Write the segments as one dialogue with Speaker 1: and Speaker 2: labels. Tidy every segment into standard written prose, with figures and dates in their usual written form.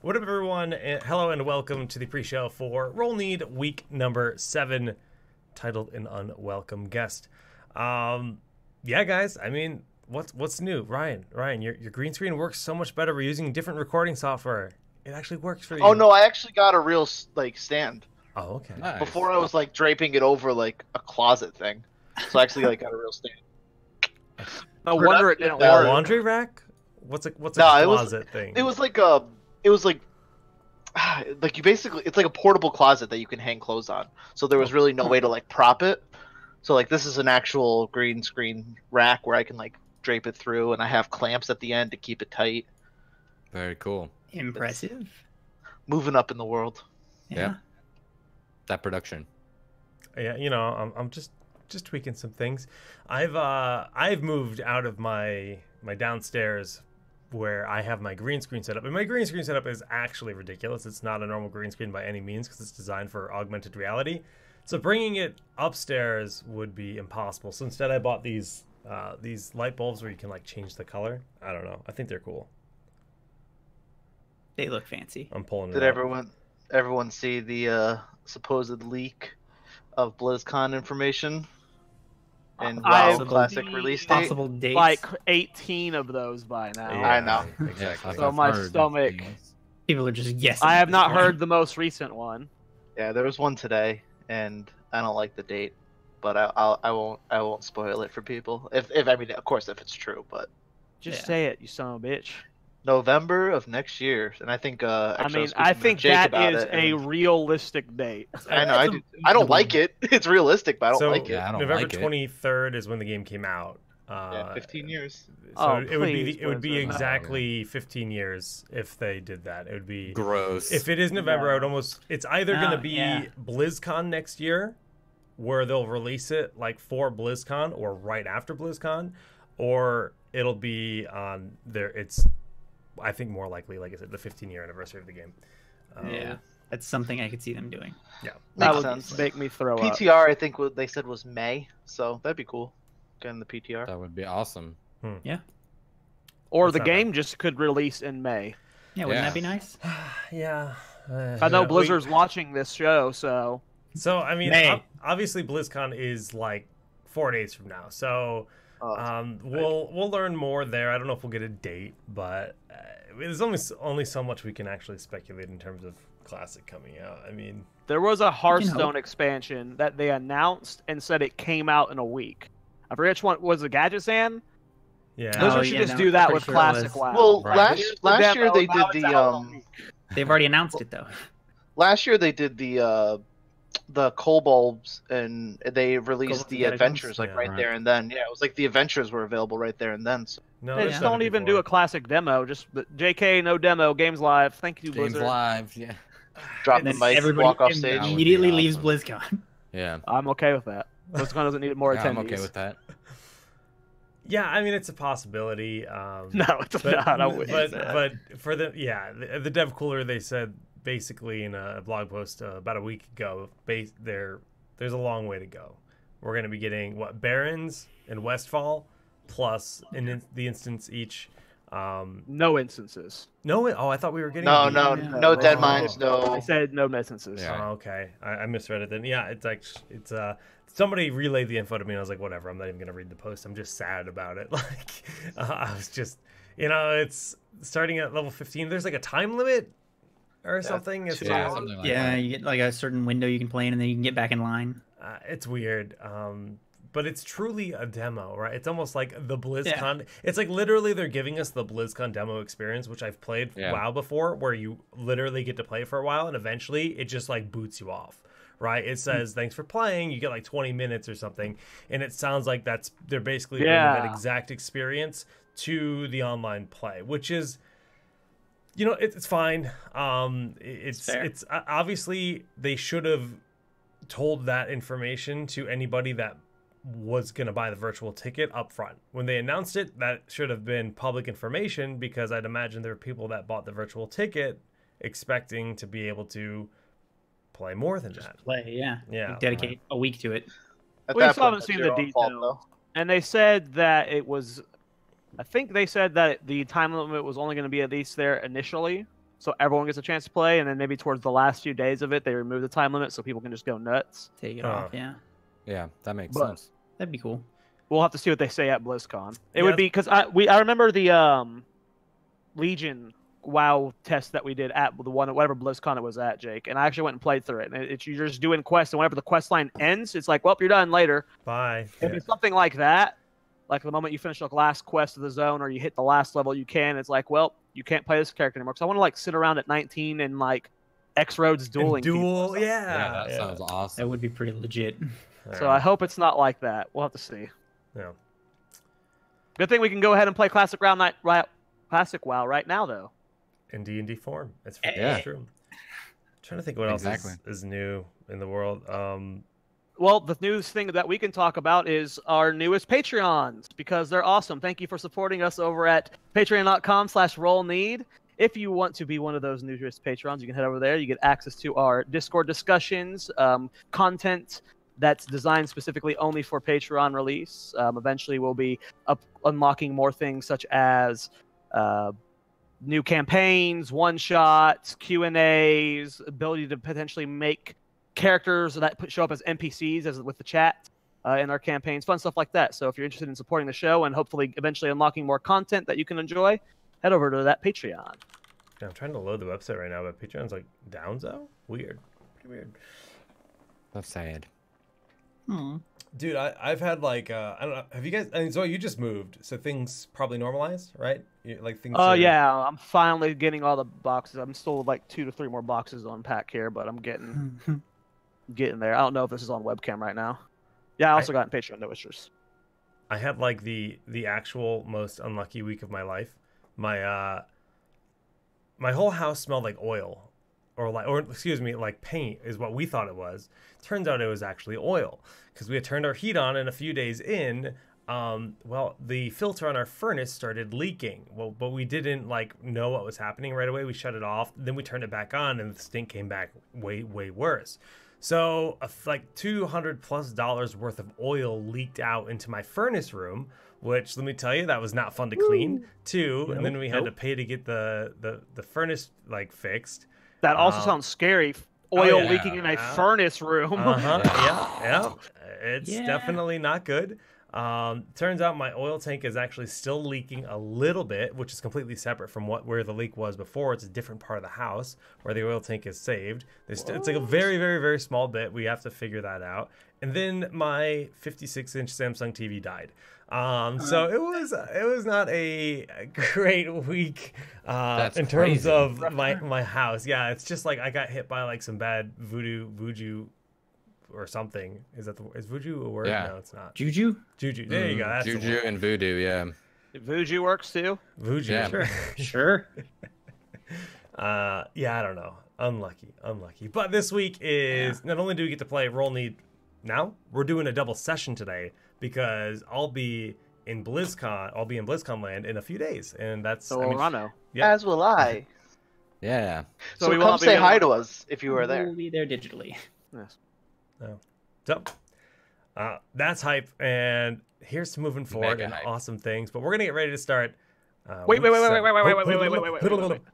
Speaker 1: What up, everyone? Hello and welcome to the pre-show for Roll Need week number 7, titled An Unwelcome Guest. Yeah, guys. I mean, what's new, Ryan? Your green screen works so much better. We're using different recording software. It actually works for you.
Speaker 2: Oh no, I actually got a real stand.
Speaker 1: Oh, okay.
Speaker 3: Nice.
Speaker 2: Before I was draping it over a closet thing, so I actually got a real stand.
Speaker 4: No wonder it didn't
Speaker 1: A
Speaker 4: work.
Speaker 1: laundry rack? What's a closet thing?
Speaker 2: It was like you basically, it's like a portable closet that you can hang clothes on. So there was really no way to prop it. So this is an actual green screen rack where I can drape it through, and I have clamps at the end to keep it tight.
Speaker 3: Very cool.
Speaker 5: Impressive.
Speaker 2: Moving up in the world.
Speaker 3: Yeah. That production.
Speaker 1: Yeah, I'm just tweaking some things. I've moved out of my downstairs where I have my green screen set up, and my green screen setup is actually ridiculous. It's not a normal green screen by any means because it's designed for augmented reality. So bringing it upstairs would be impossible. So instead, I bought these light bulbs where you can change the color. I don't know. I think they're cool.
Speaker 5: They look fancy.
Speaker 1: I'm pulling it
Speaker 2: Did
Speaker 1: out.
Speaker 2: everyone see the supposed leak of BlizzCon information and WoW Classic release date?
Speaker 5: Possible dates.
Speaker 4: Like 18 of those by now.
Speaker 1: Yeah,
Speaker 2: I know.
Speaker 3: Exactly.
Speaker 4: So my stomach.
Speaker 5: People are just guessing.
Speaker 4: I
Speaker 5: at
Speaker 4: have
Speaker 5: this
Speaker 4: not
Speaker 5: point.
Speaker 4: heard the most recent one.
Speaker 2: Yeah, there was one today, and I don't like the date, but I won't spoil it for people. If I mean, of course, if it's true, but
Speaker 4: Just
Speaker 5: Yeah.
Speaker 4: say it, you son of a bitch.
Speaker 2: November of next year, and I think
Speaker 4: I think that is a realistic date.
Speaker 2: I know. I don't like it. It's realistic, but I don't
Speaker 1: So
Speaker 2: like it.
Speaker 3: Yeah, I don't
Speaker 1: November
Speaker 3: like it.
Speaker 1: 23rd is when the game came out.
Speaker 2: Yeah, 15 years.
Speaker 1: So
Speaker 4: Oh,
Speaker 1: it would be
Speaker 4: please,
Speaker 1: it would be
Speaker 4: Blizzard.
Speaker 1: exactly 15 years if they did that. It would be
Speaker 3: Gross.
Speaker 1: if it is November. I would almost. It's either going to be
Speaker 5: yeah.
Speaker 1: BlizzCon next year, where they'll release it for BlizzCon or right after BlizzCon, or it'll be on there. It's I think more likely, like I said, the 15-year anniversary of the game.
Speaker 5: Yeah, that's something I could see them doing.
Speaker 1: Yeah.
Speaker 4: That
Speaker 2: Makes
Speaker 4: would
Speaker 2: sense.
Speaker 4: make me throw up.
Speaker 2: PTR, I think what they said was May, so that'd be cool. Getting the PTR.
Speaker 3: That would be awesome.
Speaker 4: Or
Speaker 1: That's
Speaker 4: the
Speaker 1: not
Speaker 4: game just could release in May.
Speaker 5: Yeah, wouldn't
Speaker 3: Yeah.
Speaker 5: that be nice?
Speaker 1: Yeah.
Speaker 4: I know Blizzard's watching this show, so
Speaker 1: So I mean,
Speaker 5: May.
Speaker 1: obviously BlizzCon is 4 days from now. So we'll learn more there. I don't know if we'll get a date, but there's only so much we can actually speculate in terms of Classic coming out. I mean,
Speaker 4: there was a
Speaker 5: hope.
Speaker 4: Hearthstone expansion that they announced and said it came out in a week. I forget which one was it. Gadgetzan?
Speaker 1: yeah.
Speaker 4: Blizzard should just do that
Speaker 5: pretty
Speaker 4: with
Speaker 5: sure it
Speaker 4: Classic
Speaker 5: was.
Speaker 4: WoW.
Speaker 2: Well,
Speaker 3: Right.
Speaker 2: last year they
Speaker 4: Now
Speaker 2: did
Speaker 4: it's out in a week.
Speaker 5: They've already announced it though.
Speaker 2: last year they did the Kobolds, and they released
Speaker 5: Kobolds
Speaker 2: the
Speaker 5: Catacombs?
Speaker 2: adventures
Speaker 1: Yeah,
Speaker 2: right
Speaker 3: right.
Speaker 2: there and then. Yeah, it was the adventures were available right there and then. So.
Speaker 1: No,
Speaker 4: They
Speaker 1: they've
Speaker 4: just
Speaker 1: done it
Speaker 4: don't even
Speaker 1: before.
Speaker 4: do a classic demo. Just JK, no demo. Games live. Thank you,
Speaker 3: Games
Speaker 4: Blizzard.
Speaker 3: live. Yeah.
Speaker 2: Drop
Speaker 5: And
Speaker 2: the
Speaker 5: then
Speaker 2: mic,
Speaker 5: everybody
Speaker 2: walk off stage.
Speaker 3: That would
Speaker 5: immediately
Speaker 3: be
Speaker 5: leaves
Speaker 3: awesome.
Speaker 5: BlizzCon.
Speaker 3: Yeah.
Speaker 4: I'm okay with that. BlizzCon doesn't need more
Speaker 3: Yeah,
Speaker 4: attendees.
Speaker 3: I'm okay with that.
Speaker 1: Yeah, I mean it's a possibility.
Speaker 4: No, it's
Speaker 1: but,
Speaker 4: not. I wouldn't
Speaker 1: but,
Speaker 4: say that.
Speaker 1: but for the dev cooler, they said basically in a blog post about a week ago, there's a long way to go. We're going to be getting Barons and Westfall plus the instance each.
Speaker 4: No instances.
Speaker 1: No, I thought we were getting
Speaker 2: No,
Speaker 1: the-
Speaker 2: no dead mines,
Speaker 4: I
Speaker 2: no.
Speaker 4: said no instances.
Speaker 3: Yeah.
Speaker 1: Oh, okay, I misread it then. Yeah, it's somebody relayed the info to me and I was like, whatever, I'm not even gonna read the post. I'm just sad about it. I was just, it's starting at level 15. There's a time limit or something. It's
Speaker 3: Yeah,
Speaker 1: weird.
Speaker 3: something like
Speaker 5: Yeah,
Speaker 3: that.
Speaker 5: you get a certain window you can play in, and then you can get back in line.
Speaker 1: It's weird. But it's truly a demo, right? It's almost like the BlizzCon. Yeah. It's literally they're giving us the BlizzCon demo experience, which I've played WoW before, where you literally get to play for a while and eventually it just boots you off, right? It says thanks for playing. You get 20 minutes or something, and it sounds like they're basically bringing that exact experience to the online play, which is, it's fine. It's obviously they should have told that information to anybody that was going to buy the virtual ticket up front. When they announced it, that should have been public information, because I'd imagine there were people that bought the virtual ticket expecting to be able to play more than that.
Speaker 5: Play, yeah.
Speaker 1: Yeah.
Speaker 5: Dedicate a week to it.
Speaker 2: At
Speaker 4: We
Speaker 2: that
Speaker 4: still haven't
Speaker 2: point,
Speaker 4: seen
Speaker 2: that's
Speaker 4: the
Speaker 2: your own fault,
Speaker 4: details.
Speaker 2: though.
Speaker 4: And they said that it was, I think they said that the time limit was only going to be at least there initially. so everyone gets a chance to play, and then maybe towards the last few days of it, they remove the time limit so people can just go nuts.
Speaker 5: Take it off, yeah.
Speaker 3: Yeah, that makes
Speaker 4: But-
Speaker 3: sense.
Speaker 5: That'd be cool.
Speaker 4: We'll have to see what they say at BlizzCon. It
Speaker 1: Yeah.
Speaker 4: would be because I remember the Legion WoW test that we did at the one whatever BlizzCon it was at, Jake, and I actually went and played through it. And you're just doing quests, and whenever the quest line ends, it's like, well, you're done later.
Speaker 1: Bye.
Speaker 4: If it's something like that, like the moment you finish the last quest of the zone or you hit the last level you can, it's like, well, you can't play this character anymore. Because I want to like sit around at 19 and like X-Roads dueling.
Speaker 1: Duel,
Speaker 4: people.
Speaker 1: yeah.
Speaker 3: That sounds awesome.
Speaker 5: That would be pretty legit.
Speaker 4: So I hope it's not like that. We'll have to see.
Speaker 1: Yeah.
Speaker 4: Good thing we can go ahead and play Classic WoW right now, though.
Speaker 1: In D&D form. It's
Speaker 3: Yeah.
Speaker 1: true. I'm trying to think what else
Speaker 3: Exactly.
Speaker 1: is new in the world.
Speaker 4: Well, the newest thing that we can talk about is our newest Patreons, because they're awesome. Thank you for supporting us over at patreon.com/rollneed. If you want to be one of those newest Patrons, you can head over there. You get access to our Discord discussions, content that's designed specifically only for Patreon release. Eventually, we'll be unlocking more things such as new campaigns, one-shots, Q&As, ability to potentially make characters that show up as NPCs as with the chat in our campaigns, fun stuff like that. So if you're interested in supporting the show and hopefully eventually unlocking more content that you can enjoy, head over to that Patreon.
Speaker 1: Yeah, I'm trying to load the website right now, but Patreon's like down, so weird. Pretty weird.
Speaker 3: That's sad.
Speaker 1: Dude, I've had like I don't know. Have you guys? I mean, Zoe, you just moved, so things probably normalized, right? Like things.
Speaker 4: Yeah, I'm finally getting all the boxes. I'm still like 2 to 3 more boxes to unpack here, but I'm getting there. I don't know if this is on webcam right now. Yeah, I also got Patreon notices.
Speaker 1: I had like the actual most unlucky week of my life. My my whole house smelled like oil, or excuse me, like paint is what we thought it was. Turns out it was actually oil because we had turned our heat on, and a few days in, well, the filter on our furnace started leaking. Well, but we didn't like know what was happening right away. We shut it off, then we turned it back on, and the stink came back way worse. So like $200+ worth of oil leaked out into my furnace room, which let me tell you, that was not fun to clean too. And then we had to pay to get the furnace like fixed.
Speaker 4: That also sounds scary. Oil leaking in a furnace room.
Speaker 1: Yeah. It's definitely not good. Turns out my oil tank is actually still leaking a little bit, which is completely separate from where the leak was before. It's a different part of the house where the oil tank is saved. It's like a very small bit. We have to figure that out. And then my 56-inch Samsung TV died. So it was not a great week in terms of my house. Yeah, it's just like I got hit by like some bad voodoo or something. Is voodoo a word?
Speaker 3: Yeah.
Speaker 1: No, it's not.
Speaker 5: Juju?
Speaker 1: Juju. There you go. That's the
Speaker 3: Juju
Speaker 1: one.
Speaker 3: and voodoo, yeah.
Speaker 4: Voodoo works too.
Speaker 1: Voodoo.
Speaker 3: Yeah.
Speaker 5: Sure.
Speaker 1: Yeah, I don't know. Unlucky. But this week is not only do we get to play Roll Need now, we're doing a double session today because I'll be in BlizzCon land in a few days, and that's
Speaker 4: Toronto.
Speaker 1: Yep.
Speaker 2: As will I.
Speaker 3: Yeah.
Speaker 2: So
Speaker 4: we
Speaker 2: come
Speaker 4: won't be
Speaker 2: say
Speaker 4: able
Speaker 2: hi
Speaker 4: to-
Speaker 2: to us if you were there.
Speaker 5: We'll be there digitally.
Speaker 4: Yes.
Speaker 1: So that's hype, and here's to moving forward
Speaker 3: Mega
Speaker 1: and
Speaker 3: hype.
Speaker 1: awesome things. But we're gonna get ready to start.
Speaker 4: Wait.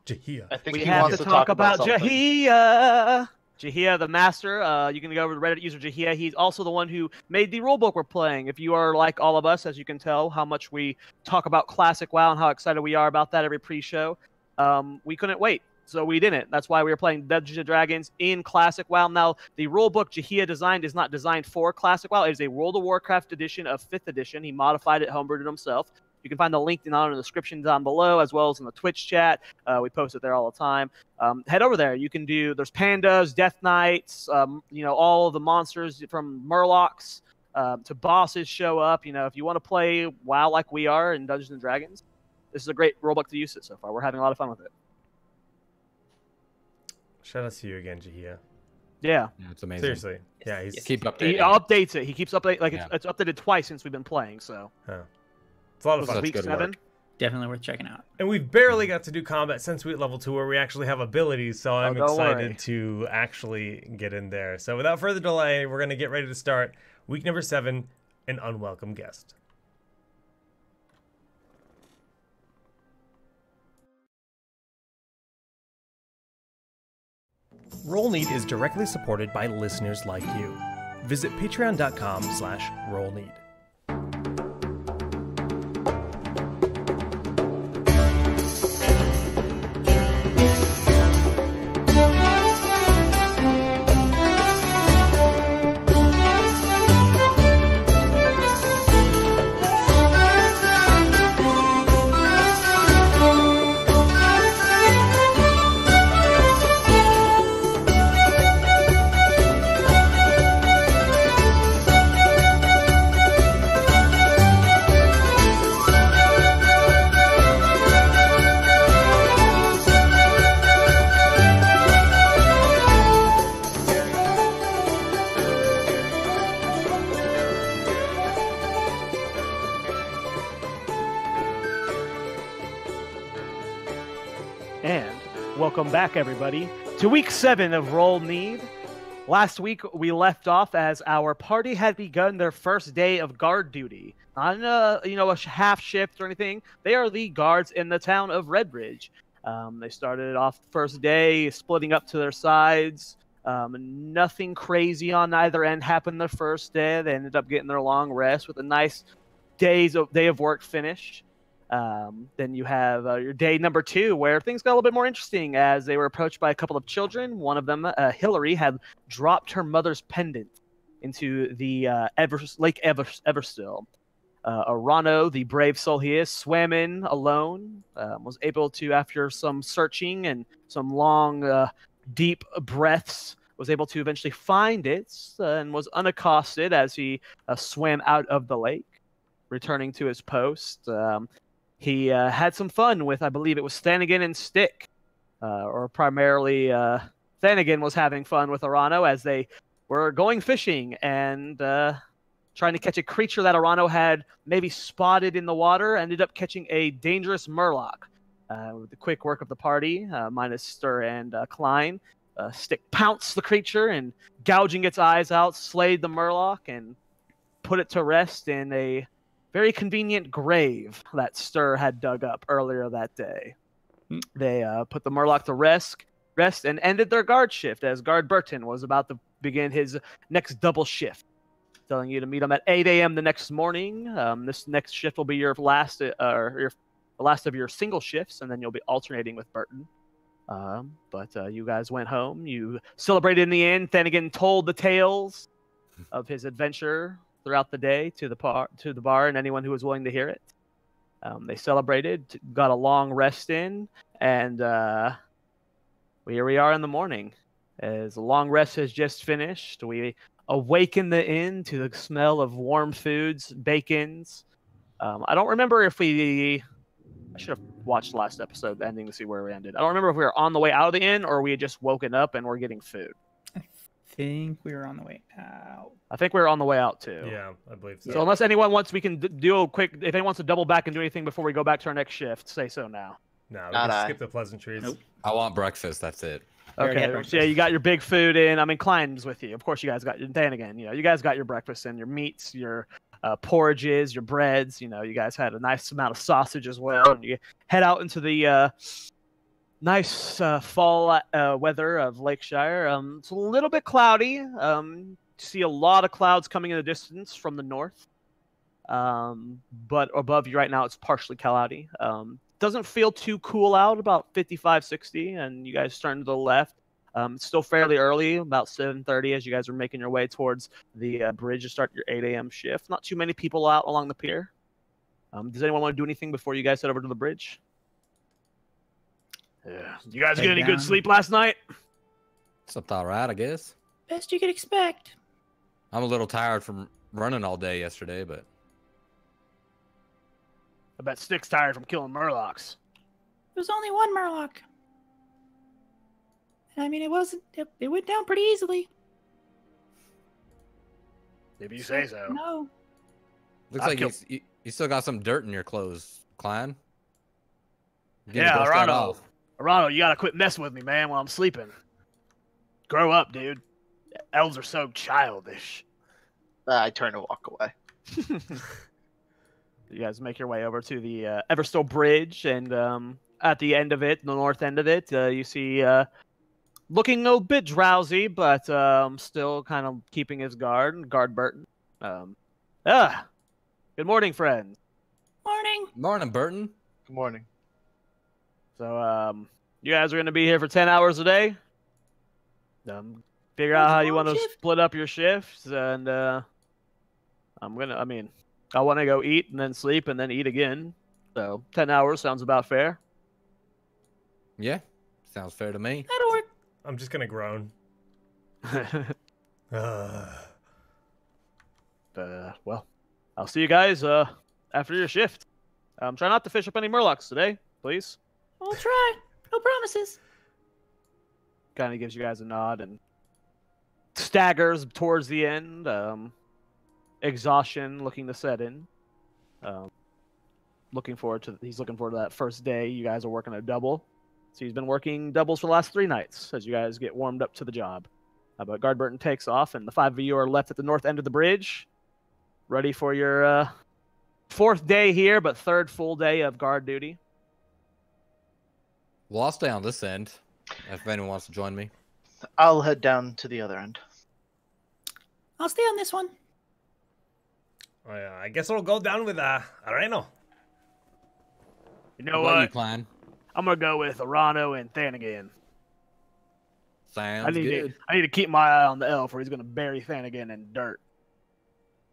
Speaker 1: Jahia.
Speaker 2: I think
Speaker 4: We
Speaker 2: he
Speaker 4: have
Speaker 2: wants
Speaker 4: to
Speaker 2: to
Speaker 4: talk about
Speaker 2: something.
Speaker 4: Jahia. Jahia, the master. You can go over to Reddit user Jahia. He's also the one who made the rulebook we're playing. If you are like all of us, as you can tell, how much we talk about classic WoW and how excited we are about that every pre-show, we couldn't wait. So we didn't. That's why we were playing Dungeons & Dragons in Classic WoW. Now, the rulebook Jahia designed is not designed for Classic WoW. It is a World of Warcraft edition of 5th edition. He modified it, homebrewed it himself. You can find the link down in the description down below, as well as in the Twitch chat. We post it there all the time. Head over there. You can there's pandas, death knights, all of the monsters from Murlocs to bosses show up. If you want to play WoW like we are in Dungeons & Dragons, this is a great rulebook to use it so far. We're having a lot of fun with it.
Speaker 1: Shout out to you again, Jahia.
Speaker 4: Yeah.
Speaker 3: It's amazing.
Speaker 1: Seriously. Yeah, he's
Speaker 3: Keep
Speaker 4: He
Speaker 3: updating.
Speaker 4: updates it. He keeps updating. Like
Speaker 3: Yeah.
Speaker 4: it's updated twice since we've been playing. So
Speaker 1: it's a lot of
Speaker 4: was
Speaker 1: fun.
Speaker 4: it
Speaker 3: Such
Speaker 4: week
Speaker 3: good
Speaker 4: 7?
Speaker 3: work.
Speaker 5: Definitely worth checking out.
Speaker 1: And we've barely got to do combat since we hit level 2 where we actually have abilities, so I'm
Speaker 4: don't
Speaker 1: excited
Speaker 4: worry.
Speaker 1: to actually get in there. So without further delay, we're going to get ready to start week number 7, an unwelcome guest. Roll Need is directly supported by listeners like you. Visit patreon.com/rollneed.
Speaker 4: Welcome back, everybody, to week 7 of Roll Need. Last week, we left off as our party had begun their first day of guard duty. Not a half shift or anything. They are the guards in the town of Redbridge. They started off the first day, splitting up to their sides. Nothing crazy on either end happened the first day. They ended up getting their long rest with a nice day of work finished. Then you have your day number 2, where things got a little bit more interesting as they were approached by a couple of children. One of them, Hillary, had dropped her mother's pendant into the Lake Everstill. Arano, the brave soul he is, swam in alone, was able to, after some searching and some long, deep breaths, was able to eventually find it and was unaccosted as he swam out of the lake, returning to his post. He had some fun with, I believe it was Thanigan and Stick, or primarily Thanigan was having fun with Arano as they were going fishing and trying to catch a creature that Arano had maybe spotted in the water. Ended up catching a dangerous murloc. With the quick work of the party, minus Stir and Klein, Stick pounced the creature and, gouging its eyes out, slayed the murloc and put it to rest in a very convenient grave that Stir had dug up earlier that day. They put the murloc to rest and ended their guard shift as Guard Burton was about to begin his next double shift, telling you to meet him at 8 a.m. the next morning. This next shift will be your last of your single shifts, and then you'll be alternating with Burton. But you guys went home. You celebrated in the inn. Thanigan told the tales of his adventure throughout the day to the bar and anyone who was willing to hear it. They celebrated, got a long rest in, and here we are in the morning. As the long rest has just finished, we awaken the inn to the smell of warm foods, bacons. I don't remember if I should have watched the last episode, the ending, to see where we ended. I don't remember if we were on the way out of the inn or we had just woken up and were getting food.
Speaker 5: I think we were on the way out.
Speaker 4: I think we were on the way out too.
Speaker 1: Yeah, I believe so.
Speaker 4: So unless anyone wants, we can do a quick. If anyone wants to double back and do anything before we go back to our next shift, say so now.
Speaker 1: No, we can skip the pleasantries.
Speaker 5: Nope.
Speaker 3: I want breakfast. That's it.
Speaker 4: Okay, so yeah, you got your big food in. I mean, Klein's with you. Of course, you guys got your Thanigan. You guys got your breakfast in, your meats, your porridges, your breads. You guys had a nice amount of sausage as well. And you head out into the nice fall weather of Lakeshire. It's a little bit cloudy. See a lot of clouds coming in the distance from the north. But above you right now, it's partially cloudy. Doesn't feel too cool out, about 55, 60, and you guys turn to the left. It's still fairly early, about 7:30, as you guys are making your way towards the bridge to start your 8 a.m. shift. Not too many people out along the pier. Does anyone want to do anything before you guys head over to the bridge? Yeah. You guys get any good sleep last night?
Speaker 3: Something all right, I guess.
Speaker 5: Best you could expect.
Speaker 3: I'm a little tired from running all day yesterday, but
Speaker 4: I bet Stick's tired from killing murlocs.
Speaker 5: It was only one murloc. I mean, it went down pretty easily.
Speaker 4: Maybe you say so.
Speaker 5: No.
Speaker 3: Looks like you still got some dirt in your clothes, Klein.
Speaker 4: Yeah, Arano, you gotta quit messing with me, man, while I'm sleeping. Grow up, dude. Elves are so childish.
Speaker 2: I turn and walk away.
Speaker 4: You guys make your way over to the Everstill Bridge, and at the end of it, the north end of it, you see looking a bit drowsy, but still kind of keeping his guard. Guard Burton. Good morning, friends.
Speaker 5: Morning.
Speaker 3: Morning, Burton.
Speaker 2: Good morning.
Speaker 4: So, you guys are going to be here for 10 hours a day? Figure out how you want to split up your shifts, and I want to go eat and then sleep and then eat again. So 10 hours sounds about fair.
Speaker 3: Yeah, sounds fair to me.
Speaker 5: That'll work.
Speaker 1: I'm just gonna groan.
Speaker 4: Well, I'll see you guys after your shift. Try not to fish up any murlocs today, please.
Speaker 5: We'll try. No promises.
Speaker 4: Kind of gives you guys a nod and staggers towards the end. Exhaustion looking to set in. He's looking forward to that first day. You guys are working a double. So he's been working doubles for the last 3 nights as you guys get warmed up to the job. But Guard Burton takes off, and the 5 of you are left at the north end of the bridge, ready for your 4th day here, but 3rd full day of guard duty.
Speaker 3: Well, I'll stay on this end if anyone wants to join me.
Speaker 2: I'll head down to the other end.
Speaker 5: I'll stay on this one.
Speaker 1: I guess it'll go down with Areno.
Speaker 4: You know
Speaker 3: What
Speaker 4: what?
Speaker 3: you, Klein?
Speaker 4: I'm gonna go with Arano and Thanagan.
Speaker 3: Sounds good.
Speaker 4: I need to keep my eye on the elf, or he's gonna bury Thanagan in dirt.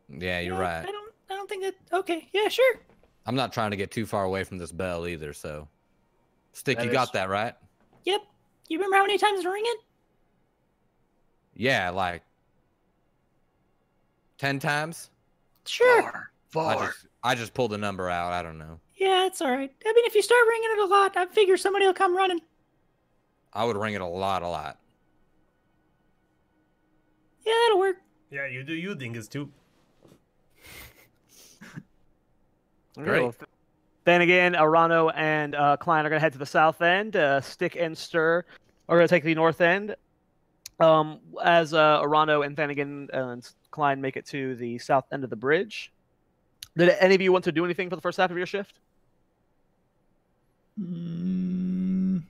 Speaker 3: Yeah, you're right.
Speaker 5: I don't think that. Okay, yeah, sure.
Speaker 3: I'm not trying to get too far away from this bell either, so. Stick,
Speaker 4: That
Speaker 3: you
Speaker 4: is-
Speaker 3: got that, right?
Speaker 5: Yep. You remember how many times to ring it?
Speaker 3: Yeah, like 10 times?
Speaker 5: Sure.
Speaker 3: I just pulled a number out. I don't know.
Speaker 5: Yeah, it's all right. I mean, if you start ringing it a lot, I figure somebody will come running.
Speaker 3: I would ring it a lot.
Speaker 5: Yeah, that'll work.
Speaker 1: Yeah, you do you, dingus, too.
Speaker 3: Great.
Speaker 4: Well, then again, Arano and Klein are going to head to the south end. Stick and Stir are going to take the north end. As Arano and Thanagan and Klein make it to the south end of the bridge. Did any of you want to do anything for the first half of your shift?
Speaker 1: I'm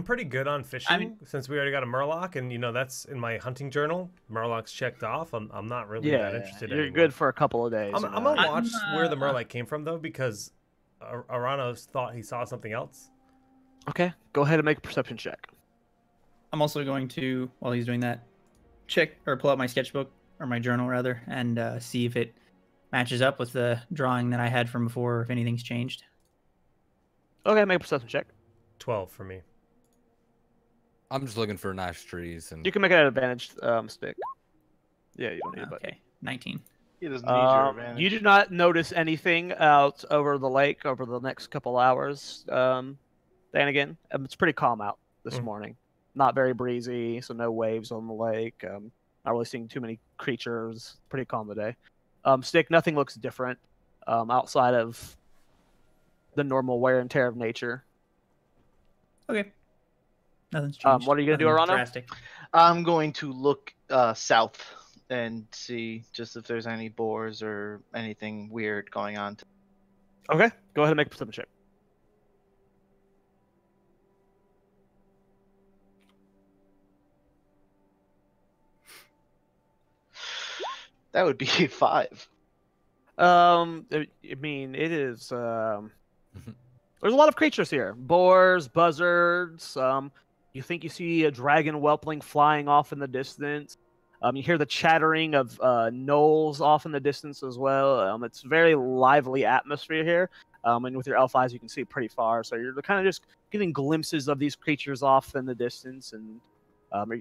Speaker 1: pretty good on fishing since we already got a murloc, and that's in my hunting journal. Murloc's checked off. I'm not really that interested.
Speaker 4: You're
Speaker 1: anymore.
Speaker 4: good for a couple of days.
Speaker 1: I'm gonna watch where the murloc came from though, because Arano thought he saw something else.
Speaker 4: Okay, go ahead and make a perception check.
Speaker 5: I'm also going to, while he's doing that, check or pull out my sketchbook or my journal rather, and see if it matches up with the drawing that I had from before, or if anything's changed.
Speaker 4: Okay, make a perception check.
Speaker 1: 12 for me.
Speaker 3: I'm just looking for nice trees and
Speaker 4: You can make it an advantage stick. Yeah, you don't need it.
Speaker 5: Okay, 19.
Speaker 2: He doesn't need your advantage.
Speaker 4: You do not notice anything out over the lake over the next couple hours. Then again, it's pretty calm out this morning. Not very breezy, so no waves on the lake. Not really seeing too many creatures. Pretty calm today. Stick, nothing looks different outside of the normal wear and tear of nature.
Speaker 5: Okay. Nothing's changed.
Speaker 4: What are you going to do,
Speaker 5: Nothing
Speaker 4: Arano?
Speaker 5: drastic.
Speaker 2: I'm going to look south and see just if there's any boars or anything weird going on.
Speaker 4: Okay, go ahead and make a perception check.
Speaker 2: That would be 5.
Speaker 4: I mean, it is. There's a lot of creatures here: boars, buzzards. You think you see a dragon whelpling flying off in the distance. You hear the chattering of gnolls off in the distance as well. It's a very lively atmosphere here. And with your elf eyes, you can see pretty far. So you're kind of just getting glimpses of these creatures off in the distance. And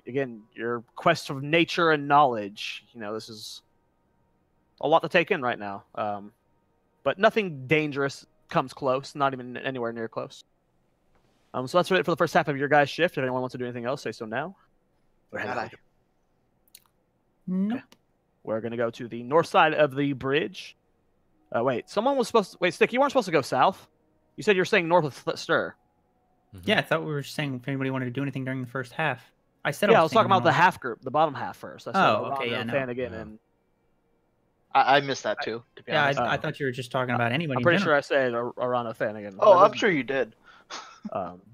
Speaker 4: again, your quest of nature and knowledge. This is a lot to take in right now. But nothing dangerous comes close. Not even anywhere near close. So that's it for the first half of your guys' shift. If anyone wants to do anything else, say so now.
Speaker 5: Nope.
Speaker 4: Okay. We're going to go to the north side of the bridge. Wait, someone was supposed to... Wait, Stick, you weren't supposed to go south? You said you were staying north of Stir.
Speaker 5: Yeah, I thought we were just saying if anybody wanted to do anything during the first half. I said
Speaker 4: I was talking about the half group, the bottom half first. I said
Speaker 5: okay, yeah, no.
Speaker 4: Thanagan and...
Speaker 2: I missed that too, to be honest.
Speaker 5: I thought you were just talking about anybody.
Speaker 4: I'm pretty sure I said Arano Thanagan.
Speaker 2: Oh, I'm sure you did.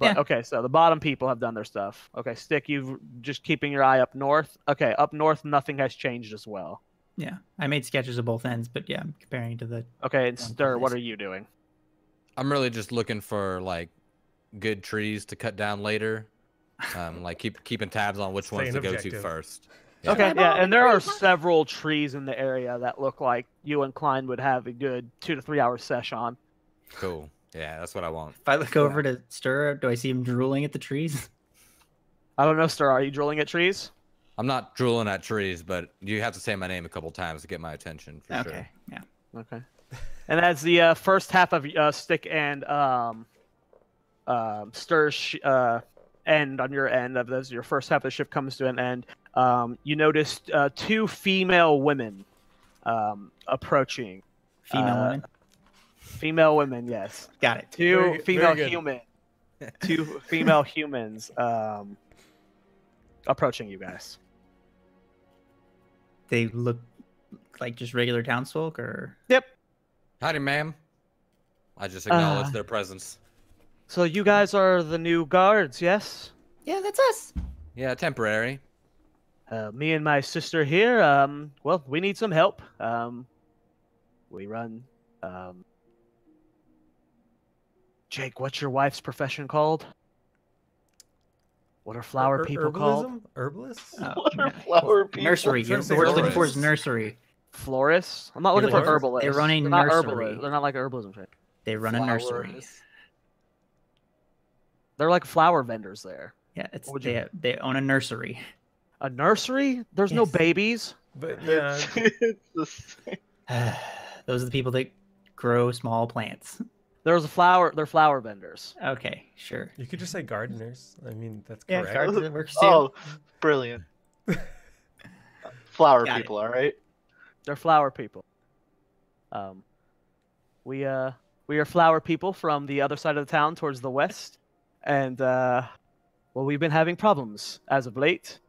Speaker 4: Okay, so the bottom people have done their stuff. Okay, Stick, you've just keeping your eye up north. Okay, up north, nothing has changed as well.
Speaker 5: Yeah, I made sketches of both ends, but yeah, I'm comparing to the.
Speaker 4: Okay, and Stir, what are you doing?
Speaker 3: I'm really just looking for like good trees to cut down later. Like keeping tabs on which ones to go to first.
Speaker 4: Yeah. Okay, yeah, and there are several trees in the area that look like you and Klein would have a good 2 to 3 hour sesh on.
Speaker 3: Cool. Yeah, that's what I want.
Speaker 5: If I look over to Stir, do I see him drooling at the trees?
Speaker 4: I don't know, Stir. Are you drooling at trees?
Speaker 3: I'm not drooling at trees, but you have to say my name a couple times to get my attention. For sure.
Speaker 5: Yeah.
Speaker 4: Okay. And that's the first half of Stick and Stir's end on your end of this. Your first half of the shift comes to an end. You noticed 2 female women approaching.
Speaker 5: Female women?
Speaker 4: Female women, yes.
Speaker 5: Got it.
Speaker 4: 2 female humans. 2 female humans approaching you guys.
Speaker 5: They look like just regular townsfolk, or?
Speaker 4: Yep.
Speaker 3: Howdy, ma'am. I just acknowledge their presence.
Speaker 4: So you guys are the new guards, yes?
Speaker 5: Yeah, that's us.
Speaker 3: Yeah, temporary.
Speaker 4: Me and my sister here, well, we need some help. We run, Jake, what's your wife's profession called? What are flower people called?
Speaker 1: Herbalists?
Speaker 2: What are flower people?
Speaker 5: Nursery. The word looking for is nursery.
Speaker 4: Florists? I'm not looking for herbalists.
Speaker 5: They run a nursery.
Speaker 4: They're not like herbalism. Right?
Speaker 5: They run a nursery.
Speaker 4: They're like flower vendors there.
Speaker 5: Yeah, they own a nursery.
Speaker 4: A nursery? There's no babies.
Speaker 1: But yeah,
Speaker 5: those are the people that grow small plants.
Speaker 4: They're flower vendors.
Speaker 5: Okay, sure.
Speaker 1: you could just say gardeners. I mean, that's
Speaker 5: Yeah,
Speaker 1: correct.
Speaker 5: gardeners works too.
Speaker 2: Oh, brilliant. Flower
Speaker 5: Got
Speaker 2: people, all right?
Speaker 4: They're flower people. We are flower people from the other side of the town towards the west, and well, we've been having problems as of late.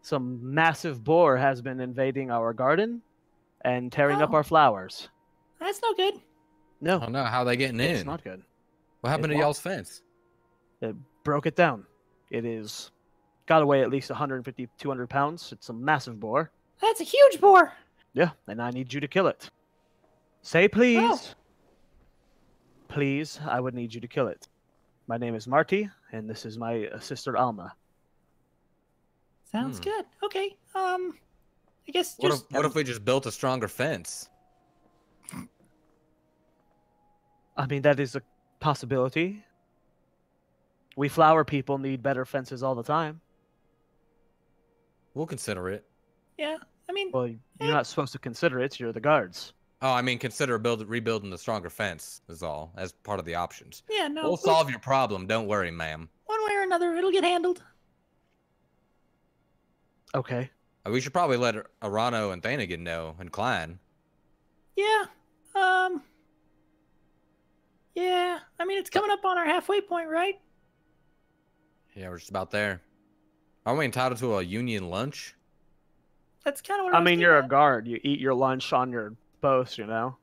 Speaker 4: Some massive boar has been invading our garden and tearing up our flowers.
Speaker 5: That's no good.
Speaker 4: No.
Speaker 3: Oh no, how are they getting in?
Speaker 4: It's not good.
Speaker 3: What happened to y'all's fence?
Speaker 4: It broke it down. It is got to weigh at least 150, 200 pounds. It's a massive boar.
Speaker 5: That's a huge boar.
Speaker 4: Yeah, and I need you to kill it. Say please.
Speaker 5: Oh.
Speaker 4: Please, I would need you to kill it. My name is Marty, and this is my sister Alma.
Speaker 5: Sounds good. Okay. I guess
Speaker 3: What if we just built a stronger fence?
Speaker 4: I mean, that is a possibility. We flower people need better fences all the time.
Speaker 3: We'll consider it.
Speaker 5: Yeah, I mean,
Speaker 4: Well, you're not supposed to consider it. You're the guards.
Speaker 3: Oh, I mean, consider rebuilding the stronger fence is all, as part of the options.
Speaker 5: yeah, no.
Speaker 3: We'll solve your problem. Don't worry, ma'am.
Speaker 5: One way or another, it'll get handled.
Speaker 4: Okay.
Speaker 3: We should probably let Arano and Thanagan know, and Klein.
Speaker 5: Yeah. Yeah. I mean, it's coming up on our halfway point, right?
Speaker 3: Yeah, we're just about there. Aren't we entitled to a union lunch?
Speaker 5: That's kind of what
Speaker 4: I
Speaker 5: was
Speaker 4: mean,
Speaker 5: getting
Speaker 4: you're a
Speaker 5: at.
Speaker 4: guard. You eat your lunch on your post, you know?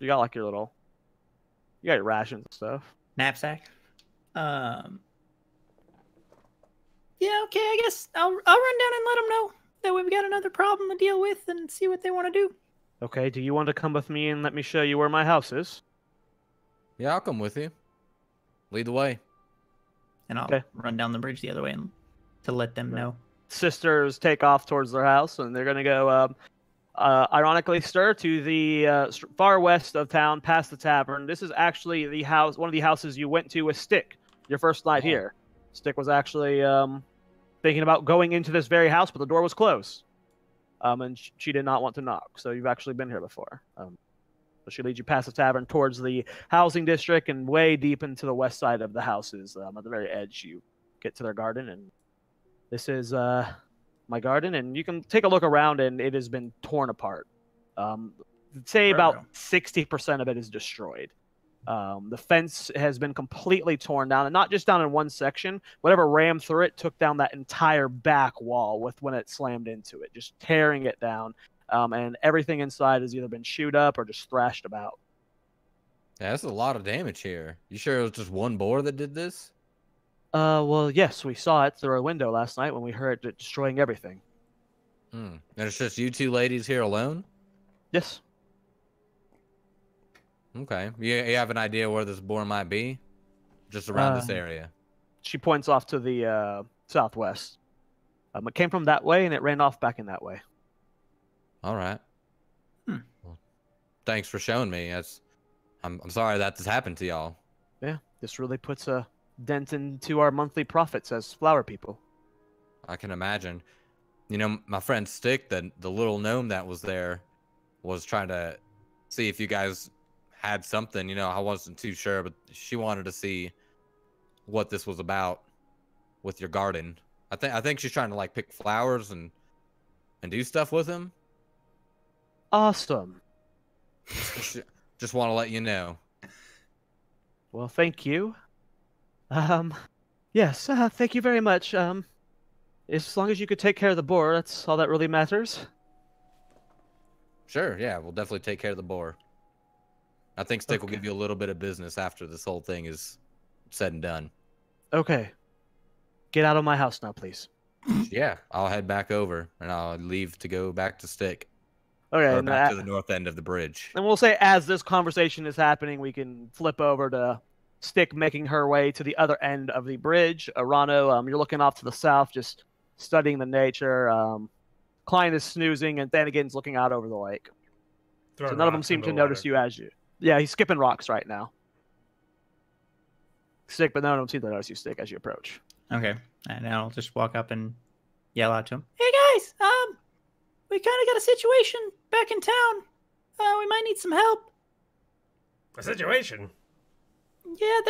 Speaker 4: You got like your little... You got your rations and stuff.
Speaker 5: knapsack. Yeah, okay, I guess I'll run down and let them know that we've got another problem to deal with and see what they want to do.
Speaker 4: Okay, do you want to come with me and let me show you where my house is?
Speaker 3: Yeah, I'll come with you. Lead the way.
Speaker 5: And I'll
Speaker 4: Okay.
Speaker 5: run down the bridge the other way and to let them know.
Speaker 4: Sisters take off towards their house, and they're going to go, ironically, Stir, to the far west of town, past the tavern. This is actually the house, one of the houses you went to with Stick, your first night here. Stick was actually thinking about going into this very house, but the door was closed. And she did not want to knock, so you've actually been here before. So she leads you past the tavern towards the housing district and way deep into the west side of the houses. At the very edge, you get to their garden, and this is my garden, and you can take a look around, and it has been torn apart. Say about 60% of it is destroyed. The fence has been completely torn down, and not just down in one section. Whatever rammed through it took down that entire back wall when it slammed into it, just tearing it down. And everything inside has either been chewed up or just thrashed about.
Speaker 3: Yeah, that's a lot of damage here. You sure it was just one boar that did this?
Speaker 4: Well, yes, we saw it through a window last night when we heard it destroying everything.
Speaker 3: And it's just you two ladies here alone?
Speaker 4: Yes.
Speaker 3: Okay. You have an idea where this boar might be? Just around this area?
Speaker 4: She points off to the southwest. It came from that way, and it ran off back in that way.
Speaker 3: All right. Well, thanks for showing me. I'm sorry that this happened to y'all.
Speaker 4: Yeah, this really puts a dent into our monthly profits as flower people.
Speaker 3: I can imagine. You know, my friend Stick, the little gnome that was there, was trying to see if you guys had something. You know, I wasn't too sure, but she wanted to see what this was about with your garden. I think she's trying to like pick flowers and do stuff with them.
Speaker 4: Awesome.
Speaker 3: Just want to let you know.
Speaker 4: Well, thank you. Yes, thank you very much. As long as you could take care of the boar, that's all that really matters.
Speaker 3: Sure, yeah, we'll definitely take care of the boar. I think Stick will give you a little bit of business after this whole thing is said and done.
Speaker 4: Okay. Get out of my house now, please.
Speaker 3: Yeah, I'll head back over, and I'll leave to go back to Stick.
Speaker 4: Okay,
Speaker 3: or back to the north end of the bridge.
Speaker 4: And we'll say as this conversation is happening, we can flip over to Stick making her way to the other end of the bridge. Arano, you're looking off to the south, just studying the nature. Klein is snoozing, and Thanigan's looking out over the lake. So none of them seem to notice you as you. Yeah, he's skipping rocks right now. Stick, but none of them seem to notice you, Stick, as you approach.
Speaker 5: Okay, and I'll just walk up and yell out to him. Hey guys, we kind of got a situation back in town. We might need some help.
Speaker 1: A situation?
Speaker 5: Yeah,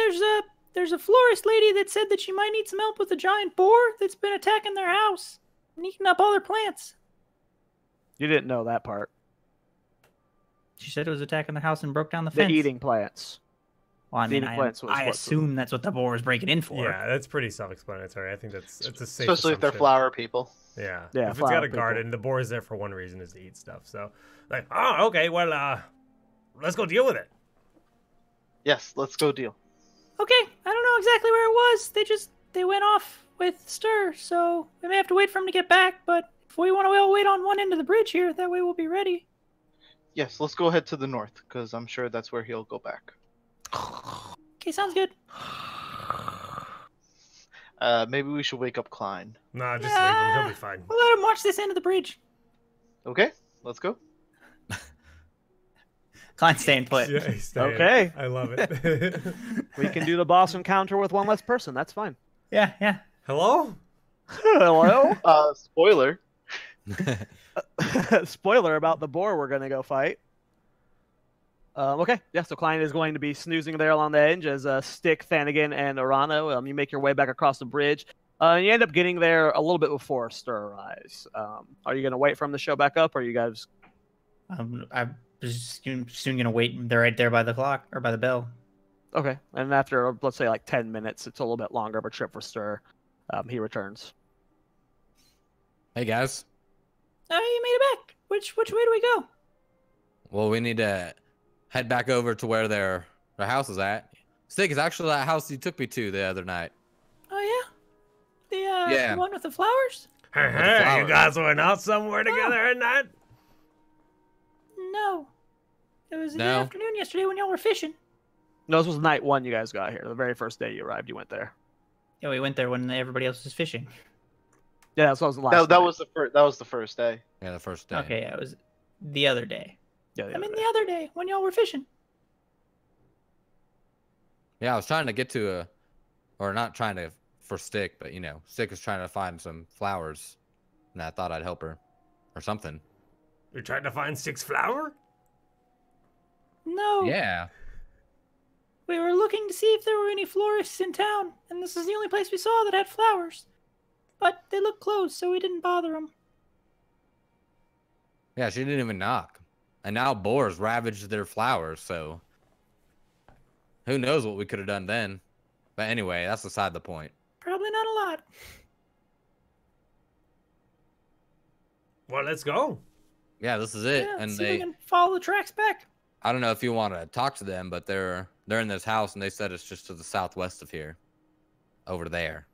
Speaker 5: there's a florist lady that said that she might need some help with a giant boar that's been attacking their house and eating up all their plants.
Speaker 4: You didn't know that part.
Speaker 5: She said it was attacking their house and broke down the fence.
Speaker 4: The eating plants.
Speaker 5: Well, I mean, I assume that's what the boar was breaking in for.
Speaker 1: Yeah, that's pretty self-explanatory. I think it's a safe
Speaker 2: Especially if they're flower people.
Speaker 1: Yeah.
Speaker 4: Yeah,
Speaker 1: if it's got a garden, the boar is there for one reason, is to eat stuff. So, like, oh, okay, well, let's go deal with it.
Speaker 2: Yes, let's go deal.
Speaker 5: Okay, I don't know exactly where it was. They went off with Stir, so we may have to wait for him to get back, but if we want to all wait on one end of the bridge here, that way we'll be ready.
Speaker 2: Yes, let's go ahead to the north, because I'm sure that's where he'll go back.
Speaker 5: Okay, sounds good.
Speaker 2: Maybe we should wake up Klein.
Speaker 1: Nah, just leave him. He'll be fine.
Speaker 5: We'll let him watch this end of the bridge.
Speaker 2: Okay, let's go.
Speaker 5: Klein's staying put.
Speaker 1: Yeah, he's staying.
Speaker 4: Okay.
Speaker 1: I love it.
Speaker 4: We can do the boss encounter with one less person. That's fine.
Speaker 5: Yeah.
Speaker 1: Hello?
Speaker 4: Hello?
Speaker 2: Spoiler.
Speaker 4: Spoiler about the boar we're going to go fight. Okay, yeah, so Klein is going to be snoozing there along the edge as Stick, Thanigan, and Arano. You make your way back across the bridge. You end up getting there a little bit before Stir arrives. Are you going to wait for him to show back up, or are you guys...
Speaker 5: I'm just soon going to wait. They're right there by the clock, or by the bell.
Speaker 4: Okay, and after, let's say, like 10 minutes, it's a little bit longer of a trip for Stir. He returns.
Speaker 3: Hey, guys.
Speaker 5: Oh, you made it back. Which way do we go?
Speaker 3: Well, we need to head back over to where their house is at. Stick is actually that house you took me to the other night.
Speaker 5: Oh, yeah? The one with the flowers?
Speaker 1: Hey, you guys went out somewhere together at night?
Speaker 5: No. It was in the afternoon yesterday when y'all were fishing.
Speaker 4: No, this was night one you guys got here. The very first day you arrived, you went there.
Speaker 5: Yeah, we went there when everybody else was fishing.
Speaker 4: Yeah, that was the last
Speaker 2: That was the first day.
Speaker 3: Yeah, the first day.
Speaker 5: Okay, it was the other day.
Speaker 4: Yeah,
Speaker 5: the other day when y'all were fishing.
Speaker 3: Yeah, I was trying to get to or not trying to for Stick, but Stick was trying to find some flowers, and I thought I'd help her, or something.
Speaker 1: You're trying to find Stick's flower?
Speaker 5: No.
Speaker 3: Yeah.
Speaker 5: We were looking to see if there were any florists in town, and this is the only place we saw that had flowers. But they looked closed, so we didn't bother them.
Speaker 3: Yeah, she didn't even knock. And now boars ravaged their flowers, so who knows what we could have done then. But anyway, that's beside the point.
Speaker 5: Probably not a lot.
Speaker 1: Well, let's go.
Speaker 3: Yeah, this is it.
Speaker 5: Yeah,
Speaker 3: and
Speaker 5: see if we can follow the tracks back.
Speaker 3: I don't know if you want to talk to them, but they're in this house, and they said it's just to the southwest of here, over there.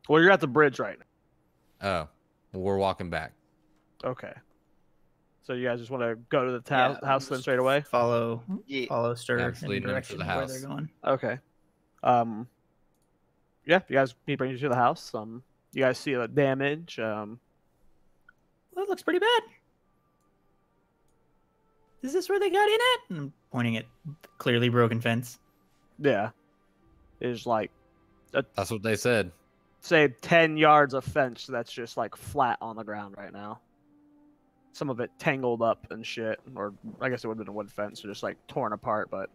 Speaker 4: Well, you're at the bridge right now.
Speaker 3: Oh, well, we're walking back.
Speaker 4: Okay. So you guys just want to go to the house then straight away?
Speaker 5: Follow Stir
Speaker 3: Yeah, just
Speaker 5: in the
Speaker 3: leading them to
Speaker 5: direction
Speaker 3: the
Speaker 5: of where they're
Speaker 3: house.
Speaker 5: going.
Speaker 4: Okay. Yeah, you guys, he brings you to the house. You guys see the damage.
Speaker 5: Well, it looks pretty bad. Is this where they got in at? I'm pointing at clearly broken fence.
Speaker 4: Yeah. It's like,
Speaker 3: That's what they said.
Speaker 4: say, 10 yards of fence that's just like flat on the ground right now. Some of it tangled up and shit, or I guess it would have been a wood fence, or just like torn apart. But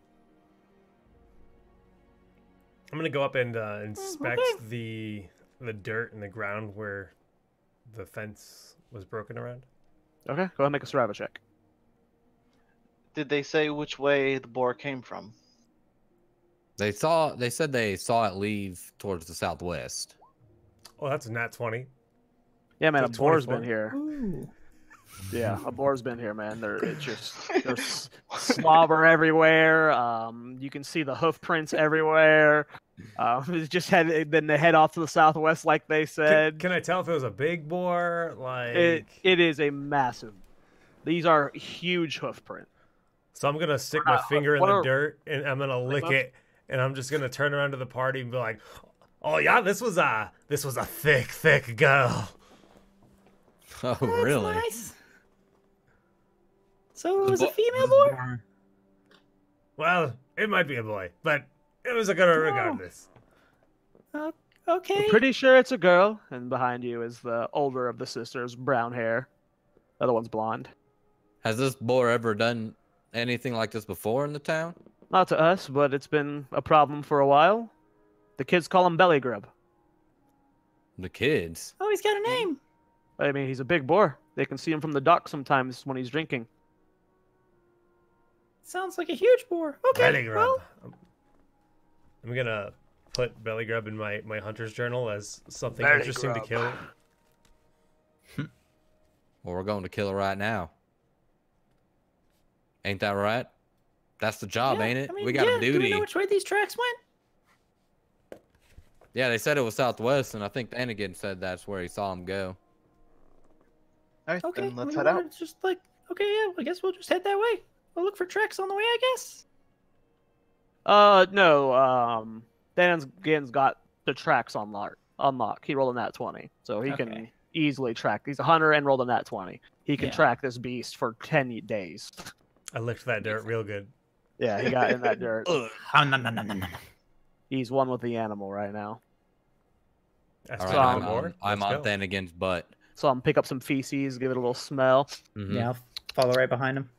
Speaker 1: I'm gonna go up and inspect the dirt in the ground where the fence was broken around.
Speaker 4: okay, go ahead and make a survival check.
Speaker 2: Did they say which way the boar came from?
Speaker 3: They said they saw it leave towards the southwest.
Speaker 1: Oh, that's a nat 20.
Speaker 4: Yeah, man, a
Speaker 1: So
Speaker 4: boar's
Speaker 1: 24?
Speaker 4: been here.
Speaker 5: Ooh.
Speaker 4: Yeah, a boar's been here, man. There's slobber everywhere. You can see the hoof prints everywhere. It just then they head off to the southwest, like they said.
Speaker 1: Can I tell if it was a big boar? Like
Speaker 4: It is a massive. These are huge hoof print.
Speaker 1: So I'm gonna stick my finger in the dirt and I'm gonna lick it, and I'm just gonna turn around to the party and be like, "Oh yeah, this was a thick girl."
Speaker 3: Oh,
Speaker 5: That's
Speaker 3: really?
Speaker 5: nice. So it was a female boar?
Speaker 1: Well, it might be a boy, but it was a girl regardless.
Speaker 5: Okay.
Speaker 4: I'm pretty sure it's a girl, and behind you is the older of the sisters, brown hair. The other one's blonde.
Speaker 3: Has this boar ever done anything like this before in the town?
Speaker 4: Not to us, but it's been a problem for a while. The kids call him Belly Grub.
Speaker 3: The kids?
Speaker 5: Oh, he's got a name.
Speaker 4: I mean, he's a big boar. They can see him from the dock sometimes when he's drinking.
Speaker 5: Sounds like a huge boar. Okay.
Speaker 1: Belly grub.
Speaker 5: Well,
Speaker 1: I'm gonna put belly grub in my hunter's journal as something
Speaker 4: Belly
Speaker 1: interesting
Speaker 4: grub.
Speaker 1: to kill.
Speaker 3: Well, we're going to kill her right now. Ain't that right? That's the job,
Speaker 5: yeah,
Speaker 3: ain't it?
Speaker 5: I mean,
Speaker 3: we got a
Speaker 5: Do we
Speaker 3: duty.
Speaker 5: know which way these tracks went?
Speaker 3: Yeah, they said it was southwest, and I think Anakin said that's where he saw him go.
Speaker 2: All right,
Speaker 5: Okay.
Speaker 2: then let's
Speaker 5: we
Speaker 2: head
Speaker 5: wanna
Speaker 2: out.
Speaker 5: Just like, okay, yeah, I guess we'll just head that way. We'll look for tracks on the way, I guess.
Speaker 4: No. Dan's got the tracks unlock. He rolled a nat 20, so he can
Speaker 5: Okay.
Speaker 4: easily track. He's a hunter and rolled a nat 20. He can
Speaker 5: Yeah.
Speaker 4: track this beast for 10 days.
Speaker 1: I licked that dirt real good.
Speaker 4: Yeah, he got in that dirt.
Speaker 5: Nom, nom, nom, nom, nom, nom.
Speaker 4: He's one with the animal right now.
Speaker 1: That's
Speaker 3: All
Speaker 1: the
Speaker 3: right,
Speaker 1: boar.
Speaker 3: I'm
Speaker 1: Let's
Speaker 3: on
Speaker 1: go.
Speaker 3: Thanagin's butt.
Speaker 4: So I'm pick up some feces, give it a little smell.
Speaker 3: Mhm.
Speaker 5: Yeah, I'll follow right behind him.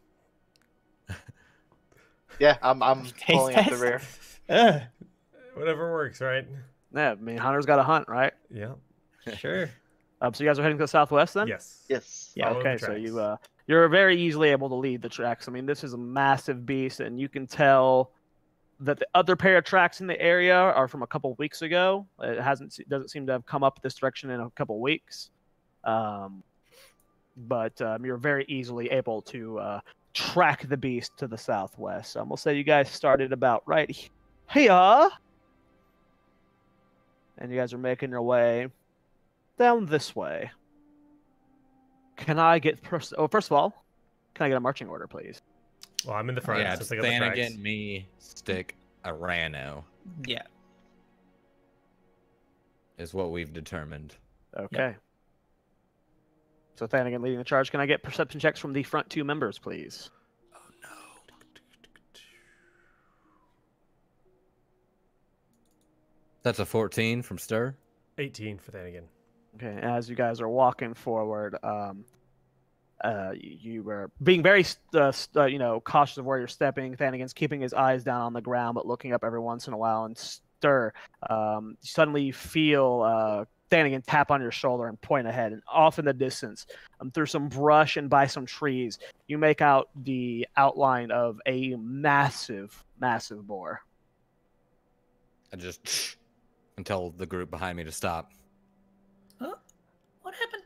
Speaker 2: Yeah, I'm
Speaker 5: Taste
Speaker 2: pulling up the
Speaker 5: test?
Speaker 2: rear.
Speaker 1: Whatever works, right?
Speaker 4: Yeah, I mean, hunter's got to hunt, right?
Speaker 1: Yeah.
Speaker 5: Sure.
Speaker 4: So you guys are heading to the southwest then?
Speaker 1: Yes.
Speaker 2: Yes.
Speaker 5: Yeah.
Speaker 1: Follow the
Speaker 4: Okay, so
Speaker 1: tracks.
Speaker 4: you're very easily able to lead the tracks. I mean, this is a massive beast, and you can tell that the other pair of tracks in the area are from a couple weeks ago. It doesn't seem to have come up this direction in a couple weeks. But you're very easily able to track the beast to the southwest. We'll say you guys started about right here, and you guys are making your way down this way. Can I get first of all, can I get a marching order, please?
Speaker 1: Well, I'm in the front.
Speaker 3: Yeah,
Speaker 1: so
Speaker 3: it's
Speaker 1: pick up the tracks.
Speaker 3: Thanagan, me, Stick, Arano
Speaker 5: Yeah.
Speaker 3: is what we've determined.
Speaker 4: Okay. So Thanagan leading the charge. Can I get perception checks from the front two members, please?
Speaker 3: Oh no. That's a 14 from Stir.
Speaker 1: 18 for that again.
Speaker 4: Okay. As you guys are walking forward, you were being very, cautious of where you're stepping. Thanagan's keeping his eyes down on the ground, but looking up every once in a while. And Stir, you suddenly feel Thanagan tap on your shoulder and point ahead, and off in the distance, through some brush and by some trees, you make out the outline of a massive, massive boar.
Speaker 3: I just and tell the group behind me to stop.
Speaker 5: What happened?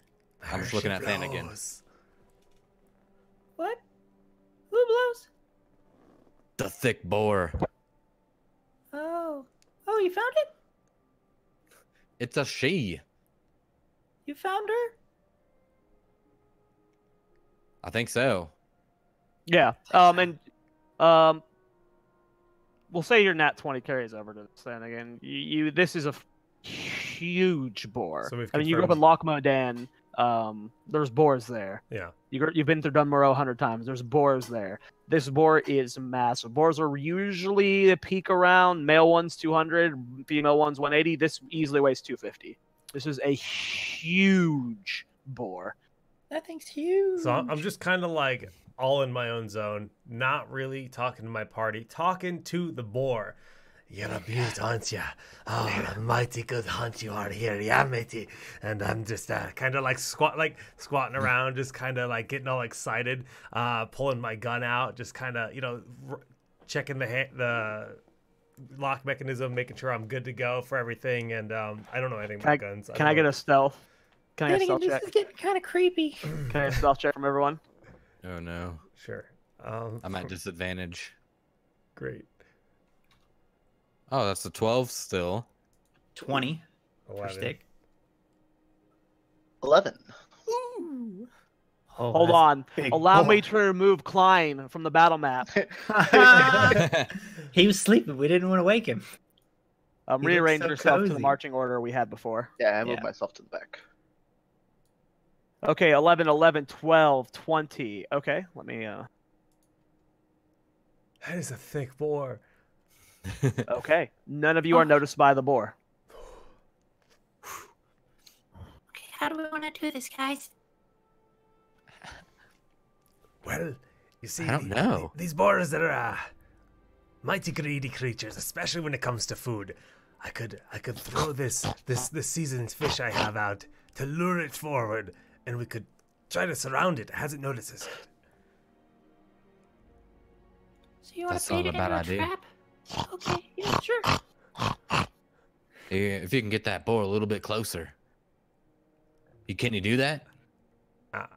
Speaker 3: I'm just looking at Thanagan.
Speaker 5: What? Who blows?
Speaker 3: The thick boar.
Speaker 5: Oh, you found it?
Speaker 3: It's a she.
Speaker 5: You found her?
Speaker 3: I think so.
Speaker 4: Yeah. We'll say your nat 20 carries over to this then again. This is a huge boar.
Speaker 1: So
Speaker 4: I mean, you grew up in Loch Modan. There's boars there.
Speaker 1: Yeah.
Speaker 4: You've been through Dunmorrow 100 times. There's boars there. This boar is massive. Boars are usually a peak around, male ones 200, female ones 180. This easily weighs 250. This is a huge boar.
Speaker 5: That thing's huge.
Speaker 1: So I'm just kind of like all in my own zone, not really talking to my party, talking to the boar. You're a beaut, aren't you? Oh, a mighty good hunt you are here, yeah, matey. And I'm just kind of like squatting around, just kind of like getting all excited, pulling my gun out, just kind of, checking the lock mechanism, making sure I'm good to go for everything. And I don't know anything about guns.
Speaker 4: Can I get a stealth? Can I get a stealth
Speaker 5: this
Speaker 4: check?
Speaker 5: is getting kind of creepy.
Speaker 4: Can I get a stealth check from everyone?
Speaker 3: Oh no.
Speaker 1: Sure.
Speaker 3: I'm at disadvantage.
Speaker 1: Great.
Speaker 3: Oh, that's a 12 still.
Speaker 5: 20 for
Speaker 1: 11.
Speaker 5: stick.
Speaker 2: 11.
Speaker 5: Ooh. Oh,
Speaker 4: Hold
Speaker 5: that's
Speaker 4: on.
Speaker 5: big
Speaker 4: Allow
Speaker 5: boar.
Speaker 4: me to remove Klein from the battle map.
Speaker 5: He was sleeping. We didn't want to wake him. He looks
Speaker 4: Rearrange
Speaker 5: so
Speaker 4: yourself to the
Speaker 5: cozy.
Speaker 4: marching order we had before.
Speaker 2: Yeah, I moved
Speaker 5: Yeah.
Speaker 2: myself to the back.
Speaker 4: Okay, 11, 11, 12, 20. Okay, let me...
Speaker 1: That is a thick boar.
Speaker 4: Okay, none of you are noticed by the boar.
Speaker 5: Okay, how do we want to do this, guys?
Speaker 1: Well, you see,
Speaker 3: I don't know.
Speaker 1: These boars are mighty greedy creatures, especially when it comes to food. I could throw this seasoned fish I have out to lure it forward, and we could try to surround it. It hasn't noticed us yet.
Speaker 5: So you want
Speaker 3: That's
Speaker 5: to bait
Speaker 3: not
Speaker 5: it
Speaker 3: a bad
Speaker 5: into a
Speaker 3: idea.
Speaker 5: trap? Okay, yeah, sure.
Speaker 3: If you can get that boar a little bit closer. Can you do that?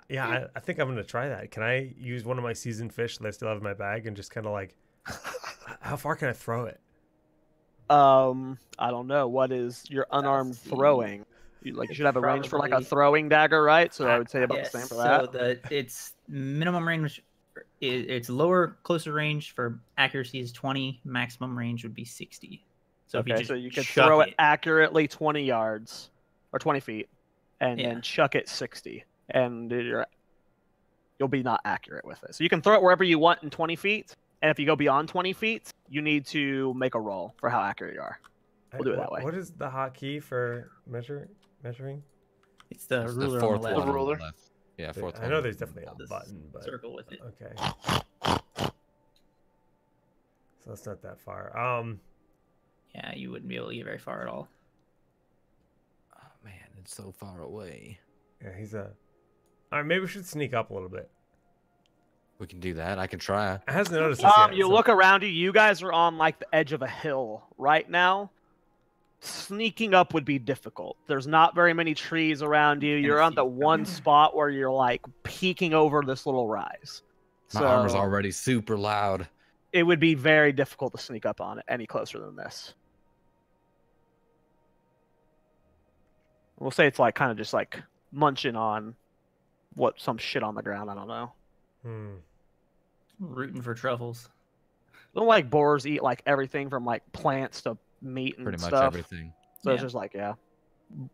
Speaker 1: Yeah, I think I'm gonna try that. Can I use one of my seasoned fish that I still have in my bag and just kind of like, how far can I throw it?
Speaker 4: I don't know. What is your unarmed
Speaker 5: see.
Speaker 4: throwing? You should have a range for like a
Speaker 5: Probably-
Speaker 4: throwing dagger, right? So I would say about
Speaker 5: Yes,
Speaker 4: the same for
Speaker 5: so
Speaker 4: that.
Speaker 5: it's minimum range. It's lower, closer range for accuracy is 20. Maximum range would be 60. So if you
Speaker 4: Okay,
Speaker 5: just
Speaker 4: so you could
Speaker 5: chuck
Speaker 4: throw it accurately 20 yards or 20 feet, and
Speaker 5: Yeah.
Speaker 4: then chuck it 60, and you'll be not accurate with it. So you can throw it wherever you want in 20 feet, and if you go beyond 20 feet, you need to make a roll for how accurate you are. We'll do it that way.
Speaker 1: What is the hotkey for measuring?
Speaker 5: It's the
Speaker 3: It's
Speaker 5: ruler
Speaker 3: the fourth
Speaker 5: on the left.
Speaker 3: one on
Speaker 2: ruler.
Speaker 3: the left. Yeah, fourth
Speaker 1: I
Speaker 3: one.
Speaker 1: know there's definitely a
Speaker 5: This
Speaker 1: button, but
Speaker 5: circle with it.
Speaker 1: okay. So that's not that far.
Speaker 5: Yeah, you wouldn't be able to get very far at all.
Speaker 3: Oh man, it's so far away.
Speaker 1: Yeah, he's a. All right, maybe we should sneak up a little bit.
Speaker 3: We can do that. I can try.
Speaker 1: It hasn't noticed us yet.
Speaker 4: You
Speaker 1: so-
Speaker 4: look around you. You guys are on like the edge of a hill right now. Sneaking up would be difficult. There's not very many trees around you. You're on the one spot where you're like peeking over this little rise.
Speaker 3: My armor's already super loud.
Speaker 4: It would be very difficult to sneak up on it any closer than this. We'll say it's like kind of just like munching on some shit on the ground. I don't know.
Speaker 5: Rooting for truffles.
Speaker 4: Don't like boars eat like everything from like plants to meat and
Speaker 3: Pretty much
Speaker 4: stuff.
Speaker 3: everything.
Speaker 4: So it's just like, yeah,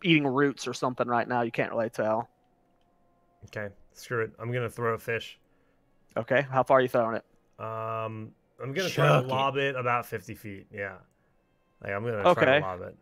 Speaker 4: eating roots or something right now. You can't really tell.
Speaker 1: Okay, screw it. I'm gonna throw a fish.
Speaker 4: Okay, how far are you throwing it?
Speaker 1: I'm gonna try
Speaker 5: Chuck
Speaker 1: to
Speaker 5: it.
Speaker 1: lob it about 50 feet. Yeah, like I'm gonna try
Speaker 4: Okay.
Speaker 1: to lob it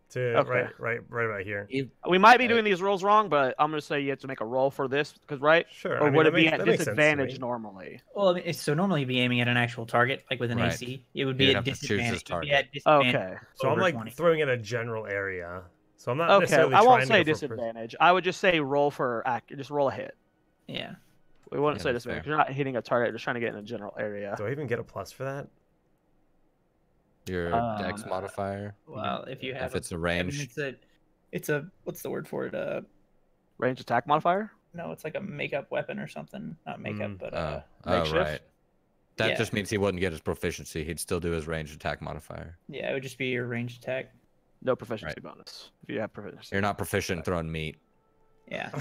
Speaker 1: to
Speaker 4: Okay.
Speaker 1: right about here.
Speaker 4: We might be doing these rolls wrong, but I'm gonna say you have to make a roll for this, because right?
Speaker 1: Sure.
Speaker 4: Or
Speaker 1: I mean,
Speaker 4: would
Speaker 1: that
Speaker 4: it be
Speaker 1: makes-
Speaker 4: at
Speaker 1: that makes sense to
Speaker 4: disadvantage
Speaker 1: me.
Speaker 4: normally?
Speaker 5: Well, I mean, so normally you'd be aiming at an actual target, like with an
Speaker 3: Right.
Speaker 5: AC. It would
Speaker 3: You'd
Speaker 5: be a
Speaker 3: have to choose
Speaker 5: disadvantage.
Speaker 3: this
Speaker 5: It'd be
Speaker 3: target.
Speaker 5: at disadvantage
Speaker 4: Okay.
Speaker 1: So I'm
Speaker 5: over
Speaker 1: like
Speaker 5: 20.
Speaker 1: throwing in a general area. So I'm not
Speaker 4: Okay,
Speaker 1: necessarily
Speaker 4: I won't
Speaker 1: trying
Speaker 4: say
Speaker 1: to go for
Speaker 4: disadvantage. I would just say roll for just roll a hit.
Speaker 5: Yeah.
Speaker 4: We wouldn't
Speaker 3: Yeah,
Speaker 4: say
Speaker 3: that's
Speaker 4: disadvantage.
Speaker 3: fair.
Speaker 4: You're not hitting a target. You're just trying to get in a general area.
Speaker 1: Do I even get a plus for that?
Speaker 3: Your dex modifier.
Speaker 5: Well, if you have,
Speaker 3: If it's a
Speaker 5: I mean,
Speaker 3: range.
Speaker 5: it's a what's the word for it?
Speaker 4: Range attack modifier.
Speaker 5: No, it's like a makeup weapon or something. Not makeup, but
Speaker 3: Oh,
Speaker 4: Makeshift?
Speaker 3: right. That just means he wouldn't get his proficiency. He'd still do his ranged attack modifier.
Speaker 5: Yeah, it would just be your ranged attack.
Speaker 4: No proficiency bonus if you have proficiency.
Speaker 3: You're not proficient in throwing meat.
Speaker 5: Yeah.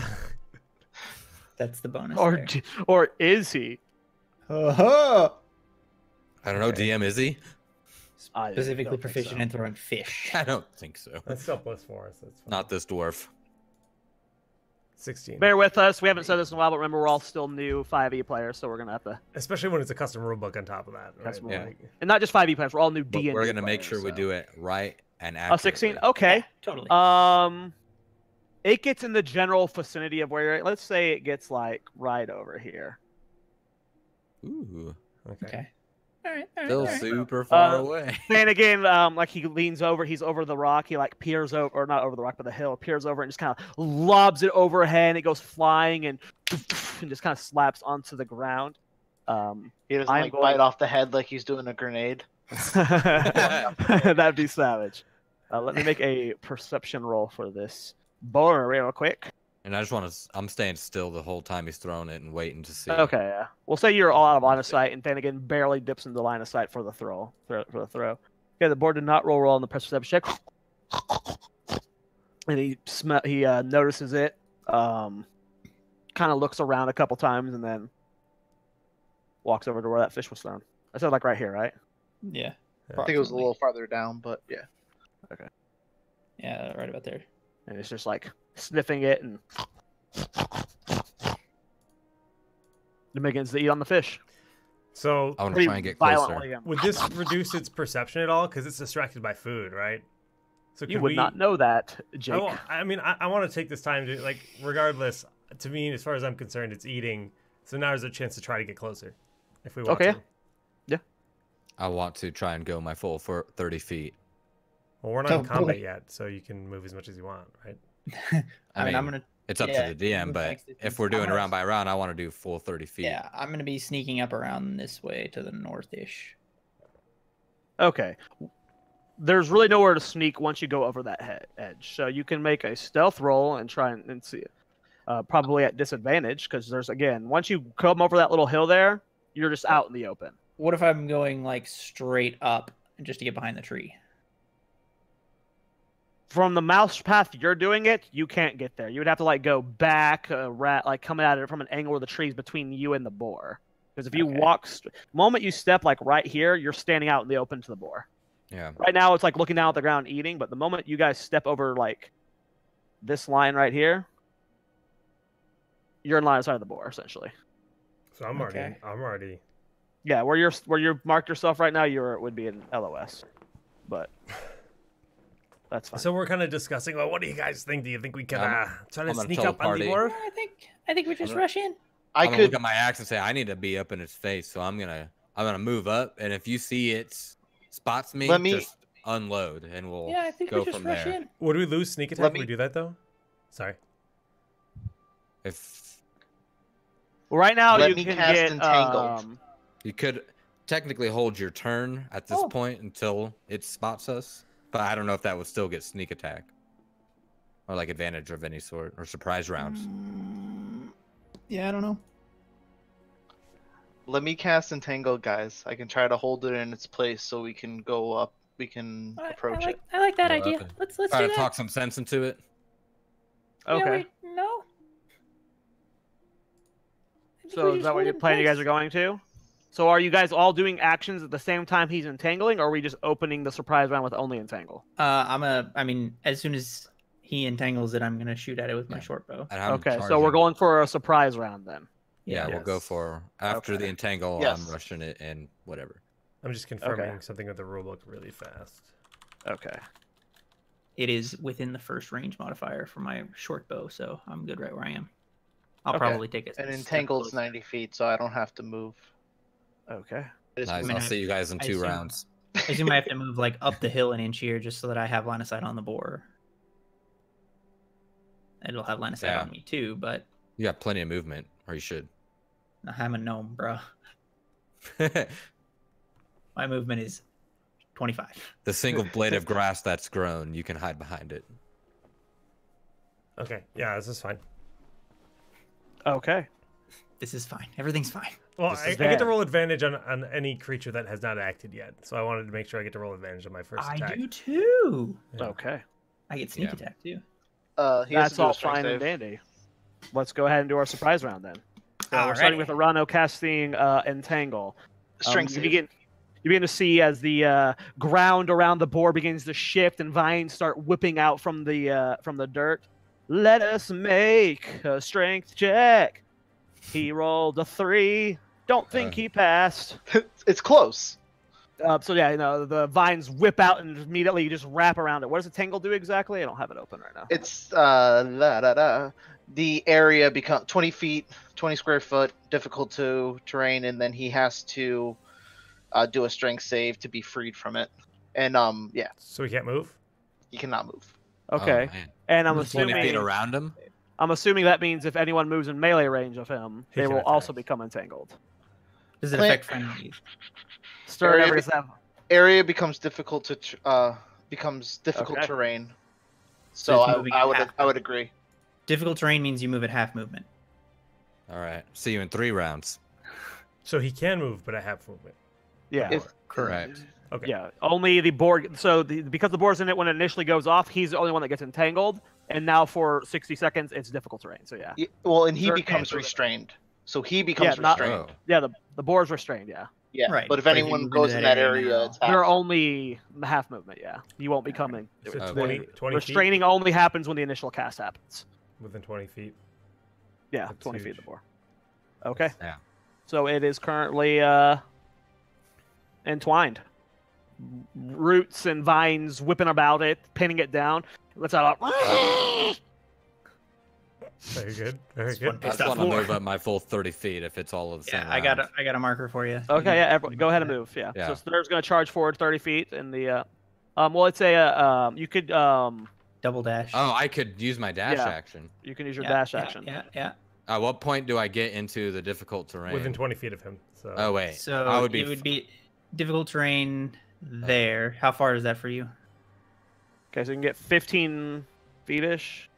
Speaker 5: That's the bonus.
Speaker 4: Or is he?
Speaker 5: Uh-huh.
Speaker 3: I don't know, DM, is he?
Speaker 5: Specifically proficient in throwing fish.
Speaker 3: I don't think so.
Speaker 1: That's still +4, so that's fine.
Speaker 3: Not this dwarf.
Speaker 1: 16.
Speaker 4: Bear with us. We haven't said this in a while, but remember, we're all still new 5e players, so we're going to have to...
Speaker 1: Especially when it's a custom rulebook on top of that. Right?
Speaker 3: Yeah.
Speaker 4: And not just 5e players, we're all new D&D
Speaker 3: We're going to make
Speaker 4: players,
Speaker 3: sure we do it right and accurately.
Speaker 4: 16? Okay.
Speaker 5: Yeah, totally.
Speaker 4: It gets in the general vicinity of where you're at. Let's say it gets, like, right over here.
Speaker 3: Ooh.
Speaker 1: Okay.
Speaker 5: All right.
Speaker 3: Still super far away.
Speaker 4: And again, like he leans over, he's over the rock, he like peers over, or not over the rock, but the hill, peers over and just kind of lobs it overhead, and it goes flying and just kind of slaps onto the ground.
Speaker 2: He doesn't bite off the head like he's doing a grenade.
Speaker 4: That'd be savage. Let me make a perception roll for this boar real quick.
Speaker 3: And I just want to, I'm staying still the whole time he's throwing it and waiting to see.
Speaker 4: Okay, yeah. We'll say you're all out of line of sight, and then again barely dips into the line of sight for the throw. Okay, the board did not roll on the perception check. And he notices it, kind of looks around a couple times, and then walks over to where that fish was thrown. I said like right here, right?
Speaker 5: Yeah.
Speaker 2: I think it was a little farther down, but yeah.
Speaker 4: Okay.
Speaker 5: Yeah, right about there.
Speaker 4: And it's just like sniffing it and it begins to eat on the fish.
Speaker 1: So
Speaker 3: I want to try and get closer.
Speaker 1: Would this reduce its perception at all? Because it's distracted by food, right? So
Speaker 4: you would not know that, Jake.
Speaker 1: I mean, I want to take this time to, like, regardless, to me, as far as I'm concerned, it's eating. So now there's a chance to try to get closer if we want to.
Speaker 4: Yeah.
Speaker 3: I want to try and go my full for 30 feet.
Speaker 1: Well, we're not in combat yet, so you can move as much as you want, right?
Speaker 3: I mean, I'm gonna. It's up to the DM, but if we're doing round by round, I want to do full 30 feet.
Speaker 5: Yeah, I'm gonna be sneaking up around this way to the north-ish.
Speaker 4: Okay. There's really nowhere to sneak once you go over that edge, so you can make a stealth roll and try and see it. Probably at disadvantage because there's once you come over that little hill there, you're just out in the open.
Speaker 5: What if I'm going like straight up just to get behind the tree?
Speaker 4: From the mouse path you're doing it, you can't get there. You would have to like go back, like coming at it from an angle where the tree's between you and the boar. Because if you walk, moment you step like right here, you're standing out in the open to the boar.
Speaker 3: Yeah.
Speaker 4: Right now it's like looking down at the ground eating, but the moment you guys step over like this line right here, you're in line of sight of the boar essentially.
Speaker 1: So I'm already.
Speaker 4: Yeah, where you're marked yourself right now, would be in LOS, but. That's fine.
Speaker 1: So we're kind of discussing, well, what do you guys think? Do you think we can try to sneak up on the
Speaker 5: Yeah,
Speaker 1: board?
Speaker 5: I think we just rush in.
Speaker 3: I'm gonna look at my axe and say I need to be up in its face, so I'm gonna move up, and if you see it spots me, just unload, and we'll go from there. In.
Speaker 1: Would we lose sneak attack if we do that though? Sorry.
Speaker 4: Well, right now you can get
Speaker 2: entangled.
Speaker 3: You could technically hold your turn at this point until it spots us. But I don't know if that would still get sneak attack. Or like advantage of any sort. Or surprise rounds.
Speaker 5: Yeah, I don't know.
Speaker 2: Let me cast Entangle, guys. I can try to hold it in its place so we can go up. We can approach it.
Speaker 5: I like that idea. Let's
Speaker 3: try
Speaker 5: do
Speaker 3: to
Speaker 5: that.
Speaker 3: talk some sense into it.
Speaker 4: Okay.
Speaker 5: No.
Speaker 4: So is that what you're planning you guys are going to? So are you guys all doing actions at the same time he's entangling, or are we just opening the surprise round with only entangle?
Speaker 5: I mean, as soon as he entangles it, I'm gonna shoot at it with my short bow.
Speaker 4: Okay, so we're going for a surprise round then.
Speaker 3: Yeah, we'll go for after the entangle.
Speaker 2: Yes.
Speaker 3: I'm rushing it and whatever.
Speaker 1: I'm just confirming something with the rulebook really fast.
Speaker 4: Okay.
Speaker 5: It is within the first range modifier for my short bow, so I'm good right where I am. I'll probably take it.
Speaker 2: And entangled's 90 feet, so I don't have to move.
Speaker 4: Okay.
Speaker 3: Nice. I'll see you guys in 2 rounds.
Speaker 5: I assume I have to move like up the hill an inch here just so that I have line of sight on the boar. It'll have line of sight on me too, but
Speaker 3: you got plenty of movement, or you should.
Speaker 5: I'm a gnome, bro. My movement is 25.
Speaker 3: The single blade of grass that's grown, you can hide behind it.
Speaker 1: Okay, yeah, this is fine.
Speaker 4: Okay.
Speaker 5: This is fine. Everything's fine.
Speaker 1: Well, I get to roll advantage on any creature that has not acted yet, so I wanted to make sure I get to roll advantage on my first attack.
Speaker 5: I do too.
Speaker 1: Yeah.
Speaker 4: Okay.
Speaker 5: I get sneak attack too.
Speaker 4: That's all fine and dandy. Let's go ahead and do our surprise round then. So we're starting with Arano casting Entangle.
Speaker 2: Strength save.
Speaker 4: You begin to see as the ground around the board begins to shift and vines start whipping out from the dirt. Let us make a strength check. He rolled a 3. Don't think he passed.
Speaker 2: It's close.
Speaker 4: So yeah, the vines whip out and immediately you just wrap around it. What does a tangle do exactly? I don't have it open right now.
Speaker 2: It's the area becomes 20 feet, 20 square foot, difficult to terrain, and then he has to do a strength save to be freed from it. And yeah.
Speaker 1: So he can't move?
Speaker 2: He cannot move.
Speaker 4: Okay. And I'm
Speaker 3: 20
Speaker 4: assuming
Speaker 3: feet around him.
Speaker 4: I'm assuming that means if anyone moves in melee range of him, they will also become entangled.
Speaker 5: Does it affect friendlies?
Speaker 2: Area becomes difficult terrain. So I would agree.
Speaker 5: Difficult terrain means you move at half movement.
Speaker 3: All right. See you in 3 rounds.
Speaker 1: So he can move, but at half movement.
Speaker 4: Yeah.
Speaker 3: Correct.
Speaker 1: Okay.
Speaker 4: Yeah. Only the board. So because the board's in it when it initially goes off, he's the only one that gets entangled. And now for 60 seconds, it's difficult terrain. So yeah.
Speaker 2: Well, and he becomes restrained. So he becomes restrained.
Speaker 4: Yeah. The board's restrained. Yeah.
Speaker 2: Yeah.
Speaker 5: Right.
Speaker 2: But if anyone goes in that area, it's half.
Speaker 4: They're only half movement. Yeah. You won't be coming.
Speaker 1: So 20
Speaker 4: restraining
Speaker 1: feet?
Speaker 4: only happens when the initial cast happens.
Speaker 1: Within 20 feet.
Speaker 4: Yeah.
Speaker 1: That's
Speaker 4: 20
Speaker 1: huge.
Speaker 4: feet of the board. Okay.
Speaker 3: Yeah.
Speaker 4: So it is currently entwined. Roots and vines whipping about it, pinning it down. Let's out.
Speaker 1: Very good. Very good.
Speaker 3: I just want to move up my full 30 feet if it's all of the same.
Speaker 5: I got a marker for you.
Speaker 4: Okay, yeah, everyone, go ahead and move. Yeah. So Thur's going to charge forward 30 feet in the well, it's a you could
Speaker 5: double dash.
Speaker 3: Oh, I could use my dash action.
Speaker 4: You can use your dash action.
Speaker 5: Yeah.
Speaker 3: At what point do I get into the difficult terrain?
Speaker 1: Within 20 feet of him. So.
Speaker 3: Oh wait.
Speaker 5: So
Speaker 3: it
Speaker 5: would be difficult terrain there. How far is that for you?
Speaker 4: Okay, so you can get 15 feet-ish.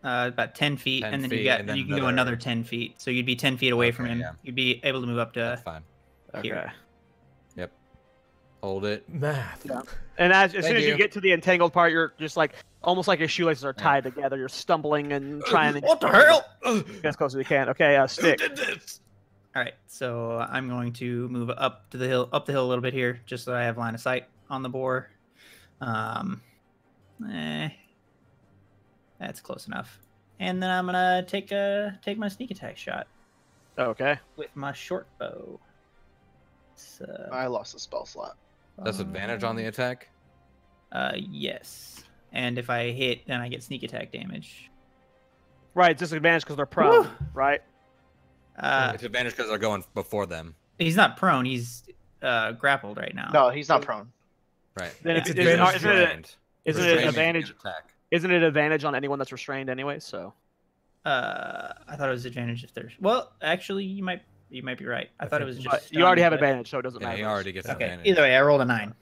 Speaker 5: About 10 feet,
Speaker 3: 10
Speaker 5: and then
Speaker 3: feet,
Speaker 5: you can go another 10 feet. So you'd be 10 feet away from him.
Speaker 3: Yeah.
Speaker 5: You'd be able to move up to
Speaker 3: That's fine.
Speaker 5: here.
Speaker 4: Okay.
Speaker 3: Yep. Hold it.
Speaker 1: Math.
Speaker 4: Yeah. And as soon as you get to the entangled part, you're just like almost like your shoelaces are tied together. You're stumbling and trying to
Speaker 3: What the hell?
Speaker 4: get as close as you can. Okay, stick.
Speaker 3: Who did this?
Speaker 5: All right, so I'm going to move up the hill a little bit here, just so I have line of sight on the boar. That's close enough. And then I'm gonna take my sneak attack shot
Speaker 4: Okay.
Speaker 5: with my short bow. So,
Speaker 2: I lost a spell slot.
Speaker 3: That's advantage on the attack.
Speaker 5: yes. And if I hit, then I get sneak attack damage.
Speaker 4: Right, it's disadvantage because they're prone, right?
Speaker 3: It's advantage because they're going before them.
Speaker 5: He's not prone. He's grappled right now.
Speaker 2: No, he's not prone.
Speaker 3: Right.
Speaker 4: Then
Speaker 1: It's
Speaker 4: isn't
Speaker 1: advantage.
Speaker 4: it
Speaker 3: Restrained
Speaker 4: advantage?
Speaker 3: attack.
Speaker 4: Isn't it advantage on anyone that's restrained anyway? So.
Speaker 5: I thought it was advantage if there's. Well, actually, you might be right. I thought it was just.
Speaker 4: You already have
Speaker 5: but-
Speaker 4: advantage, so it doesn't
Speaker 3: Yeah,
Speaker 4: matter.
Speaker 3: he already gets
Speaker 5: Okay.
Speaker 3: advantage.
Speaker 5: Either way, I rolled a 9.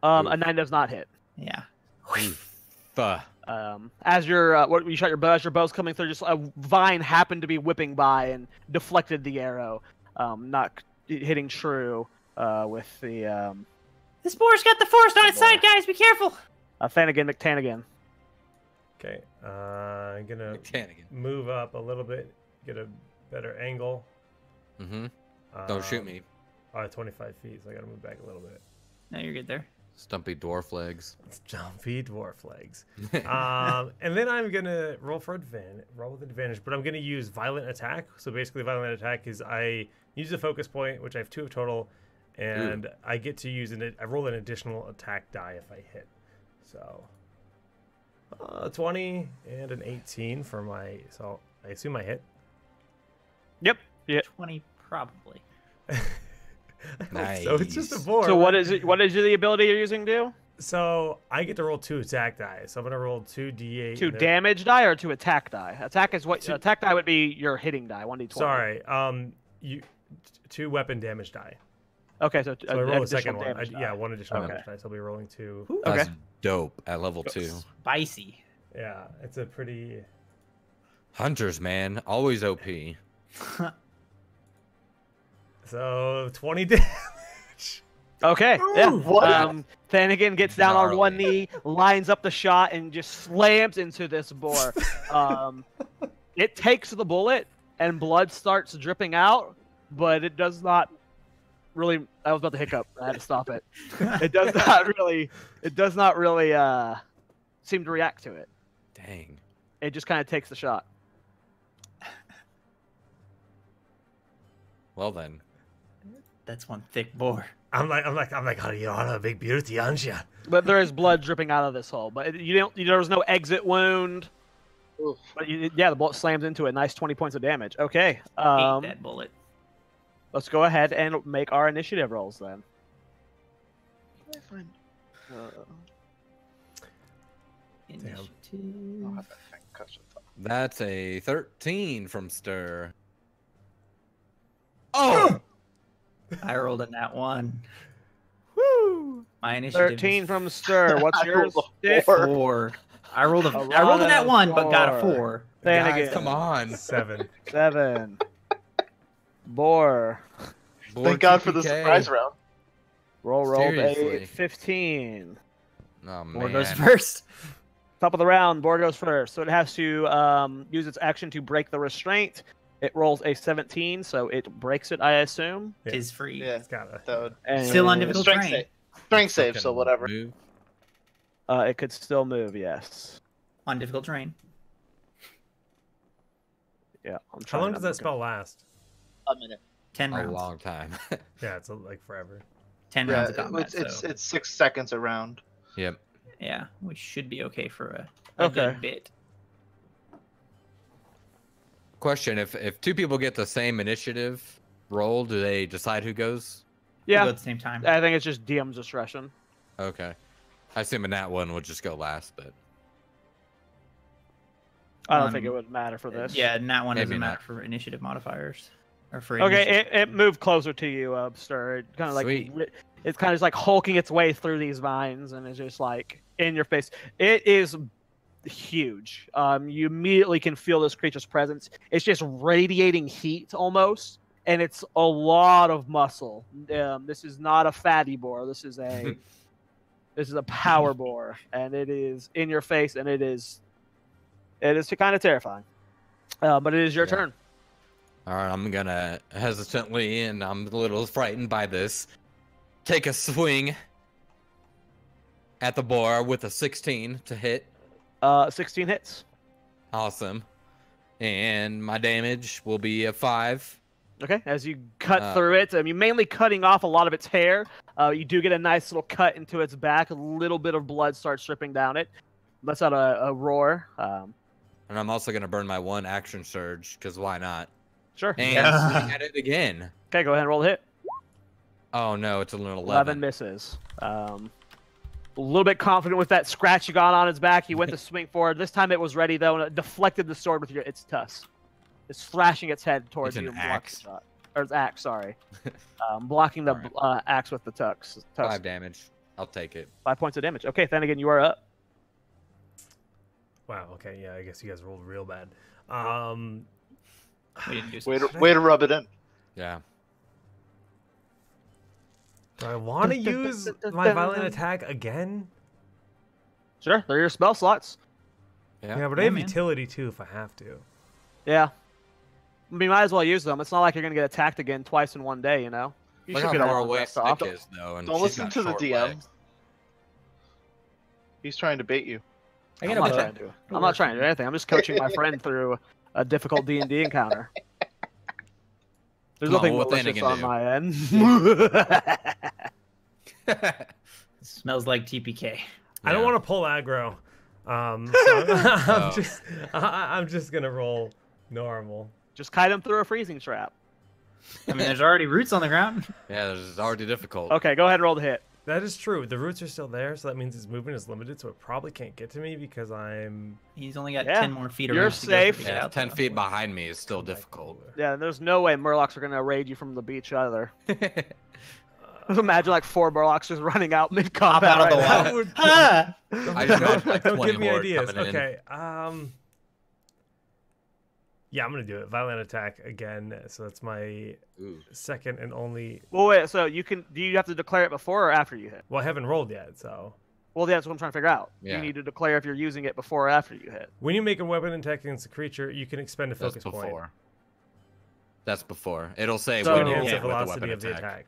Speaker 4: A 9 does not hit.
Speaker 5: Yeah.
Speaker 4: As you shot your bow, as your bow's coming through, just a vine happened to be whipping by and deflected the arrow, not hitting true with the.
Speaker 5: This boar's got the forest on its side, guys. Be careful.
Speaker 4: Thanagan McTanagan.
Speaker 1: Okay. I'm going to
Speaker 3: Tannigan.
Speaker 1: move up a little bit, get a better angle.
Speaker 3: Mm-hmm. Don't shoot me.
Speaker 1: 25 feet, so I got to move back a little bit.
Speaker 5: No, you're good there.
Speaker 3: Stumpy dwarf legs.
Speaker 1: It's jumpy dwarf legs. And then I'm going to roll with advantage, but I'm going to use violent attack. So basically violent attack is I use a focus point, which I have 2 total, and I get to use I roll an additional attack die if I hit. So 20 and an 18 for so I assume I hit.
Speaker 4: Yep. Yeah.
Speaker 5: 20 probably.
Speaker 3: Nice.
Speaker 1: So it's just a board.
Speaker 4: So what is it? What is the ability you're using, do?
Speaker 1: So I get to roll 2 attack die. So I'm gonna roll 2d8.
Speaker 4: 2 damage die or 2 attack die? Attack is what attack die would be your hitting die, 1d20.
Speaker 1: Sorry. 2 weapon damage die.
Speaker 4: Okay, so
Speaker 1: I roll a second one.
Speaker 4: damage die.
Speaker 1: 1 additional damage die. So I'll be rolling 2.
Speaker 5: Ooh,
Speaker 3: That's dope at level 2.
Speaker 5: spicy.
Speaker 1: Yeah, it's a pretty
Speaker 3: Hunters, man, always OP.
Speaker 1: So 20 damage.
Speaker 4: Okay, yeah.
Speaker 2: What?
Speaker 4: Flanagan gets down on one
Speaker 3: Gnarly.
Speaker 4: knee, lines up the shot, and just slams into this boar. It takes the bullet, and blood starts dripping out, but it does not really. I was about to hiccup. I had to stop it. It does not really. It does not really seem to react to it.
Speaker 3: Dang.
Speaker 4: It just kind of takes the shot.
Speaker 3: Well then.
Speaker 5: That's one thick boar.
Speaker 1: I'm like, oh, you're a big beauty, aren't you?
Speaker 4: But there is blood dripping out of this hole. But there was no exit wound.
Speaker 2: Oof.
Speaker 4: But yeah, the bullet slams into it. Nice 20 points of damage. Okay.
Speaker 5: Ate that bullet.
Speaker 4: Let's go ahead and make our initiative rolls then.
Speaker 2: Fine.
Speaker 5: Initiative.
Speaker 2: I'll have that thing cut it off.
Speaker 3: That's a 13 from Stir. Oh!
Speaker 5: I rolled a nat 1.
Speaker 4: Woo!
Speaker 5: My initiative
Speaker 4: 13
Speaker 5: is
Speaker 4: from Stir. What's
Speaker 2: I
Speaker 4: yours?
Speaker 2: rolled a 4.
Speaker 5: 4. I rolled a
Speaker 4: A
Speaker 5: nat 1, but got a
Speaker 4: 4.
Speaker 5: 4.
Speaker 3: Guys,
Speaker 4: Flanagan.
Speaker 3: come on.
Speaker 1: 7.
Speaker 4: 7. Boar.
Speaker 2: Thank God for the
Speaker 3: TPK.
Speaker 2: surprise round.
Speaker 4: Rolled
Speaker 3: Seriously.
Speaker 4: a 15.
Speaker 3: Oh,
Speaker 5: Boar
Speaker 3: man.
Speaker 5: goes first.
Speaker 4: Top of the round, Boar goes first. So it has to use its action to break the restraint. It rolls a 17, so it breaks it, I assume.
Speaker 1: Yeah.
Speaker 5: Tis free.
Speaker 2: Yeah,
Speaker 1: It's got
Speaker 2: that would.
Speaker 4: And
Speaker 5: Still on difficult
Speaker 2: Strength
Speaker 5: terrain.
Speaker 2: save. Strength save, so
Speaker 3: Fucking
Speaker 2: whatever.
Speaker 3: move.
Speaker 4: It could still move, yes.
Speaker 5: On difficult terrain.
Speaker 4: Yeah.
Speaker 1: How
Speaker 4: trying.
Speaker 1: long does that spell last?
Speaker 2: A minute.
Speaker 5: 10
Speaker 3: A
Speaker 5: rounds.
Speaker 3: long time.
Speaker 1: Yeah, it's like forever.
Speaker 5: 10
Speaker 2: Yeah,
Speaker 5: rounds of combat.
Speaker 2: it's
Speaker 5: so,
Speaker 2: 6 seconds a round.
Speaker 3: Yep.
Speaker 5: yeah, we should be okay for a
Speaker 4: Okay.
Speaker 5: good bit.
Speaker 3: Question: If two people get the same initiative roll, do they decide who goes?
Speaker 5: We'll
Speaker 4: Yeah.
Speaker 5: go at the same time.
Speaker 4: I think it's just DM's discretion.
Speaker 3: Okay. I assume in that one would just go last, but
Speaker 4: I don't think it would matter for this.
Speaker 5: Yeah, nat 1
Speaker 3: Maybe
Speaker 5: doesn't
Speaker 3: not.
Speaker 5: matter for initiative modifiers. Or for
Speaker 4: Okay,
Speaker 5: initiative.
Speaker 4: it moved closer to you, Stir. It kind of like
Speaker 3: Sweet.
Speaker 4: it's kind of just like hulking its way through these vines, and it's just like in your face. It is huge. You immediately can feel this creature's presence. It's just radiating heat almost, and it's a lot of muscle. This is not a fatty boar. This is a power boar, and it is in your face, and it is kind of terrifying. But it is your
Speaker 3: Yeah.
Speaker 4: turn.
Speaker 3: all right, I'm gonna hesitantly, and I'm a little frightened by this, take a swing at the boar with a 16 to hit.
Speaker 4: 16 hits.
Speaker 3: Awesome. And my damage will be a 5.
Speaker 4: Okay, as you cut through it, you're mainly cutting off a lot of its hair. You do get a nice little cut into its back. A little bit of blood starts dripping down it. Lets out a roar.
Speaker 3: And I'm also gonna burn my 1 action surge, because why not?
Speaker 4: Sure.
Speaker 3: And
Speaker 5: Yeah.
Speaker 3: swing at it again.
Speaker 4: Okay, go ahead and roll the hit.
Speaker 3: Oh no, it's an 11.
Speaker 4: 11 misses. A little bit confident with that scratch you got on its back. You went to swing forward. This time it was ready, though, and it deflected the sword with its tusk. It's thrashing its head towards
Speaker 3: It's
Speaker 4: you.
Speaker 3: an
Speaker 4: and blocking
Speaker 3: axe.
Speaker 4: the shot. Or its axe, sorry. Blocking the
Speaker 3: Alright.
Speaker 4: axe with the tusk.
Speaker 3: 5 damage. I'll take it.
Speaker 4: 5 points of damage. Okay, then again, you are up.
Speaker 1: Wow. Okay. Yeah. I guess you guys rolled real bad.
Speaker 5: We didn't do
Speaker 2: Way to rub it in.
Speaker 3: Yeah.
Speaker 1: Do I want to use my violent attack again?
Speaker 4: Sure, they're your spell slots.
Speaker 1: Yeah, but I
Speaker 5: Yeah,
Speaker 1: have
Speaker 5: man.
Speaker 1: utility too if I have to.
Speaker 4: Yeah. I mean, might as well use them. It's not like you're going to get attacked again twice in one day, you know? You
Speaker 3: Look
Speaker 4: should
Speaker 3: how
Speaker 4: get a
Speaker 3: far
Speaker 4: long
Speaker 3: away
Speaker 4: rest
Speaker 3: Stick
Speaker 4: off.
Speaker 3: is, though. And
Speaker 2: Don't
Speaker 3: she's
Speaker 2: listen
Speaker 3: got
Speaker 2: to the
Speaker 3: short
Speaker 2: DM.
Speaker 3: legs.
Speaker 2: He's trying to bait you.
Speaker 5: I
Speaker 4: I'm
Speaker 5: gotta
Speaker 4: not
Speaker 5: go.
Speaker 4: trying to. I'm not trying to do anything. I'm just coaching my friend through a difficult D&D encounter. There's
Speaker 3: Come on,
Speaker 4: nothing
Speaker 3: what
Speaker 4: malicious
Speaker 3: Flanagan
Speaker 4: on
Speaker 3: do?
Speaker 4: my end.
Speaker 5: Smells like TPK.
Speaker 1: I don't
Speaker 3: Yeah.
Speaker 1: want to pull aggro. So I'm just gonna roll normal.
Speaker 4: Just kite him through a freezing trap.
Speaker 5: I mean, there's already roots on the ground.
Speaker 3: Yeah, this is already difficult.
Speaker 4: Okay, go ahead and roll the hit.
Speaker 1: That is true. The roots are still there, so that means his movement is limited, so it probably can't get to me because I'm.
Speaker 5: He's only got
Speaker 4: Yeah.
Speaker 5: 10 more feet around.
Speaker 4: You're
Speaker 5: to go
Speaker 4: safe.
Speaker 5: through the
Speaker 3: Yeah,
Speaker 5: out
Speaker 3: 10
Speaker 5: though.
Speaker 3: feet behind me is still difficult.
Speaker 4: Yeah, there's no way Murlocs are going to raid you from the beach either. Imagine like 4 Murlocs just running out mid-combat.
Speaker 5: Hop out of the
Speaker 4: right now.
Speaker 1: That would-
Speaker 5: Ah!
Speaker 3: I just got like
Speaker 1: Don't
Speaker 3: 20
Speaker 1: give me
Speaker 3: more
Speaker 1: ideas.
Speaker 3: coming in.
Speaker 1: Okay. Yeah, I'm gonna do it. Violent attack again. So that's my second and only.
Speaker 4: Well, wait. So do you have to declare it before or after you hit?
Speaker 1: Well, I haven't rolled yet, so.
Speaker 4: Well, that's what I'm trying to figure out.
Speaker 3: Yeah.
Speaker 4: You need to declare if you're using it before or after you hit.
Speaker 1: When you make a weapon attack against a creature, you can expend a focus
Speaker 3: That's before.
Speaker 1: point.
Speaker 3: That's before. It'll say
Speaker 4: So
Speaker 3: when you
Speaker 1: Enhance the
Speaker 3: hit with a
Speaker 1: velocity
Speaker 3: weapon
Speaker 1: of the
Speaker 3: attack.
Speaker 1: attack.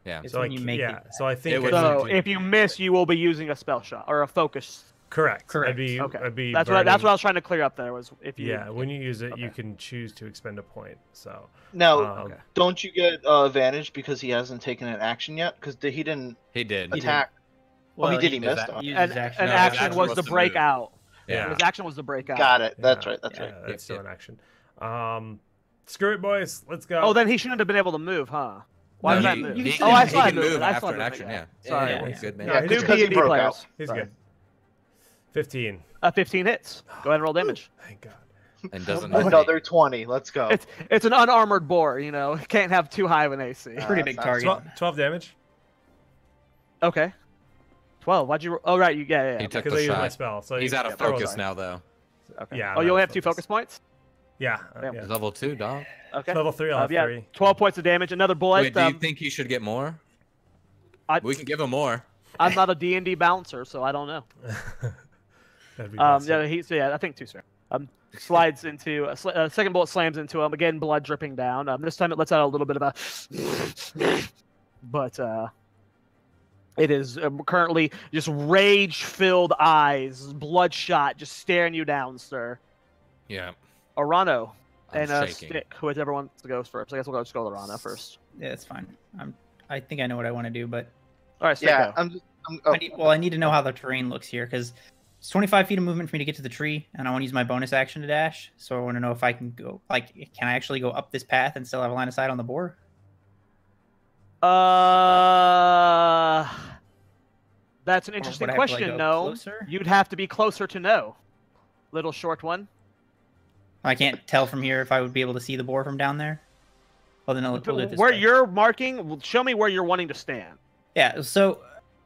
Speaker 3: Yeah.
Speaker 5: It's
Speaker 1: So
Speaker 5: when you make it.
Speaker 1: So I think.
Speaker 3: It would-
Speaker 4: So
Speaker 3: do.
Speaker 4: if you miss, you will be using a spell shot or a focus.
Speaker 1: Correct.
Speaker 5: Correct.
Speaker 4: Okay.
Speaker 1: I'd be
Speaker 4: That's what I was trying to clear up there. Was if you.
Speaker 1: Yeah, when you use it, you
Speaker 4: Okay.
Speaker 1: can choose to expend a point. So
Speaker 2: Now,
Speaker 4: Okay.
Speaker 2: don't you get advantage because he hasn't taken an action yet? Because he didn't
Speaker 3: He did.
Speaker 2: attack.
Speaker 5: Well,
Speaker 2: he did. He
Speaker 5: he
Speaker 2: missed.
Speaker 5: used
Speaker 4: An
Speaker 5: his action.
Speaker 4: an
Speaker 3: No, his
Speaker 4: action
Speaker 3: action
Speaker 4: was
Speaker 3: was
Speaker 4: the
Speaker 3: to
Speaker 4: breakout.
Speaker 3: Yeah.
Speaker 4: His action was the breakout.
Speaker 2: Got it. That's
Speaker 1: Yeah,
Speaker 2: right. That's right.
Speaker 1: That's still
Speaker 3: Yep.
Speaker 1: an action. Screw it, boys. Let's go.
Speaker 4: Oh, then he shouldn't have been able to move, huh? Why
Speaker 3: No,
Speaker 4: did that
Speaker 3: he-
Speaker 4: move?
Speaker 3: he
Speaker 4: Oh, I
Speaker 3: can-
Speaker 4: saw
Speaker 3: he
Speaker 4: it
Speaker 3: can
Speaker 4: moving.
Speaker 3: move
Speaker 4: I
Speaker 3: after
Speaker 4: saw it
Speaker 3: an
Speaker 4: moving,
Speaker 3: action,
Speaker 4: yeah.
Speaker 3: yeah.
Speaker 4: Sorry.
Speaker 3: Yeah, he's good, man.
Speaker 2: Yeah,
Speaker 4: New
Speaker 2: it's 'cause he
Speaker 4: D&D
Speaker 2: broke
Speaker 4: players.
Speaker 2: out.
Speaker 1: He's
Speaker 4: Sorry.
Speaker 1: good. 15.
Speaker 4: 15 hits. Go ahead and roll damage.
Speaker 1: Thank God.
Speaker 3: And doesn't
Speaker 2: Another 20. Let's go.
Speaker 4: It's an unarmored boar, you know. Can't have too high of an AC.
Speaker 5: Pretty big
Speaker 2: That's
Speaker 5: target.
Speaker 1: 12 damage.
Speaker 4: Okay. 12. Why'd you? Oh, right. Yeah.
Speaker 3: He took
Speaker 1: Because
Speaker 3: the
Speaker 1: I used my
Speaker 3: shot.
Speaker 1: spell. So
Speaker 3: He's out of
Speaker 1: throw
Speaker 3: focus
Speaker 1: it.
Speaker 3: now, though.
Speaker 4: Okay.
Speaker 1: Yeah,
Speaker 4: Oh,
Speaker 1: I'm
Speaker 4: you
Speaker 1: out
Speaker 4: only
Speaker 1: of
Speaker 4: have 2
Speaker 1: focus.
Speaker 4: focus points.
Speaker 1: Yeah.
Speaker 4: Yeah.
Speaker 1: yeah.
Speaker 3: Level 2, dog.
Speaker 4: Okay.
Speaker 1: Level 3, I'll have
Speaker 4: yeah.
Speaker 1: 3.
Speaker 4: 12 points of damage. Another bullet.
Speaker 3: Wait, do you think he should get more? We can give him more.
Speaker 4: I'm not a D&D bouncer, so I don't know.
Speaker 1: That'd be awesome.
Speaker 4: Yeah, I think 2 sir. Slides into second bullet slams into him again, blood dripping down. This time it lets out a little bit of a, but it is currently just rage-filled eyes, bloodshot, just staring you down, sir.
Speaker 3: Yeah.
Speaker 4: Arano
Speaker 3: I'm
Speaker 4: and
Speaker 3: shaking.
Speaker 4: Stick, whichever one goes first. I guess we'll just go with Arano first.
Speaker 5: Yeah, it's fine. I think I know what I want to do, but
Speaker 4: All right, Stick,
Speaker 2: Yeah,
Speaker 4: go.
Speaker 5: I need to know how the terrain looks here because it's 25 feet of movement for me to get to the tree, and I want to use my bonus action to dash. So I want to know if I can go. Like, can I actually go up this path and still have a line of sight on the boar?
Speaker 4: That's an
Speaker 5: Or
Speaker 4: interesting
Speaker 5: would I have to, like,
Speaker 4: question.
Speaker 5: go
Speaker 4: No,
Speaker 5: closer?
Speaker 4: you'd have to be closer to know. Little short one.
Speaker 5: I can't tell from here if I would be able to see the boar from down there. Well, then we'll do it this
Speaker 4: Where
Speaker 5: way.
Speaker 4: you're marking, show me where you're wanting to stand.
Speaker 5: Yeah, so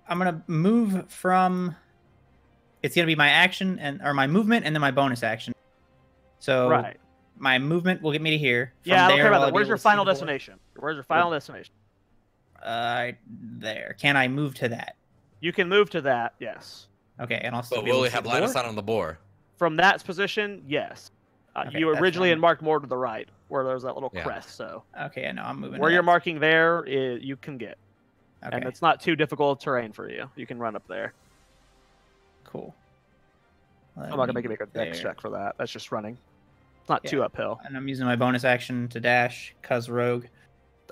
Speaker 5: I'm gonna move from. It's gonna be my action or my movement and then my bonus action. So
Speaker 4: Right.
Speaker 5: my movement will get me to here. From
Speaker 4: Yeah, I don't
Speaker 5: there,
Speaker 4: care about
Speaker 5: will I
Speaker 4: that.
Speaker 5: be
Speaker 4: Where's
Speaker 5: able
Speaker 4: your
Speaker 5: to see
Speaker 4: final
Speaker 5: the boar?
Speaker 4: destination? Where's your final destination?
Speaker 5: There. Can I move to that?
Speaker 4: You can move to that, yes.
Speaker 5: Okay, and I'll still
Speaker 3: But
Speaker 5: be able
Speaker 3: will
Speaker 5: to
Speaker 3: he
Speaker 5: see
Speaker 3: have
Speaker 5: the
Speaker 3: line of
Speaker 5: boar?
Speaker 3: sight on the boar?
Speaker 4: From that position, yes.
Speaker 5: Okay,
Speaker 4: You
Speaker 5: that's
Speaker 4: originally
Speaker 5: fine.
Speaker 4: had marked more to the right, where there's that little
Speaker 3: Yeah.
Speaker 4: crest. So
Speaker 5: Okay, I know I'm moving.
Speaker 4: where
Speaker 5: to
Speaker 4: you're
Speaker 5: that.
Speaker 4: marking there, you can get,
Speaker 5: Okay,
Speaker 4: and it's not too difficult terrain for you. You can run up there.
Speaker 5: cool.
Speaker 4: I'm not gonna make you make a dex
Speaker 5: there.
Speaker 4: check for that. That's just running. It's not too
Speaker 5: Yeah.
Speaker 4: uphill.
Speaker 5: And I'm using my bonus action to dash, cuz rogue,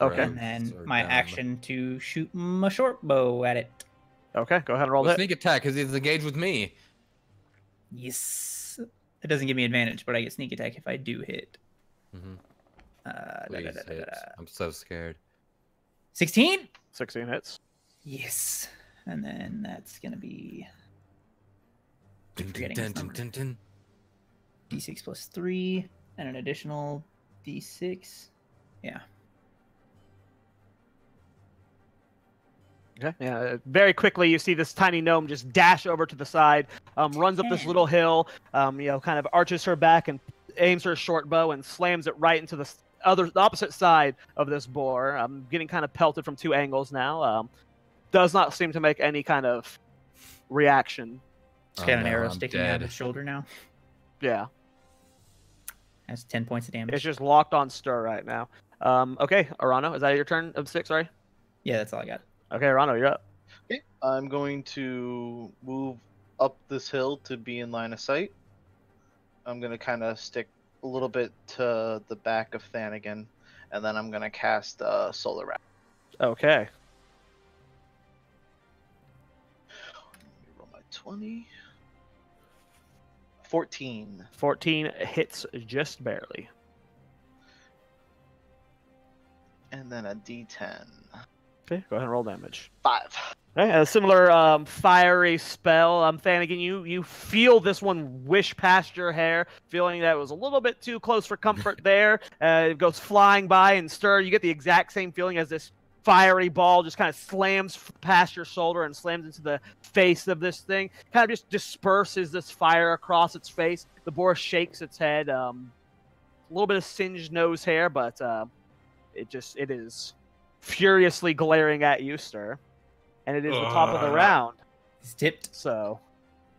Speaker 4: Okay.
Speaker 5: and then
Speaker 3: Or
Speaker 5: my
Speaker 3: dumb.
Speaker 5: action to shoot my short bow at it.
Speaker 4: Okay, go ahead and roll
Speaker 3: Well,
Speaker 4: it.
Speaker 3: sneak attack because he's engaged with me.
Speaker 5: Yes, it doesn't give me advantage, but I get sneak attack if I do hit.
Speaker 3: Mm-hmm.
Speaker 5: Da, da, da, da, da.
Speaker 3: I'm so scared.
Speaker 5: 16.
Speaker 4: 16 hits.
Speaker 5: Yes, and then that's gonna be
Speaker 3: Dun, dun,
Speaker 5: forgetting
Speaker 3: dun,
Speaker 5: his
Speaker 3: dun,
Speaker 5: number.
Speaker 3: dun, dun.
Speaker 5: D6 plus 3 and an additional D6. Yeah.
Speaker 4: Okay. Yeah. Very quickly, you see this tiny gnome just dash over to the side, runs up this little hill, kind of arches her back and aims her short bow and slams it right into the opposite side of this boar. Getting kind of pelted from 2 angles now. Does not seem to make any kind of reaction.
Speaker 5: It's got an
Speaker 3: no,
Speaker 5: arrow
Speaker 3: I'm
Speaker 5: sticking out of
Speaker 3: dead.
Speaker 5: its shoulder now.
Speaker 4: Yeah.
Speaker 5: That's 10 points of damage.
Speaker 4: It's just locked on stir right now. Okay, Arano, is that your turn of 6? Sorry.
Speaker 5: Yeah, that's all I got.
Speaker 4: Okay, Arano, you're up.
Speaker 2: Okay, I'm going to move up this hill to be in line of sight. I'm going to kind of stick a little bit to the back of Thanigan, and then I'm going to cast Solar Wrap.
Speaker 4: Okay.
Speaker 2: Let me roll my 20. 14.
Speaker 4: 14 hits just barely.
Speaker 2: And then a D10.
Speaker 4: Okay, go ahead and roll damage.
Speaker 2: 5.
Speaker 4: Okay, a similar fiery spell. Thanigan, you feel this one wish past your hair, feeling that it was a little bit too close for comfort there. It goes flying by and stir. You get the exact same feeling as this fiery ball just kind of slams past your shoulder and slams into the face of this thing. Kind of just disperses this fire across its face. The boar shakes its head. little bit of singed nose hair, but it is furiously glaring at you, Stir. And it is the top of the round.
Speaker 5: He's tipped.
Speaker 4: So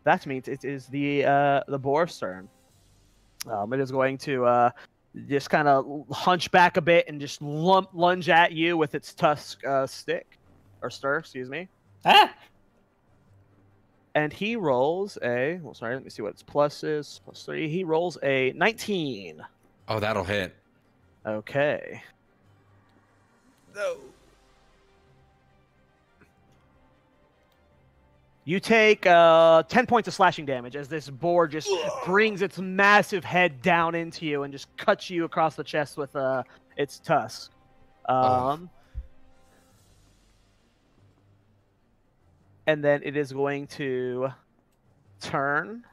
Speaker 4: that means it is the boar's turn. It is going to just kind of hunch back a bit and just lunge at you with its tusk stick. Or Stir, excuse me.
Speaker 5: Ah!
Speaker 4: And he rolls a... Well, sorry, let me see what its plus is. +3. He rolls a 19.
Speaker 3: Oh, that'll hit.
Speaker 4: Okay.
Speaker 3: No.
Speaker 4: You take 10 points of slashing damage as this boar just brings its massive head down into you and just cuts you across the chest with its tusk. And then it is going to turn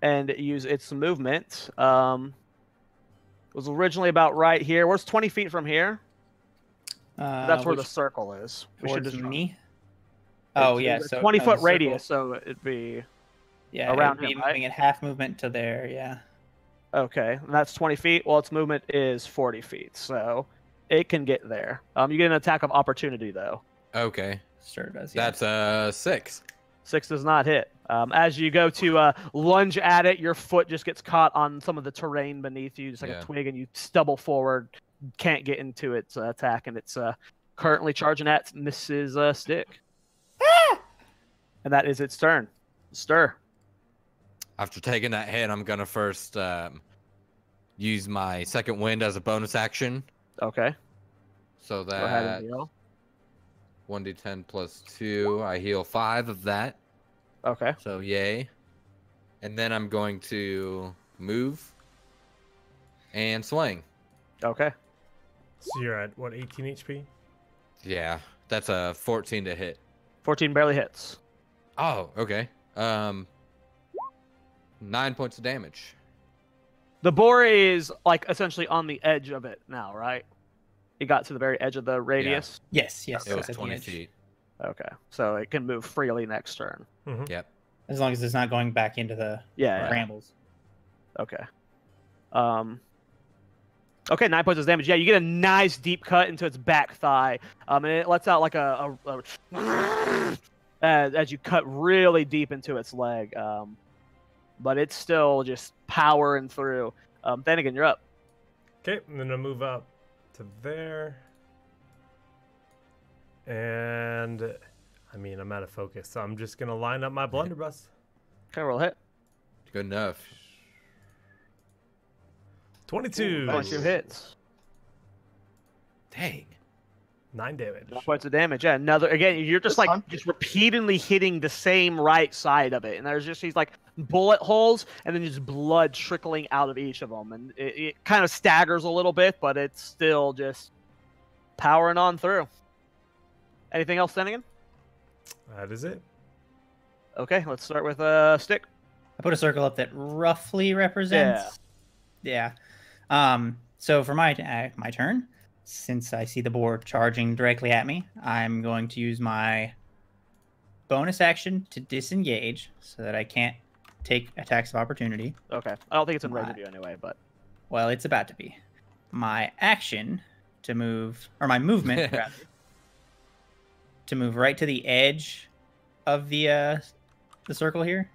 Speaker 4: and use its movement. It was originally about right here. Where's 20 feet from here? That's where the circle is. We should just
Speaker 5: me. Oh yeah,
Speaker 4: so
Speaker 5: so
Speaker 4: 20-foot radius, so it'd be around
Speaker 5: it'd be
Speaker 4: him,
Speaker 5: moving
Speaker 4: right?
Speaker 5: at half movement to there. Yeah.
Speaker 4: Okay, and that's 20 feet. Well, its movement is 40 feet, so it can get there. You get an attack of opportunity though.
Speaker 3: Okay.
Speaker 5: Sure does. Yeah.
Speaker 3: That's 6.
Speaker 4: 6 does not hit. As you go to lunge at it, your foot just gets caught on some of the terrain beneath you, just like a twig, and you stumble forward. Can't get into its attack, and it's currently charging at Mrs. Stick. And that is its turn. Stir.
Speaker 3: After taking that hit, I'm gonna first use my second wind as a bonus action.
Speaker 4: Okay.
Speaker 3: So
Speaker 4: Go ahead
Speaker 3: that
Speaker 4: and heal.
Speaker 3: 1d10 plus 2, I heal 5 of that.
Speaker 4: Okay.
Speaker 3: So yay. And then I'm going to move and swing.
Speaker 4: Okay.
Speaker 1: So you're at what, 18 HP?
Speaker 3: Yeah, that's a 14 to hit.
Speaker 4: 14 barely hits.
Speaker 3: Oh, okay. 9 points of damage.
Speaker 4: The boar is like essentially on the edge of it now, right? It got to the very edge of the radius.
Speaker 5: Yes.
Speaker 3: It was
Speaker 5: that's at the
Speaker 3: 20
Speaker 5: edge.
Speaker 3: feet.
Speaker 4: Okay, so it can move freely next turn.
Speaker 1: Mm-hmm.
Speaker 3: Yep.
Speaker 5: As long as it's not going back into the brambles.
Speaker 4: Okay. Okay, 9 points of damage. Yeah, you get a nice deep cut into its back thigh, and it lets out like a as you cut really deep into its leg. But it's still just powering through. Thanigan, you're up.
Speaker 1: Okay, I'm gonna move up to there. And I mean, I'm out of focus, so I'm just gonna line up my blunderbuss.
Speaker 4: Okay, roll hit.
Speaker 3: Good enough.
Speaker 1: 22.
Speaker 4: 22 hits.
Speaker 3: Dang.
Speaker 1: 9 damage.
Speaker 4: 9 points of damage. Yeah, another. Again, you're just like just repeatedly hitting the same right side of it, and there's just these like bullet holes, and then just blood trickling out of each of them, and it kind of staggers a little bit, but it's still just powering on through. Anything else, Thanigan?
Speaker 1: That is it.
Speaker 4: Okay, let's start with Stick.
Speaker 5: I put a circle up that roughly represents. Yeah. So for my turn, since I see the boar charging directly at me, I'm going to use my bonus action to disengage so that I can't take attacks of opportunity.
Speaker 4: Okay. I don't think it's in range of you anyway, but...
Speaker 5: Well, it's about to be. My action to move, or my movement, rather, to move right to the edge of the circle here,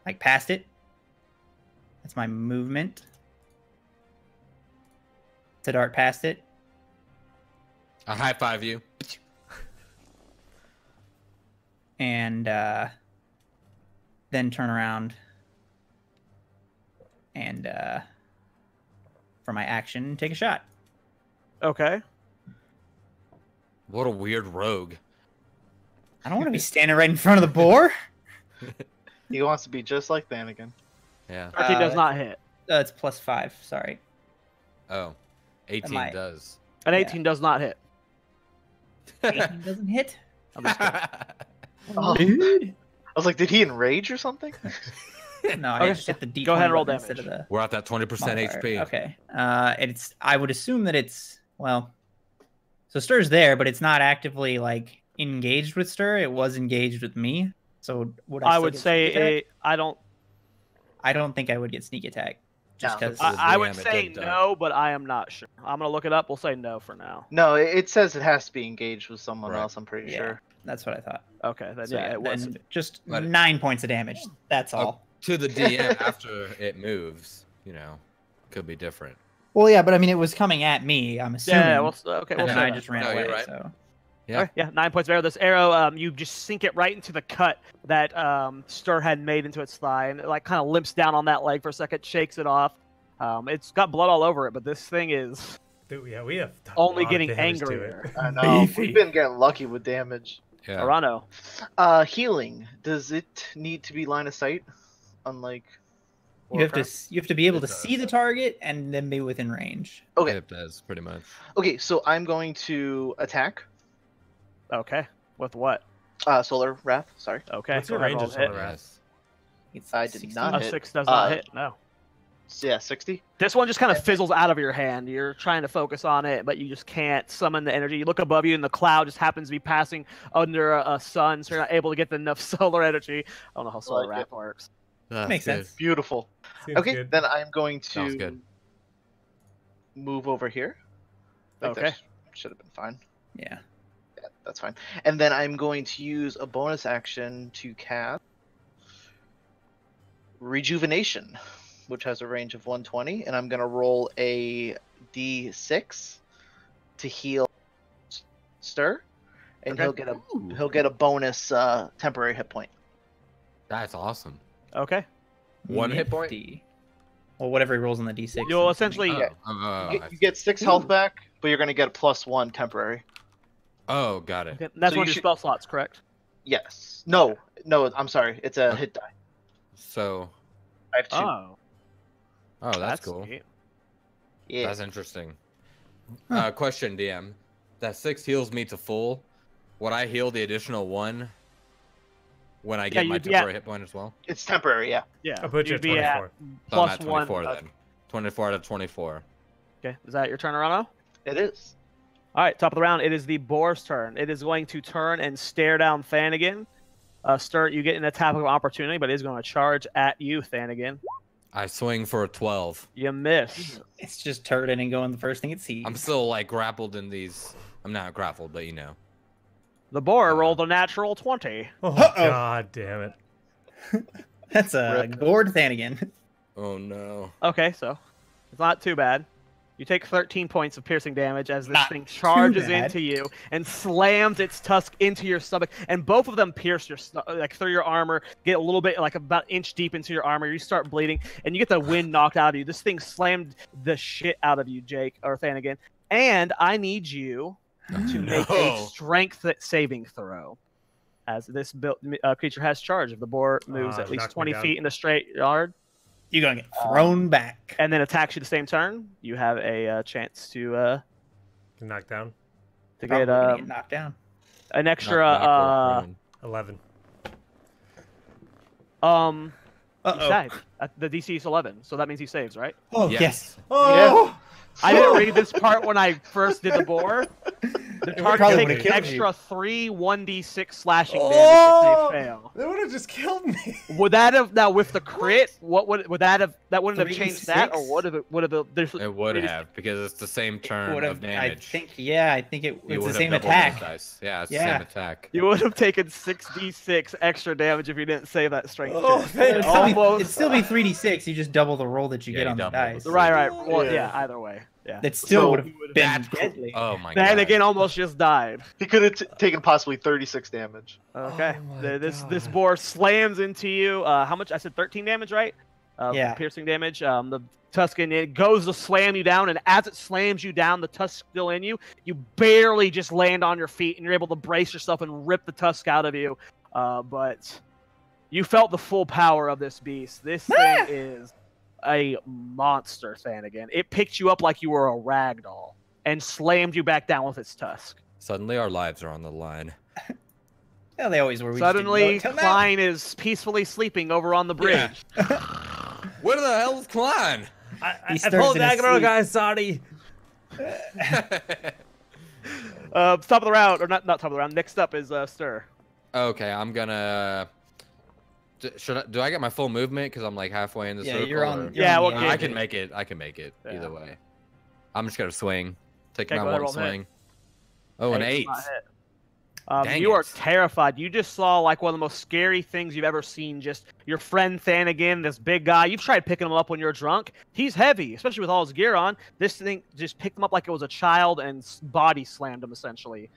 Speaker 5: like past it. That's my movement. To dart past it.
Speaker 3: I high five you.
Speaker 5: And then turn around and for my action, take a shot.
Speaker 4: Okay.
Speaker 3: What a weird rogue.
Speaker 5: I don't want to be standing right in front of the boar.
Speaker 2: He wants to be just like Thanigan.
Speaker 3: Yeah.
Speaker 4: 13 does not hit.
Speaker 5: It's +5. Sorry.
Speaker 3: Oh. 18 does.
Speaker 4: An 18 does not hit.
Speaker 5: 18 doesn't hit.
Speaker 4: I'm just kidding.
Speaker 2: Oh,
Speaker 5: Dude.
Speaker 2: I was like, did he enrage or something?
Speaker 5: No, I just hit the D20.
Speaker 4: Go ahead and roll
Speaker 5: button instead
Speaker 4: damage.
Speaker 5: of the
Speaker 3: We're at that 20%
Speaker 5: modifier.
Speaker 3: HP.
Speaker 5: Okay. I would assume that it's, well, so Stir's there, but it's not actively like engaged with Stir. It was engaged with me. So would I
Speaker 4: would say I don't
Speaker 5: don't think I would get sneak attack. Just
Speaker 2: No.
Speaker 5: because.
Speaker 4: I would
Speaker 3: DM, it
Speaker 4: say
Speaker 3: didn't,
Speaker 4: no, but I am not sure. I'm gonna look it up. We'll say no for now.
Speaker 2: No, it says it has to be engaged with someone
Speaker 3: Right.
Speaker 2: else. I'm pretty
Speaker 5: Yeah,
Speaker 2: sure.
Speaker 5: that's what I thought.
Speaker 4: Okay, then
Speaker 5: So,
Speaker 4: yeah, it was.
Speaker 5: then just
Speaker 3: But-
Speaker 5: 9 points of damage. That's all.
Speaker 3: To the DM after it moves, could be different.
Speaker 5: Well, yeah, but I mean, it was coming at me. I'm assuming.
Speaker 4: Yeah, well, okay,
Speaker 5: and
Speaker 4: we'll
Speaker 5: then
Speaker 4: say
Speaker 5: I
Speaker 4: that.
Speaker 5: just ran
Speaker 3: No,
Speaker 5: away.
Speaker 3: you're right.
Speaker 5: So
Speaker 3: Yeah.
Speaker 4: Okay, yeah, 9 points of arrow. This arrow, you just sink it right into the cut that Stir had made into its thigh, and it like kind of limps down on that leg for a second, shakes it off. It's got blood all over it, but this thing is
Speaker 1: Dude, yeah, we have
Speaker 4: only getting angrier.
Speaker 2: I know.
Speaker 5: Beefy.
Speaker 2: We've been getting lucky with damage.
Speaker 3: Yeah.
Speaker 4: Arano.
Speaker 2: Healing. Does it need to be line of sight? Unlike.
Speaker 5: you have to be able
Speaker 3: It
Speaker 5: to
Speaker 3: does.
Speaker 5: see the target and then be within range.
Speaker 2: Okay.
Speaker 3: It does pretty much.
Speaker 2: Okay. So I'm going to attack.
Speaker 4: Okay, with what?
Speaker 2: Solar Wrath. Sorry.
Speaker 4: Okay,
Speaker 1: What's your
Speaker 4: go ahead,
Speaker 1: range
Speaker 4: roll
Speaker 1: of
Speaker 4: to hit.
Speaker 1: Solar Wrath?
Speaker 3: Yes.
Speaker 5: It's
Speaker 2: I did
Speaker 5: 16.
Speaker 2: not
Speaker 4: A
Speaker 2: hit.
Speaker 4: 6 does not hit. No.
Speaker 2: Yeah, 60.
Speaker 4: This one just kind of fizzles out of your hand. You're trying to focus on it, but you just can't summon the energy. You look above you, and the cloud just happens to be passing under a sun, so you're not able to get enough solar energy. I don't know how solar
Speaker 2: Like
Speaker 4: wrath
Speaker 2: it.
Speaker 4: works.
Speaker 3: That's
Speaker 5: Makes
Speaker 3: good.
Speaker 5: sense.
Speaker 2: Beautiful.
Speaker 1: Seems
Speaker 2: Okay,
Speaker 1: good.
Speaker 2: then I'm going
Speaker 3: Sounds
Speaker 2: to
Speaker 3: good.
Speaker 2: move over here. I think that
Speaker 4: Okay.
Speaker 2: should have been fine.
Speaker 5: Yeah.
Speaker 2: Yeah, that's fine. And then I'm going to use a bonus action to cast Rejuvenation, which has a range of 120, and I'm going to roll a d6 to heal Stir, and
Speaker 4: Okay.
Speaker 2: he'll get a bonus temporary hit point.
Speaker 3: That's awesome.
Speaker 4: Okay.
Speaker 3: One hit point?
Speaker 5: Nifty. Well, whatever he rolls on the d6.
Speaker 4: You'll
Speaker 5: is
Speaker 4: essentially-
Speaker 5: something.
Speaker 2: You get 6 health back, but you're going to get a +1 temporary.
Speaker 3: Oh, got it.
Speaker 4: Okay, that's
Speaker 2: So
Speaker 4: one
Speaker 2: you
Speaker 4: of your
Speaker 2: should-
Speaker 4: spell slots, correct?
Speaker 2: Yes. No, I'm sorry. It's a hit die.
Speaker 3: So,
Speaker 2: I have 2.
Speaker 3: oh, that's cool.
Speaker 4: neat.
Speaker 2: Yeah.
Speaker 3: That's interesting.
Speaker 5: Huh.
Speaker 3: Question, DM. That 6 heals me to full. Would I heal the additional 1 when I get my
Speaker 4: you'd be at-
Speaker 3: temporary hit point as well?
Speaker 2: It's temporary, yeah.
Speaker 4: Yeah.
Speaker 1: I'll put you
Speaker 4: you'd
Speaker 1: at
Speaker 4: be at
Speaker 1: 24.
Speaker 3: So I'm
Speaker 4: plus
Speaker 3: at 24
Speaker 4: 1.
Speaker 3: then. 24 out of 24.
Speaker 4: Okay, is that your turn, Arano?
Speaker 2: It is.
Speaker 4: All right, top of the round. It is the boar's turn. It is going to turn and stare down Thanigan. Stir, you get an attack of opportunity, but it is going to charge at you, Thanigan.
Speaker 3: I swing for a 12.
Speaker 4: You miss.
Speaker 5: It's just turning and going the first thing it sees.
Speaker 3: I'm still like grappled in these. I'm not grappled, but
Speaker 4: The boar rolled a natural 20.
Speaker 1: Oh,
Speaker 5: Uh-oh.
Speaker 1: God damn it.
Speaker 5: That's a
Speaker 2: Rip.
Speaker 5: gourd Thanigan.
Speaker 3: Oh no.
Speaker 4: Okay, so it's not too bad. You take 13 points of piercing damage as this
Speaker 5: Not
Speaker 4: thing
Speaker 5: too
Speaker 4: charges
Speaker 5: bad.
Speaker 4: into you and slams its tusk into your stomach, and both of them pierce your like through your armor, get a little bit like about an inch deep into your armor. You start bleeding, and you get the wind knocked out of you. This thing slammed the shit out of you, Jake or Thanigan, and I need you to make a strength saving throw. As this creature has charge, if the boar moves at least
Speaker 1: knocked me
Speaker 4: 20
Speaker 1: down.
Speaker 4: feet in a straight yard,
Speaker 5: You're going to get thrown back.
Speaker 4: and then attacks you the same turn, you have a chance to
Speaker 1: Knocked down.
Speaker 4: get
Speaker 5: Probably gonna get knocked down.
Speaker 4: an
Speaker 3: Not
Speaker 4: extra
Speaker 3: back or prone.
Speaker 1: 11.
Speaker 4: he
Speaker 5: Uh-oh.
Speaker 4: saved. The DC is 11, so that means he saves, right?
Speaker 5: Oh,
Speaker 3: Yes.
Speaker 5: yes.
Speaker 1: Oh!
Speaker 4: I didn't read this part when I first did the boar. The
Speaker 5: probably
Speaker 4: target
Speaker 5: would've
Speaker 4: takes
Speaker 5: killed you.
Speaker 4: extra 3 1d6 slashing damage
Speaker 1: Oh!
Speaker 4: if they fail.
Speaker 1: That would have just killed me.
Speaker 4: Would that have now with the crit? What would that have? That wouldn't have changed that, or
Speaker 5: 3d6?
Speaker 4: would have? There's,
Speaker 3: It would
Speaker 4: it is-
Speaker 3: have because it's the same turn
Speaker 5: Would've-
Speaker 3: of damage.
Speaker 5: I think it
Speaker 3: You
Speaker 5: was the
Speaker 3: would've
Speaker 5: same
Speaker 3: doubled
Speaker 5: attack.
Speaker 3: those dice. Yeah, it's
Speaker 5: Yeah.
Speaker 3: the same attack.
Speaker 4: You would have taken 6d6 extra damage if you didn't save that strength.
Speaker 1: Oh,
Speaker 4: check.
Speaker 1: thank
Speaker 5: It'd
Speaker 4: Almost.
Speaker 5: still be 3d6. You just double the roll that you
Speaker 3: Yeah,
Speaker 5: get
Speaker 3: you
Speaker 5: on the
Speaker 3: double
Speaker 5: dice.
Speaker 3: it.
Speaker 4: Right. Well,
Speaker 2: Yeah.
Speaker 4: yeah. Either way. Yeah.
Speaker 5: That still
Speaker 2: So
Speaker 5: would have been
Speaker 3: That's
Speaker 5: deadly.
Speaker 3: Oh my
Speaker 4: Then
Speaker 3: god.
Speaker 4: again, almost just died.
Speaker 2: He could have taken possibly 36 damage.
Speaker 4: Okay.
Speaker 1: Oh my
Speaker 4: This
Speaker 1: God.
Speaker 4: boar slams into you. How much? I said 13 damage, right?
Speaker 5: Yeah.
Speaker 4: Piercing damage. The Tuscan, it goes to slam you down, and as it slams you down, the tusk still in you. You barely just land on your feet, and you're able to brace yourself and rip the tusk out of you. But you felt the full power of this beast. This thing is a monster, Thanagan. It picked you up like you were a rag doll and slammed you back down with its tusk.
Speaker 3: Suddenly our lives are on the line.
Speaker 5: Yeah, they always were. We just didn't know
Speaker 4: Suddenly,
Speaker 5: it till now.
Speaker 4: Klein is peacefully sleeping over on the bridge.
Speaker 3: Where the hell is Klein?
Speaker 1: I
Speaker 5: stirs
Speaker 1: pulled
Speaker 5: in his
Speaker 1: back on
Speaker 5: sleep.
Speaker 1: guys, sorry.
Speaker 4: Top of the round, or not top of the round. Next up is Stir.
Speaker 3: Okay, I'm gonna Do I get my full movement because I'm like halfway in the circle?
Speaker 5: You're on.
Speaker 3: I can make it. I can make it either way. I'm just gonna swing. Take my one swing. Oh, an 8.
Speaker 4: You are terrified. You just saw like one of the most scary things you've ever seen. Just your friend Thanigan, this big guy. You've tried picking him up when you're drunk. He's heavy, especially with all his gear on. This thing just picked him up like it was a child and body slammed him essentially.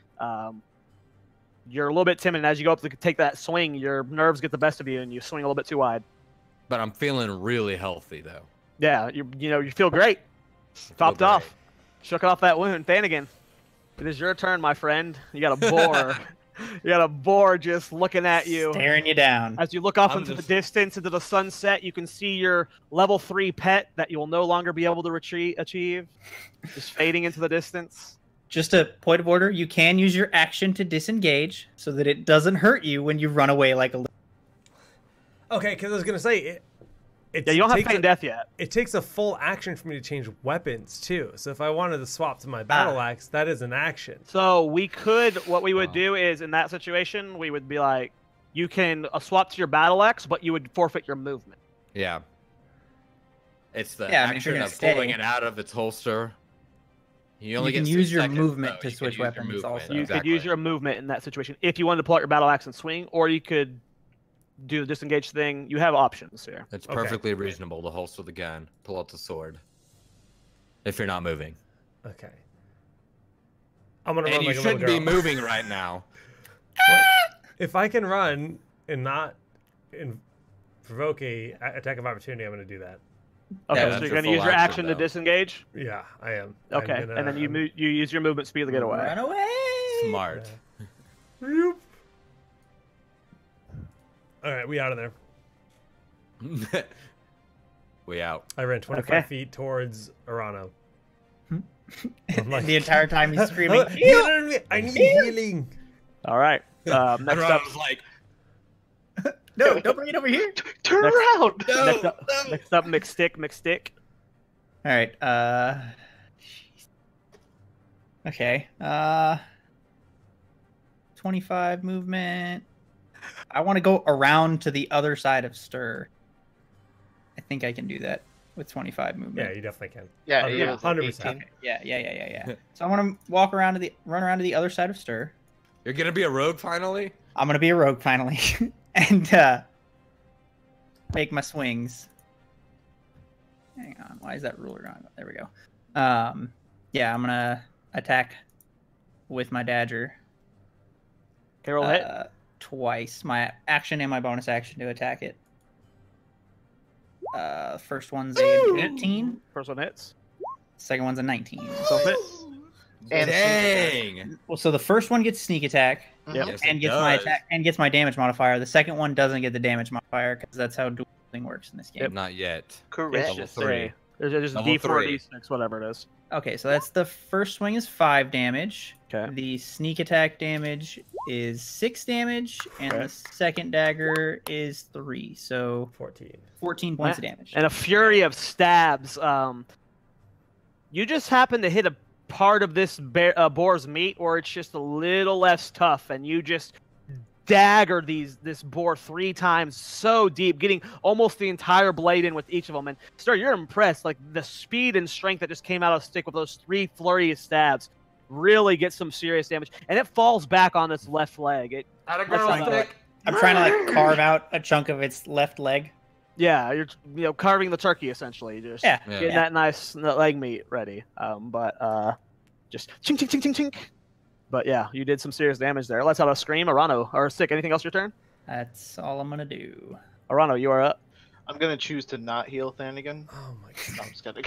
Speaker 4: You're a little bit timid, and as you go up to take that swing, your nerves get the best of you, and you swing a little bit too wide.
Speaker 3: But I'm feeling really healthy though.
Speaker 4: Yeah, you feel great. Popped off, shook off that wound. Thanigan, it is your turn, my friend. You got a boar. You got a boar just looking at you,
Speaker 5: staring you down.
Speaker 4: As you look off into the distance, into the sunset, you can see your level 3 pet that you will no longer be able to achieve, just fading into the distance.
Speaker 5: Just a point of order: you can use your action to disengage, so that it doesn't hurt you when you run away like a.
Speaker 1: Okay, because I was gonna say
Speaker 4: you don't have feign death yet.
Speaker 1: It takes a full action for me to change weapons too. So if I wanted to swap to my battle axe, that is an action.
Speaker 4: So what we would do is in that situation, we would be like, you can swap to your battle axe, but you would forfeit your movement.
Speaker 3: Yeah. It's the action of pulling it out of its holster. You can
Speaker 5: use your movement to switch weapons also.
Speaker 4: You could use your movement in that situation if you wanted to pull out your battle axe and swing, or you could do the disengage thing. You have options here.
Speaker 3: It's perfectly reasonable to holster the gun, pull out the sword, if you're not moving.
Speaker 1: Okay. I'm gonna run
Speaker 3: like a little girl. And you shouldn't be moving right now.
Speaker 1: If I can run and not provoke a attack of opportunity, I'm gonna do that.
Speaker 4: Okay, so you're gonna use your action to disengage.
Speaker 1: Yeah, I am.
Speaker 4: Okay, and then you use your movement speed to get away.
Speaker 5: Run away.
Speaker 3: Smart.
Speaker 1: Yeah. All right, we out of there.
Speaker 3: We out.
Speaker 1: I ran 25 feet towards Arano.
Speaker 5: Like, the entire time he's screaming,
Speaker 1: I need healing.
Speaker 4: All right. Next up,
Speaker 3: was like,
Speaker 5: no, don't bring it over here.
Speaker 2: Turn around.
Speaker 4: Next up, McStick.
Speaker 5: All right. Okay. 25 movement. I want to go around to the other side of Stir. I think I can do that with 25 movement.
Speaker 1: Yeah, you definitely can.
Speaker 2: Yeah,
Speaker 1: 100%.
Speaker 5: Okay. Yeah. So I want to run around to the other side of Stir.
Speaker 3: You're gonna be a rogue finally?
Speaker 5: I'm gonna be a rogue finally, and make my swings. Hang on, why is that ruler gone? There we go. Yeah, I'm gonna attack with my dagger.
Speaker 4: Okay, roll hit.
Speaker 5: Twice. My action and my bonus action to attack it. First one's a 18.
Speaker 4: First one hits.
Speaker 5: Second one's a 19.
Speaker 4: So hit.
Speaker 2: And
Speaker 3: dang.
Speaker 5: Well, so the first one gets sneak attack.
Speaker 4: Yep.
Speaker 3: Yes,
Speaker 5: And gets my attack and gets my damage modifier. The second one doesn't get the damage modifier because that's how dueling works in this game.
Speaker 3: Yep. Not yet.
Speaker 2: correct.
Speaker 3: Level 3.
Speaker 4: There's just
Speaker 3: Level
Speaker 4: D4,
Speaker 3: 3.
Speaker 4: D6, whatever it is.
Speaker 5: Okay, so that's the first swing is 5 damage.
Speaker 4: Okay.
Speaker 5: The sneak attack damage is 6 damage, and the second dagger is 3. So 14 points of damage.
Speaker 4: And a fury of stabs. You just happen to hit a part of this boar's meat, or it's just a little less tough, and you just dagger this boar 3 times so deep, getting almost the entire blade in with each of them. And Stir, you're impressed. Like the speed and strength that just came out of Stick with those 3 flurry of stabs really gets some serious damage, and it falls back on its left leg.
Speaker 5: I'm trying to like carve out a chunk of its left leg.
Speaker 4: Yeah, you're carving the turkey essentially, just getting that nice leg meat ready. Just chink chink chink chink chink. But yeah, you did some serious damage there. Let's have a scream. Arano or Stick. Anything else your turn?
Speaker 5: That's all I'm gonna do.
Speaker 4: Arano, you are up.
Speaker 2: I'm gonna choose to not heal Thanigan.
Speaker 1: Oh my god.
Speaker 2: No, I'm just kidding.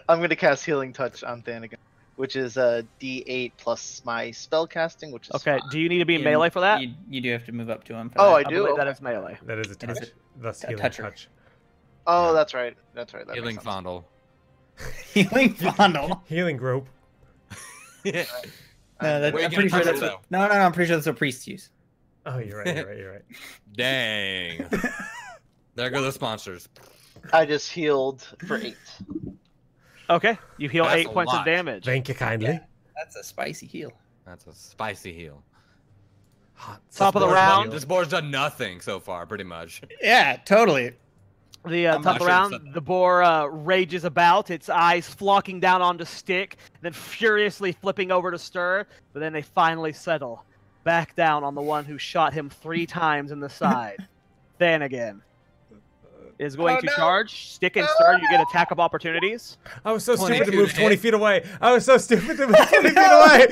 Speaker 2: I'm gonna cast Healing Touch on Thanigan, which is a D8 plus my spell casting, which is
Speaker 4: okay.
Speaker 2: 5.
Speaker 4: Do you need to be in melee for that?
Speaker 5: You do have to move up to him. For
Speaker 2: Oh,
Speaker 5: that.
Speaker 2: I do.
Speaker 4: believe that is melee.
Speaker 1: That is a touch. That's healing
Speaker 5: toucher.
Speaker 1: touch.
Speaker 2: Oh, that's right. That's right. That
Speaker 3: Healing
Speaker 2: makes sense.
Speaker 3: fondle.
Speaker 5: Healing fondle.
Speaker 1: Healing rope.
Speaker 3: Yeah.
Speaker 5: No,
Speaker 3: Where you
Speaker 5: I'm pretty
Speaker 3: gonna
Speaker 5: sure
Speaker 3: put
Speaker 5: that's
Speaker 3: it,
Speaker 5: no. I'm pretty sure that's what priests use.
Speaker 1: Oh, you're right.
Speaker 3: Dang. There go the sponsors.
Speaker 2: I just healed for 8.
Speaker 4: Okay, you heal
Speaker 3: That's
Speaker 4: 8
Speaker 3: a
Speaker 4: points
Speaker 3: lot.
Speaker 4: of damage.
Speaker 1: Thank you kindly.
Speaker 5: That's a spicy heal.
Speaker 3: That's a spicy heal.
Speaker 4: Top of the round.
Speaker 3: This board's done nothing so far, pretty much.
Speaker 5: Yeah, totally.
Speaker 4: The top of the round, the boar rages about, its eyes flocking down onto Stick, then furiously flipping over to Stir, but then they finally settle back down on the one who shot him 3 times in the side. Thanagan is going to charge. Stick and Stir, you get attack of opportunities.
Speaker 1: I was so stupid to move 20 feet away. I was so stupid to move 20 feet away.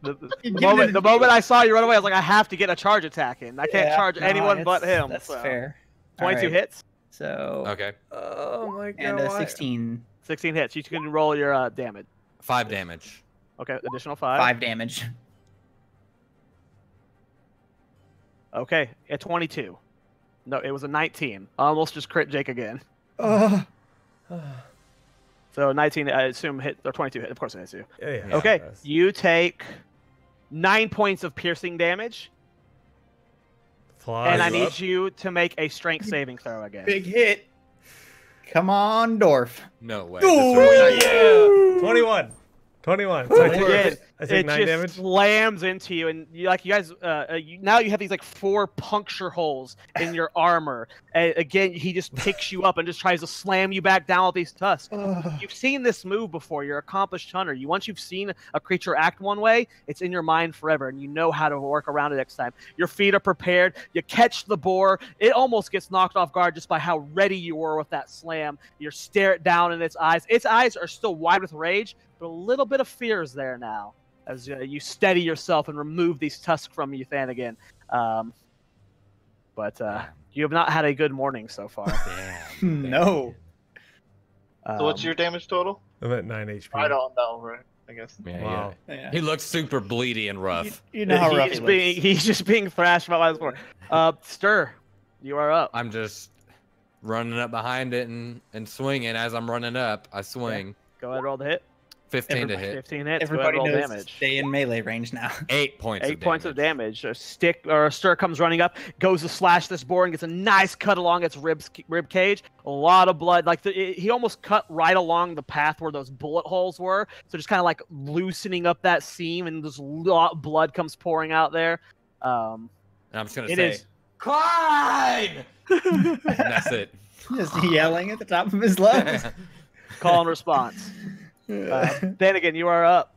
Speaker 4: The moment I saw you run away, I was like, I have to get a charge attack in. I can't charge anyone but him.
Speaker 5: That's fair.
Speaker 4: 22 hits.
Speaker 5: So
Speaker 3: okay.
Speaker 1: Oh my god.
Speaker 5: And 16.
Speaker 4: 16 hits. You can roll your damage.
Speaker 3: 5 damage.
Speaker 4: Okay, additional 5.
Speaker 5: 5 damage.
Speaker 4: Okay, at 22. No, it was a 19. Almost just crit Jake again. So 19, I assume hit, or 22 hit. Of course it hits you.
Speaker 1: Yeah,
Speaker 4: okay, you take 9 points of piercing damage. And I need you to make a strength saving throw again.
Speaker 5: Big hit. Come on, Dorf.
Speaker 3: No way.
Speaker 1: Yeah. 21. 21. So
Speaker 4: Again,
Speaker 1: I take 9 damage.
Speaker 4: Slams into you, and you guys. Now you have these like 4 puncture holes in your armor. And again, he just picks you up and just tries to slam you back down with these tusks. You've seen this move before. You're an accomplished hunter. Once you've seen a creature act one way, it's in your mind forever, and you know how to work around it next time. Your feet are prepared. You catch the boar. It almost gets knocked off guard just by how ready you were with that slam. You stare it down in its eyes. Its eyes are still wide with rage, but a little bit of fear is there now as you steady yourself and remove these tusks from you, Thanagan. But you have not had a good morning so far.
Speaker 3: Damn.
Speaker 5: No.
Speaker 2: So what's your damage total?
Speaker 1: I'm at 9 HP.
Speaker 2: I don't know, right? I guess.
Speaker 3: Yeah,
Speaker 1: Wow.
Speaker 5: Yeah.
Speaker 3: He looks super bleedy and rough.
Speaker 5: You know how rough he looks.
Speaker 4: He's just being thrashed about by this boar. Stir, you are up.
Speaker 3: I'm just running up behind it and swinging. As I'm running up, I swing.
Speaker 4: Okay. Go ahead, roll the hit.
Speaker 3: 15 to hit.
Speaker 4: 15 hits.
Speaker 5: Everybody
Speaker 4: go ahead, roll
Speaker 5: knows
Speaker 4: damage.
Speaker 5: stay in melee range now.
Speaker 3: 8 points.
Speaker 4: 8 points of damage. A stick or a Stir comes running up, goes to slash this boar and gets a nice cut along its rib cage. A lot of blood. Like he almost cut right along the path where those bullet holes were. So just kind of like loosening up that seam, and this lot of blood comes pouring out there.
Speaker 3: And I'm just gonna say, climb. That's it.
Speaker 5: Just yelling at the top of his lungs.
Speaker 4: Call and response. Then again, you are up.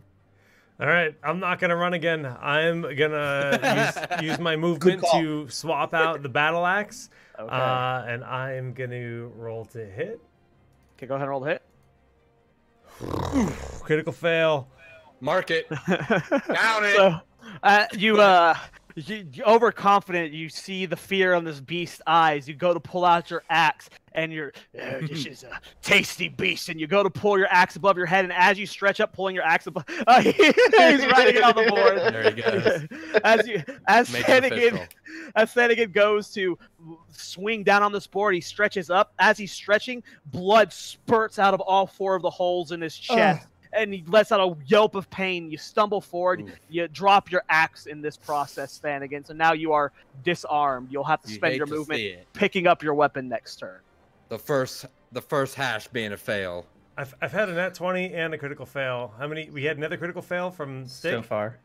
Speaker 1: All right, I'm not gonna run again. I'm gonna use my movement to swap out the battle axe, and I'm gonna roll to hit.
Speaker 4: Okay, go ahead and roll the hit.
Speaker 1: Critical fail.
Speaker 3: Mark it. Down it.
Speaker 4: So, you overconfident, you see the fear on this beast's eyes. You go to pull out your axe, and you're, this is a tasty beast, and you go to pull your axe above your head, and as you stretch up, pulling your axe above, he's riding it on the board.
Speaker 3: There he goes.
Speaker 4: As Thanagan goes to swing down on this board, he stretches up. As he's stretching, blood spurts out of all 4 of the holes in his chest. And he lets out a yelp of pain. You stumble forward. Oof. You drop your axe in this process, Thanagan. So now you are disarmed. You'll have to spend your movement picking up your weapon next turn.
Speaker 3: The first hash being a fail.
Speaker 1: I've had a nat 20 and a critical fail. How many? We had another critical fail from Stick?
Speaker 5: So far.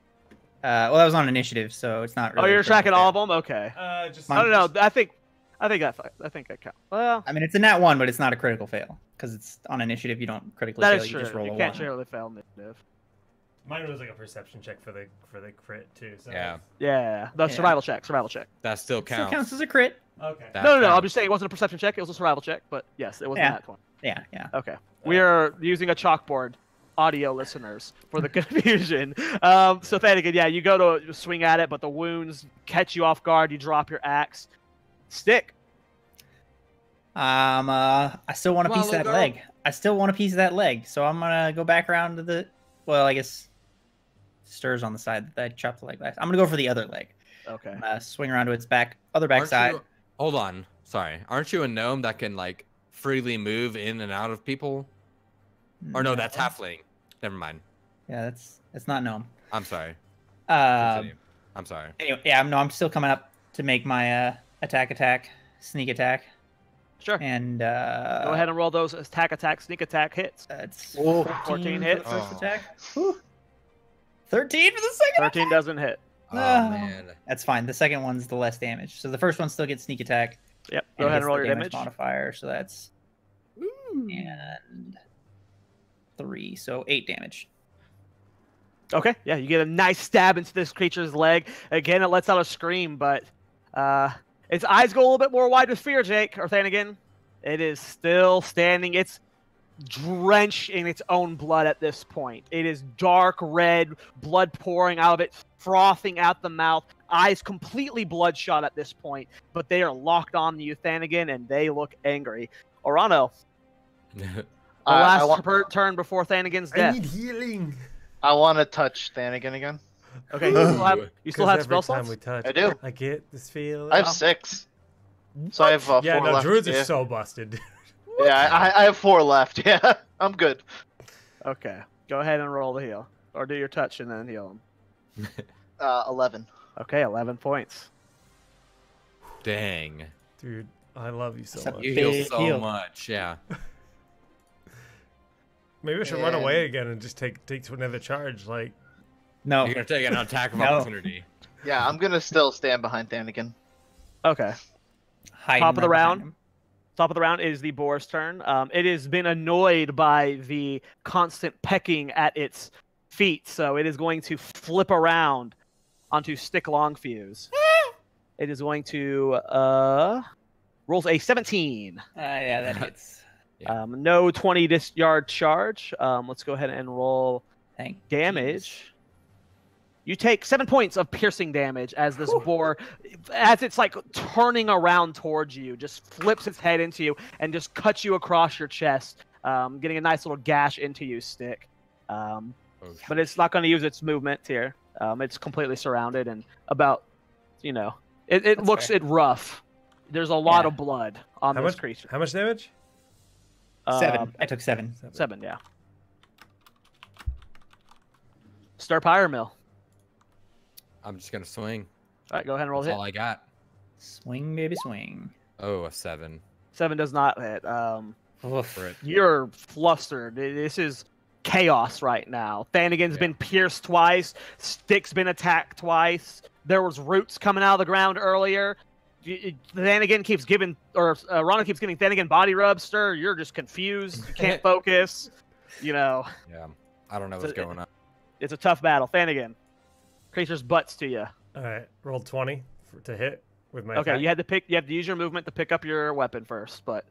Speaker 5: Well, that was on initiative, so it's not really.
Speaker 4: Oh, you're tracking all of them? Okay. I don't know. I think that counts. Well,
Speaker 5: I mean, it's a nat 1, but it's not a critical fail because it's on initiative. You don't critically fail.
Speaker 4: That is true.
Speaker 5: You just roll
Speaker 4: you
Speaker 5: a
Speaker 4: can't
Speaker 5: 1.
Speaker 4: really fail initiative.
Speaker 1: Mine was like a perception check for the crit too. So
Speaker 4: Yeah. The survival check.
Speaker 3: That still counts.
Speaker 5: Still counts as a crit.
Speaker 1: Okay.
Speaker 4: No. I'm just saying it wasn't a perception check. It was a survival check. But yes, it was a nat 20.
Speaker 5: Yeah.
Speaker 4: Okay. We are using a chalkboard, audio listeners, for the confusion. So Thanagan, yeah, you go to swing at it, but the wounds catch you off guard. You drop your axe. Stick.
Speaker 5: I still want a piece of that leg. I still want a piece of that leg, so I'm gonna go back around to the. Well, I guess Stir's on the side that I chopped the leg last. I'm gonna go for the other leg.
Speaker 4: Okay.
Speaker 5: Swing around to its other back side.
Speaker 3: Hold on. Sorry. Aren't you a gnome that can like freely move in and out of people? Or no, that's halfling. Never mind.
Speaker 5: Yeah, that's not gnome.
Speaker 3: I'm sorry.
Speaker 5: I'm
Speaker 3: sorry.
Speaker 5: Anyway, yeah, I'm still coming up to make my sneak attack.
Speaker 4: Sure.
Speaker 5: And
Speaker 4: go ahead and roll those attack, sneak attack hits.
Speaker 5: That's
Speaker 4: 14 hits.
Speaker 5: For the first attack. Whew. 13 for the second.
Speaker 4: 13 doesn't hit.
Speaker 3: Oh, man.
Speaker 5: That's fine. The second one's the less damage. So the first one still gets sneak attack.
Speaker 4: Yep. Go ahead and roll your damage
Speaker 5: modifier. So that's and 3, so 8 damage.
Speaker 4: Okay, yeah, you get a nice stab into this creature's leg. Again, it lets out a scream, but its eyes go a little bit more wide with fear, Jake, or Thanagan. It is still standing. It's drenched in its own blood at this point. It is dark red, blood pouring out of it, frothing out the mouth, eyes completely bloodshot at this point, but they are locked on you, Thanagan, and they look angry. Orano, the last turn before Thanagan's death.
Speaker 1: I need healing.
Speaker 2: I want to touch Thanagan again.
Speaker 4: Okay, you still have spell slots?
Speaker 1: We touch,
Speaker 2: I do.
Speaker 1: I get this feeling.
Speaker 2: I have 6. So I have 4 left.
Speaker 1: Druids are so busted.
Speaker 2: Yeah, I have 4 left. Yeah, I'm good.
Speaker 4: Okay, go ahead and roll the heal. Or do your touch and then heal him.
Speaker 2: 11.
Speaker 4: Okay, 11 points.
Speaker 3: Dang.
Speaker 1: Dude, I love you so much.
Speaker 3: You heal so much, yeah.
Speaker 1: Maybe I should run away again and just take another charge. Like,
Speaker 5: no,
Speaker 3: you're gonna take an attack of opportunity.
Speaker 2: Yeah, I'm gonna still stand behind Thanagan.
Speaker 4: Okay. Top of the round. Top of the round is the boar's turn. It has been annoyed by the constant pecking at its feet, so it is going to flip around onto Stick Longfuse. It is going to rolls a 17.
Speaker 5: Yeah, that hits.
Speaker 4: Yeah. No 20-yard charge. Let's go ahead and roll damage. You take 7 points of piercing damage as this boar, as it's like turning around towards you, just flips its head into you and just cuts you across your chest, getting a nice little gash into you, Stick. But it's not going to use its movement here. It's completely surrounded and about, it looks rough. There's a lot of blood on this creature.
Speaker 1: How much damage?
Speaker 5: 7. I took 7.
Speaker 4: 7, yeah. Stir Pyromill.
Speaker 3: I'm just gonna swing.
Speaker 4: All right, go ahead and roll.
Speaker 3: That's all I got.
Speaker 5: Swing, baby, swing.
Speaker 3: Oh, a 7.
Speaker 4: 7 does not hit. You're flustered. This is chaos right now. Thanagan's been pierced twice. Stick's been attacked twice. There was roots coming out of the ground earlier. Thanagan keeps giving, or Rana keeps giving Thanagan body rubs. Stir, you're just confused. You can't focus.
Speaker 3: Yeah, I don't know what's going on.
Speaker 4: It's a tough battle. Thanagan, creature's butts to you.
Speaker 1: All right, rolled 20 to hit with my.
Speaker 4: Okay,
Speaker 1: attack.
Speaker 4: you had to use your movement to pick up your weapon first, but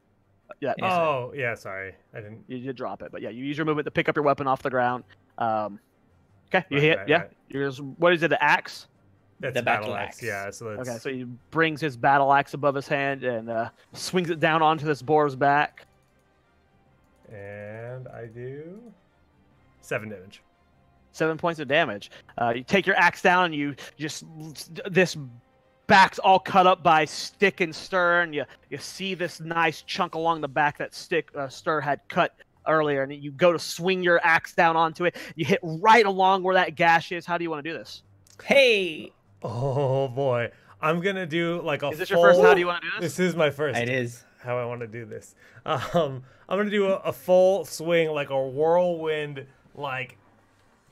Speaker 4: yeah.
Speaker 1: Oh, yeah. Sorry, I didn't.
Speaker 4: You did drop it, but yeah, you use your movement to pick up your weapon off the ground. Okay, you hit. Right. What is it? The axe.
Speaker 1: That's the battle axe. Yeah. So that's...
Speaker 4: Okay, so he brings his battle axe above his hand and swings it down onto this boar's back.
Speaker 1: And I do 7 damage.
Speaker 4: 7 points of damage. You take your axe down and you just this back's all cut up by Stick and Stir, and you see this nice chunk along the back that Stir had cut earlier, and you go to swing your axe down onto it. You hit right along where that gash is. How do you want to do this?
Speaker 5: Hey.
Speaker 1: Oh boy, I'm gonna do like a.
Speaker 4: Is this your first? How do you want to do this?
Speaker 1: This is my first.
Speaker 5: It is
Speaker 1: how I want to do this. I'm gonna do a full swing, like a whirlwind, like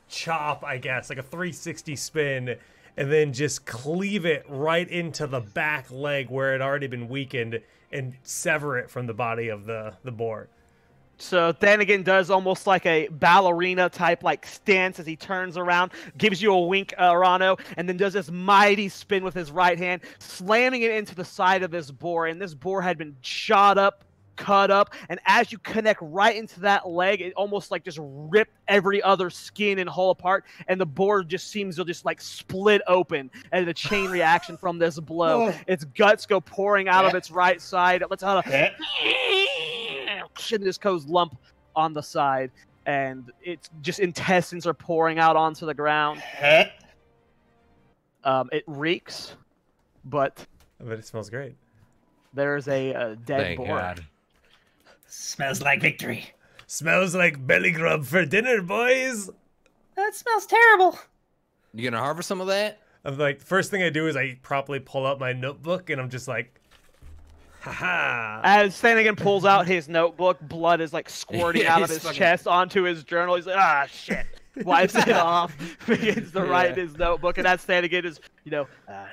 Speaker 1: chop, I guess, like a 360 spin, and then just cleave it right into the back leg where it had already been weakened, and sever it from the body of the boar.
Speaker 4: So Thanagan does almost like a ballerina type like stance as he turns around, gives you a wink, Rano, and then does this mighty spin with his right hand, slamming it into the side of this boar. And this boar had been shot up, cut up, and as you connect right into that leg, it almost like just ripped every other skin and hull apart, and the boar just seems to just like split open as a chain reaction from this blow. Its guts go pouring out of its right side. It lets out a Shindisco's lump on the side, and it's just intestines are pouring out onto the ground. It reeks, but
Speaker 1: it smells great.
Speaker 4: There's a dead boar.
Speaker 3: God.
Speaker 5: Smells like victory.
Speaker 1: Smells like belly grub for dinner, boys.
Speaker 5: That smells terrible.
Speaker 3: You gonna harvest some of that?
Speaker 1: I'm like, first thing I do is I properly pull out my notebook, and I'm just like, haha.
Speaker 4: As Thanagan pulls out his notebook, blood is like squirting out of his chest onto his journal. He's like, ah, shit. wipes it off, begins to write in his notebook, and that's standing in his,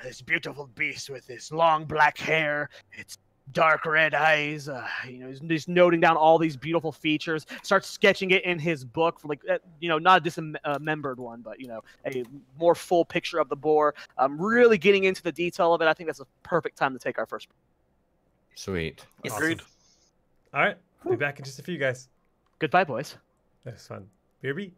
Speaker 4: this beautiful beast with this long black hair, its dark red eyes. He's just noting down all these beautiful features. Starts sketching it in his book, for not a dismembered one, but a more full picture of the boar. Really getting into the detail of it. I think that's a perfect time to take our first.
Speaker 3: Sweet.
Speaker 1: Awesome. Agreed. All right, be back in just a few, guys.
Speaker 4: Goodbye, boys.
Speaker 1: That was fun. BRB.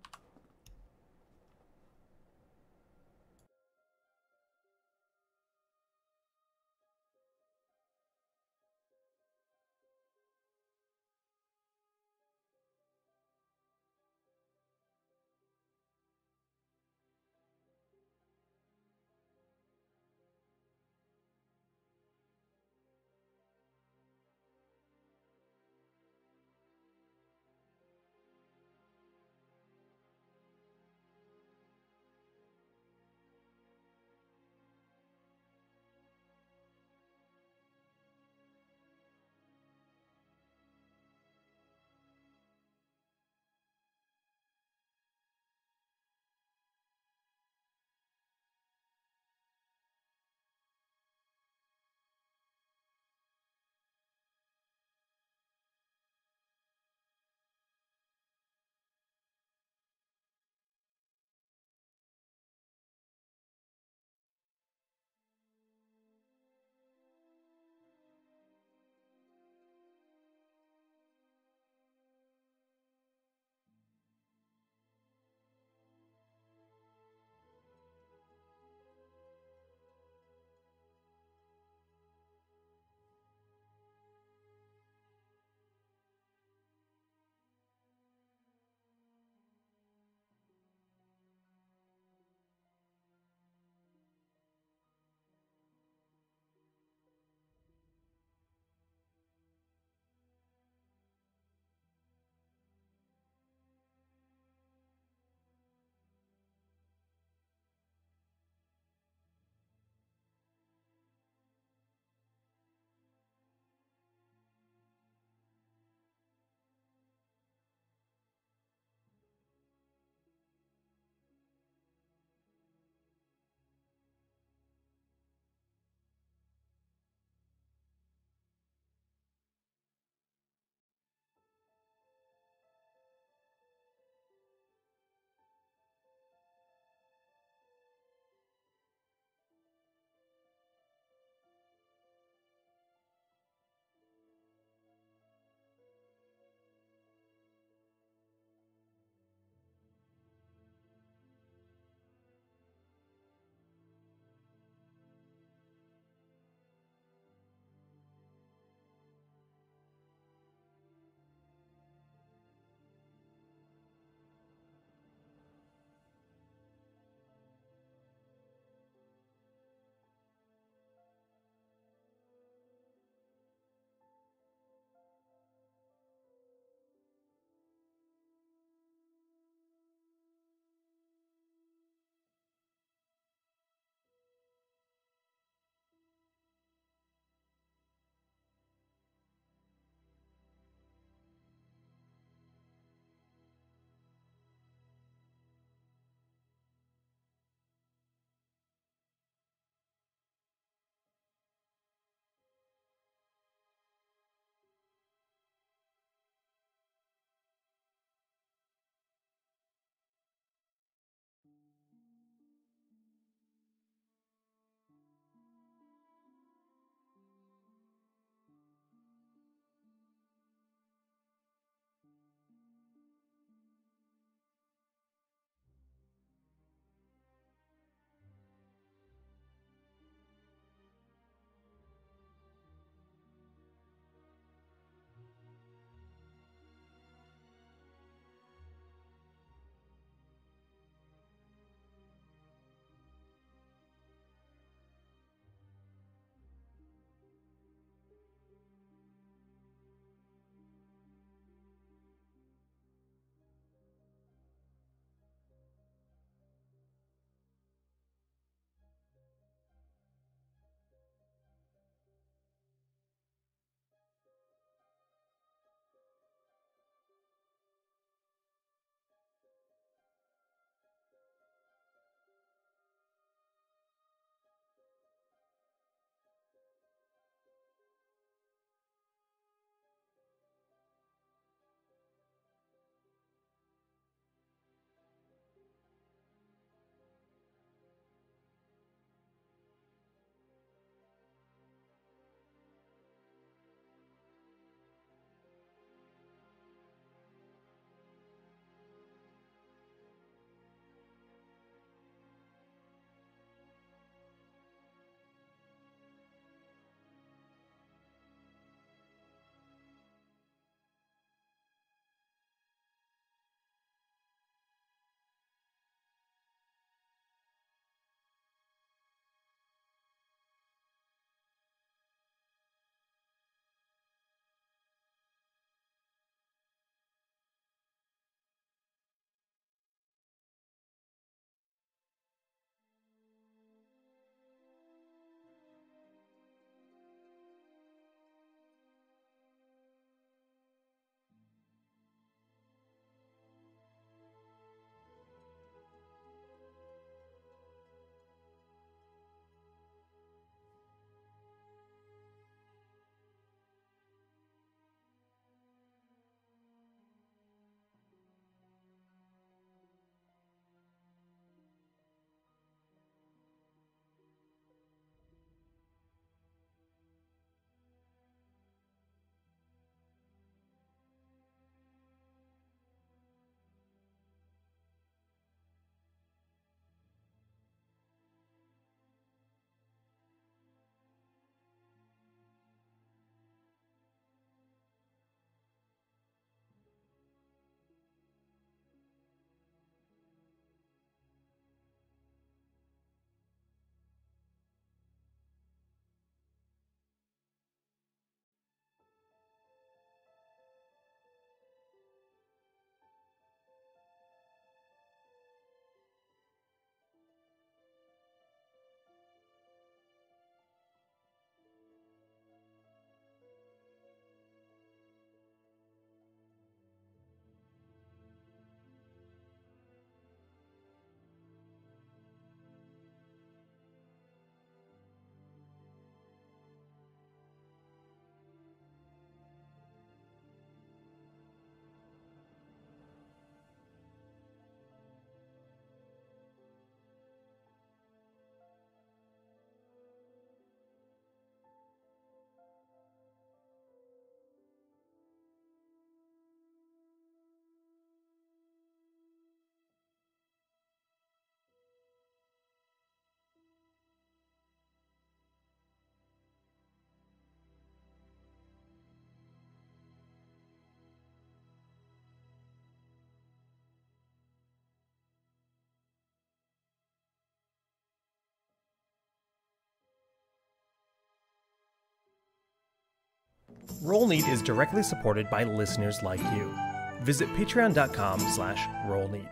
Speaker 1: Roll Need is directly supported by listeners like you. Visit patreon.com/rollneed.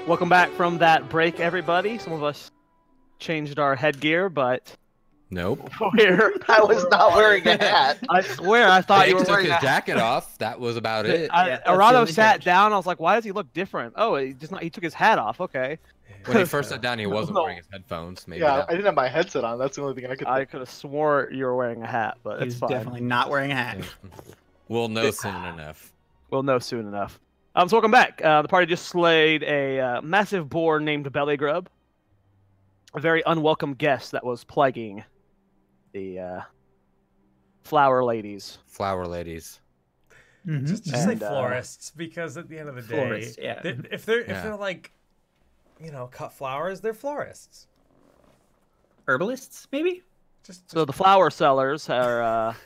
Speaker 4: Welcome back from that break, everybody. Some of us changed our headgear, but
Speaker 3: Nope.
Speaker 2: I was not wearing a hat.
Speaker 4: I swear I thought you were
Speaker 3: Took
Speaker 4: wearing
Speaker 3: his
Speaker 4: a hat.
Speaker 3: jacket off. That was about it.
Speaker 4: Arado sat down. I was like, "Why does he look different?" Oh, he took his hat off. Okay.
Speaker 3: When he first sat down, he wasn't wearing his headphones. Maybe.
Speaker 2: Yeah, I didn't have my headset on. That's the only thing I could.
Speaker 4: I could have swore you were wearing a hat, but it's
Speaker 5: He's
Speaker 4: fine.
Speaker 5: definitely not wearing a hat.
Speaker 3: We'll know soon enough.
Speaker 4: We'll know soon enough. So welcome back. The party just slayed a massive boar named Belly Grub, a very unwelcome guest that was plaguing the flower ladies.
Speaker 3: Flower ladies.
Speaker 5: Mm-hmm.
Speaker 1: Just say florists, because at the end of the day,
Speaker 5: Florists, yeah.
Speaker 1: if they're like, cut flowers, they're florists.
Speaker 5: Herbalists, maybe?
Speaker 4: So the flower sellers are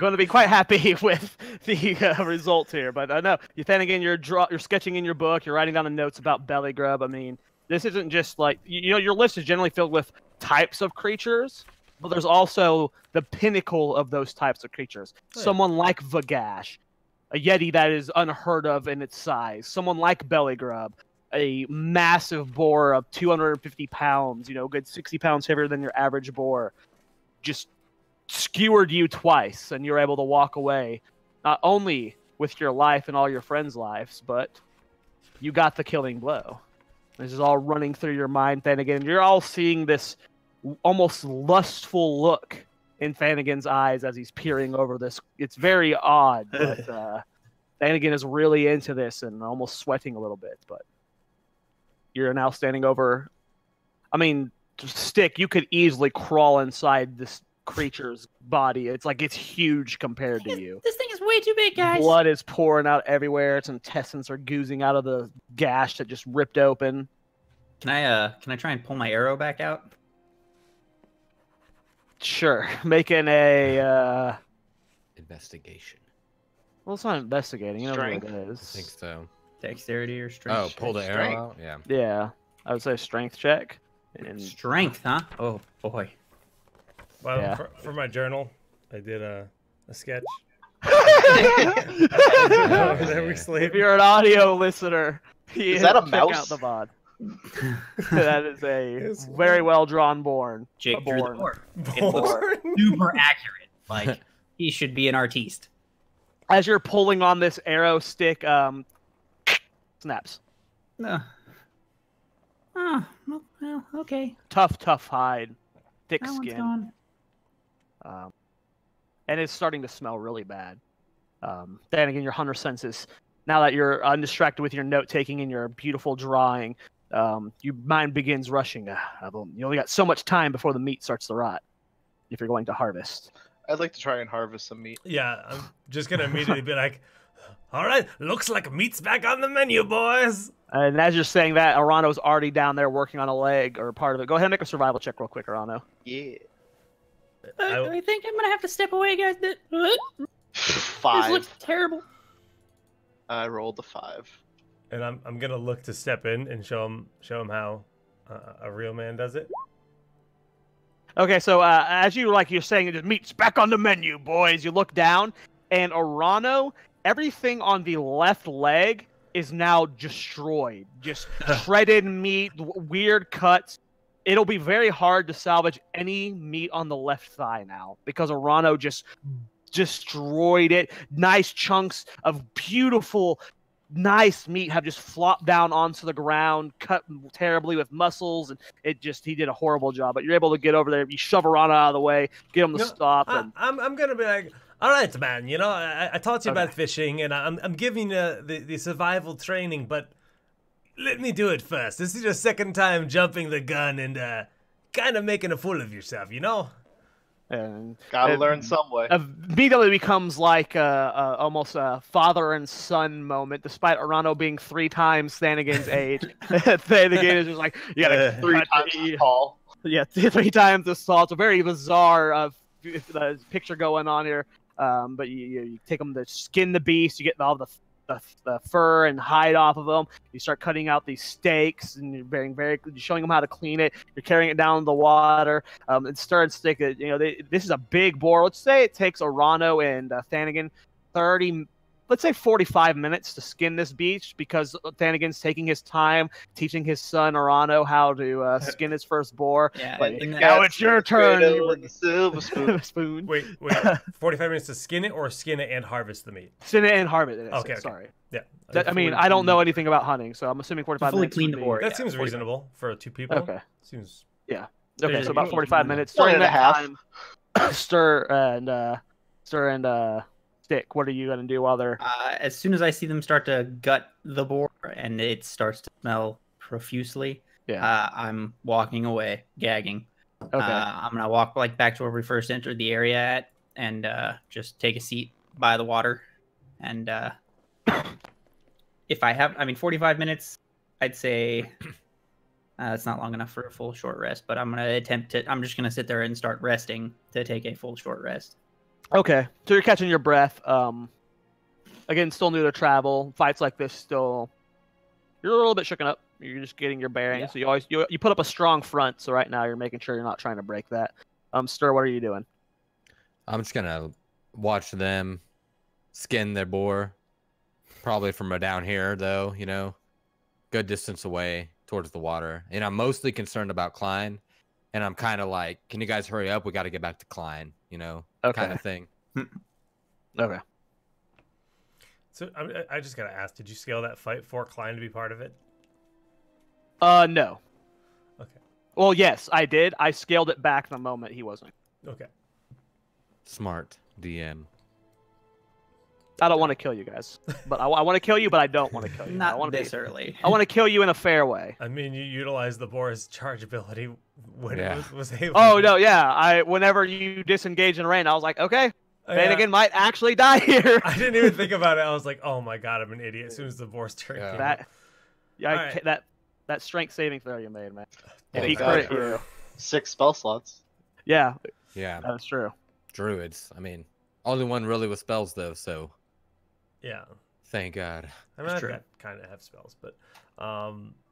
Speaker 4: going to be quite happy with the results here. But I know, Fanagan, you're sketching in your book, you're writing down the notes about Belly Grub. I mean, this isn't just like, your list is generally filled with types of creatures, but there's also the pinnacle of those types of creatures.
Speaker 1: Oh, yeah.
Speaker 4: Someone like Vagash, a Yeti that is unheard of in its size. Someone like Belly Grub, a massive boar of 250 pounds, good 60 pounds heavier than your average boar, just skewered you twice, and you're able to walk away, not only with your life and all your friends' lives, but you got the killing blow. This is all running through your mind, Fanagan. You're all seeing this almost lustful look in Fanagan's eyes as he's peering over this. It's very odd, but Fanagan is really into this and almost sweating a little bit, but you're now standing over. I mean, Stick, you could easily crawl inside this creature's body. It's like it's huge compared to you.
Speaker 5: This thing is way too big, guys.
Speaker 4: Blood is pouring out everywhere. Its intestines are oozing out of the gash that just ripped open.
Speaker 5: Can I try and pull my arrow back out?
Speaker 4: Sure. Making a
Speaker 3: Investigation.
Speaker 4: well, it's not investigating. You know what it
Speaker 3: I think
Speaker 4: is.
Speaker 3: so.
Speaker 5: Dexterity or strength?
Speaker 3: Oh, pull the arrow out? Yeah.
Speaker 4: Yeah. I would say strength check. And
Speaker 5: Strength, huh? Oh, boy.
Speaker 1: Well,
Speaker 4: Yeah.
Speaker 1: for my journal, I did a sketch.
Speaker 4: If you're an audio listener,
Speaker 2: Is that a
Speaker 4: check
Speaker 2: mouse?
Speaker 4: out the VOD. That is a very well drawn born.
Speaker 5: Jake drew the board. It
Speaker 1: Born.
Speaker 5: looks super accurate. Like, he should be an artiste.
Speaker 4: As you're pulling on this arrow stick, snaps.
Speaker 5: No. Oh, well, okay.
Speaker 4: Tough hide, thick
Speaker 5: That one's
Speaker 4: skin.
Speaker 5: gone.
Speaker 4: And it's starting to smell really bad. Then again, your hunter senses, now that you're undistracted with your note taking and your beautiful drawing, your mind begins rushing. You only got so much time before the meat starts to rot if you're going to harvest.
Speaker 2: I'd like to try and harvest some meat.
Speaker 1: Yeah, I'm just gonna immediately be like, all right, looks like meat's back on the menu, boys.
Speaker 4: And as you're saying that, Arano's already down there working on a leg or part of it. Go ahead and make a survival check real quick, Arano.
Speaker 2: Yeah.
Speaker 5: I think I'm gonna have to step away, guys. This
Speaker 2: 5.
Speaker 5: looks terrible.
Speaker 2: I rolled a 5.
Speaker 1: And I'm gonna look to step in and show him how a real man does it.
Speaker 4: Okay, so as you're saying, just meat's back on the menu, boys. You look down, and Arano, everything on the left leg is now destroyed. Just shredded meat, weird cuts. It'll be very hard to salvage any meat on the left thigh now because Arano just destroyed it. Nice chunks of beautiful nice meat have just flopped down onto the ground, cut terribly with muscles, and he did a horrible job. But you're able to get over there, you shove Arana out of the way, get him to stop.
Speaker 1: I'm gonna be like, all right, man. You know, I taught you about fishing, and I'm giving you the survival training, but let me do it first. This is your second time jumping the gun and kind of making a fool of yourself, you know.
Speaker 4: And
Speaker 2: gotta learn some way.
Speaker 4: Immediately becomes like almost a father and son moment, despite Arano being 3 times Thanigan's age. Thanigan is just like, you gotta
Speaker 2: 3 times as tall.
Speaker 4: Yeah, 3 times as tall. It's a very bizarre picture going on here. But you take them to skin the beast, you get all the fur and hide off of them. You start cutting out these steaks, and you're showing them how to clean it. You're carrying it down the water, and stir and stick it. You know, this is a big boar. Let's say it takes Arano and Thanigan 45 minutes to skin this beast, because Thanigan's taking his time teaching his son Arano how to skin his first boar.
Speaker 5: Yeah,
Speaker 4: now it's your turn.
Speaker 2: The silver spoon.
Speaker 1: Wait, 45 minutes to skin it, or skin it and harvest the meat?
Speaker 4: Skin it and harvest it.
Speaker 1: Okay.
Speaker 4: Sorry.
Speaker 1: Yeah.
Speaker 4: I mean, I don't know anything about hunting, so I'm assuming 45
Speaker 5: fully
Speaker 4: minutes.
Speaker 5: clean the boar.
Speaker 1: That seems reasonable for 2 people.
Speaker 4: Okay.
Speaker 1: Seems.
Speaker 4: Yeah. Okay, so about 45 minutes.
Speaker 2: One
Speaker 4: During
Speaker 2: and a
Speaker 4: that
Speaker 2: half.
Speaker 4: time, stir and stick. What are you gonna do while they're?
Speaker 5: As soon as I see them start to gut the boar and it starts to smell profusely, I'm walking away, gagging.
Speaker 4: Okay.
Speaker 5: I'm gonna walk back to where we first entered the area at, and just take a seat by the water. And if I have, 45 minutes, I'd say it's not long enough for a full short rest. But I'm just gonna sit there and start resting to take a full short rest.
Speaker 4: Okay, so you're catching your breath. Again, still new to travel. Fights like this, still, you're a little bit shooken up. You're just getting your bearings.
Speaker 5: Yeah.
Speaker 4: So you put up a strong front. So right now you're making sure you're not trying to break that. Stir, what are you doing?
Speaker 3: I'm just gonna watch them skin their boar, probably from down here though. You know, good distance away towards the water. And I'm mostly concerned about Klein. And I'm kind of like, can you guys hurry up? We got to get back to Klein, you know, kind of thing.
Speaker 4: Okay.
Speaker 1: So I just gotta ask, did you scale that fight for Klein to be part of it?
Speaker 4: No.
Speaker 1: Okay.
Speaker 4: Well, yes, I did. I scaled it back the moment he wasn't.
Speaker 1: Okay.
Speaker 3: Smart DM.
Speaker 4: I don't want to kill you guys, but I want to kill you, but I don't want to kill you.
Speaker 5: Not this early.
Speaker 4: I want to kill you in a fair way.
Speaker 1: I mean, you utilized the boar's charge ability when it was able.
Speaker 4: Oh no, yeah. Whenever you disengage in rain, I was like, okay, Vanagan might actually die here.
Speaker 1: I didn't even think about it. I was like, oh my god, I'm an idiot. As soon as the boar's turn.
Speaker 4: That strength saving throw you made, man.
Speaker 3: He
Speaker 2: crit you. 6 spell slots.
Speaker 4: Yeah.
Speaker 3: Yeah.
Speaker 4: That's true.
Speaker 3: Druids. I mean, only one really with spells though, so.
Speaker 1: Yeah.
Speaker 3: Thank God.
Speaker 1: I mean, I kind of have spells, but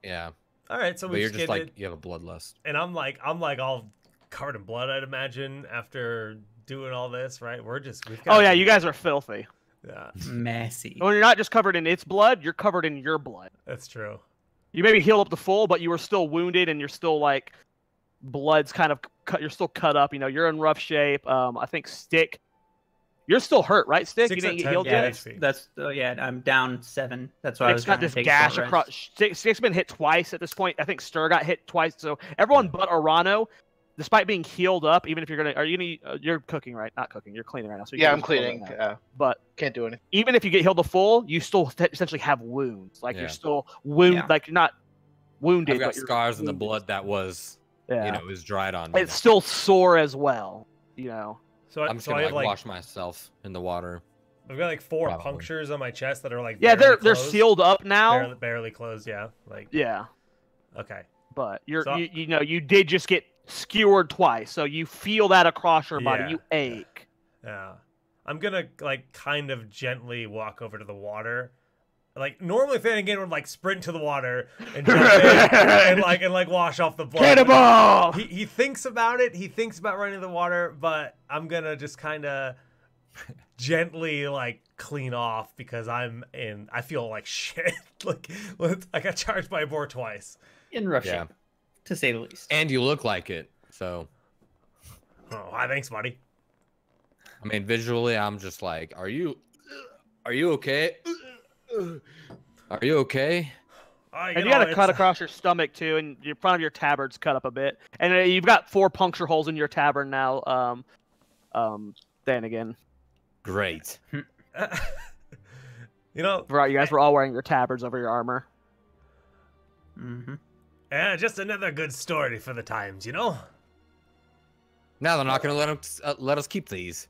Speaker 3: yeah.
Speaker 1: All right, so
Speaker 3: you're just like you have a bloodlust,
Speaker 1: and I'm like all covered in blood. I'd imagine after doing all this, right?
Speaker 4: You guys are filthy.
Speaker 1: Yeah,
Speaker 5: messy.
Speaker 4: When you're not just covered in its blood, you're covered in your blood.
Speaker 1: That's true.
Speaker 4: You maybe heal up to full, but you were still wounded, and you're still like blood's kind of cut. You're still cut up. You know, you're in rough shape. I think Stick. You're still hurt, right, Stick? You didn't get healed yet?
Speaker 5: That's I'm down 7. That's why I was
Speaker 4: got this gash across. Stick's been hit twice at this point. I think Stir got hit twice. So everyone but Arano, despite being healed up, even if you're cooking, right? Not cooking. You're cleaning right now. So
Speaker 2: I'm cleaning.
Speaker 4: But
Speaker 2: can't do anything.
Speaker 4: Even if you get healed to full, you still essentially have wounds. Like you're still wounded. Like you're not wounded.
Speaker 3: I've got scars in the blood that was, was dried on me.
Speaker 4: It's still sore as well. You know.
Speaker 3: So I'm just gonna wash myself in the water.
Speaker 1: I've got like 4 punctures on my chest that are like
Speaker 4: they're sealed up now.
Speaker 1: Barely closed, yeah. Okay.
Speaker 4: But you did just get skewered twice, so you feel that across your body. You ache.
Speaker 1: Yeah. I'm gonna like kind of gently walk over to the water. Like normally Thanigan would like sprint to the water and jump in and wash off the blood.
Speaker 4: Cannonball!
Speaker 1: He thinks about it. He thinks about running to the water, but I'm gonna just kind of gently like clean off because I feel like shit. I got charged by a boar twice.
Speaker 5: In rough shape, to say the least.
Speaker 3: And you look like it, so.
Speaker 1: Oh, hi, thanks, buddy.
Speaker 3: I mean, visually, I'm just like, are you okay? Are you okay?
Speaker 4: And you got a cut across your stomach too, and your front of your tabard's cut up a bit, and you've got 4 puncture holes in your tabard now. Then again,
Speaker 3: Great.
Speaker 1: You know,
Speaker 4: right? You guys were all wearing your tabards over your armor.
Speaker 1: Yeah, just another good story for the times, you know.
Speaker 3: Now they're not going to let us keep these.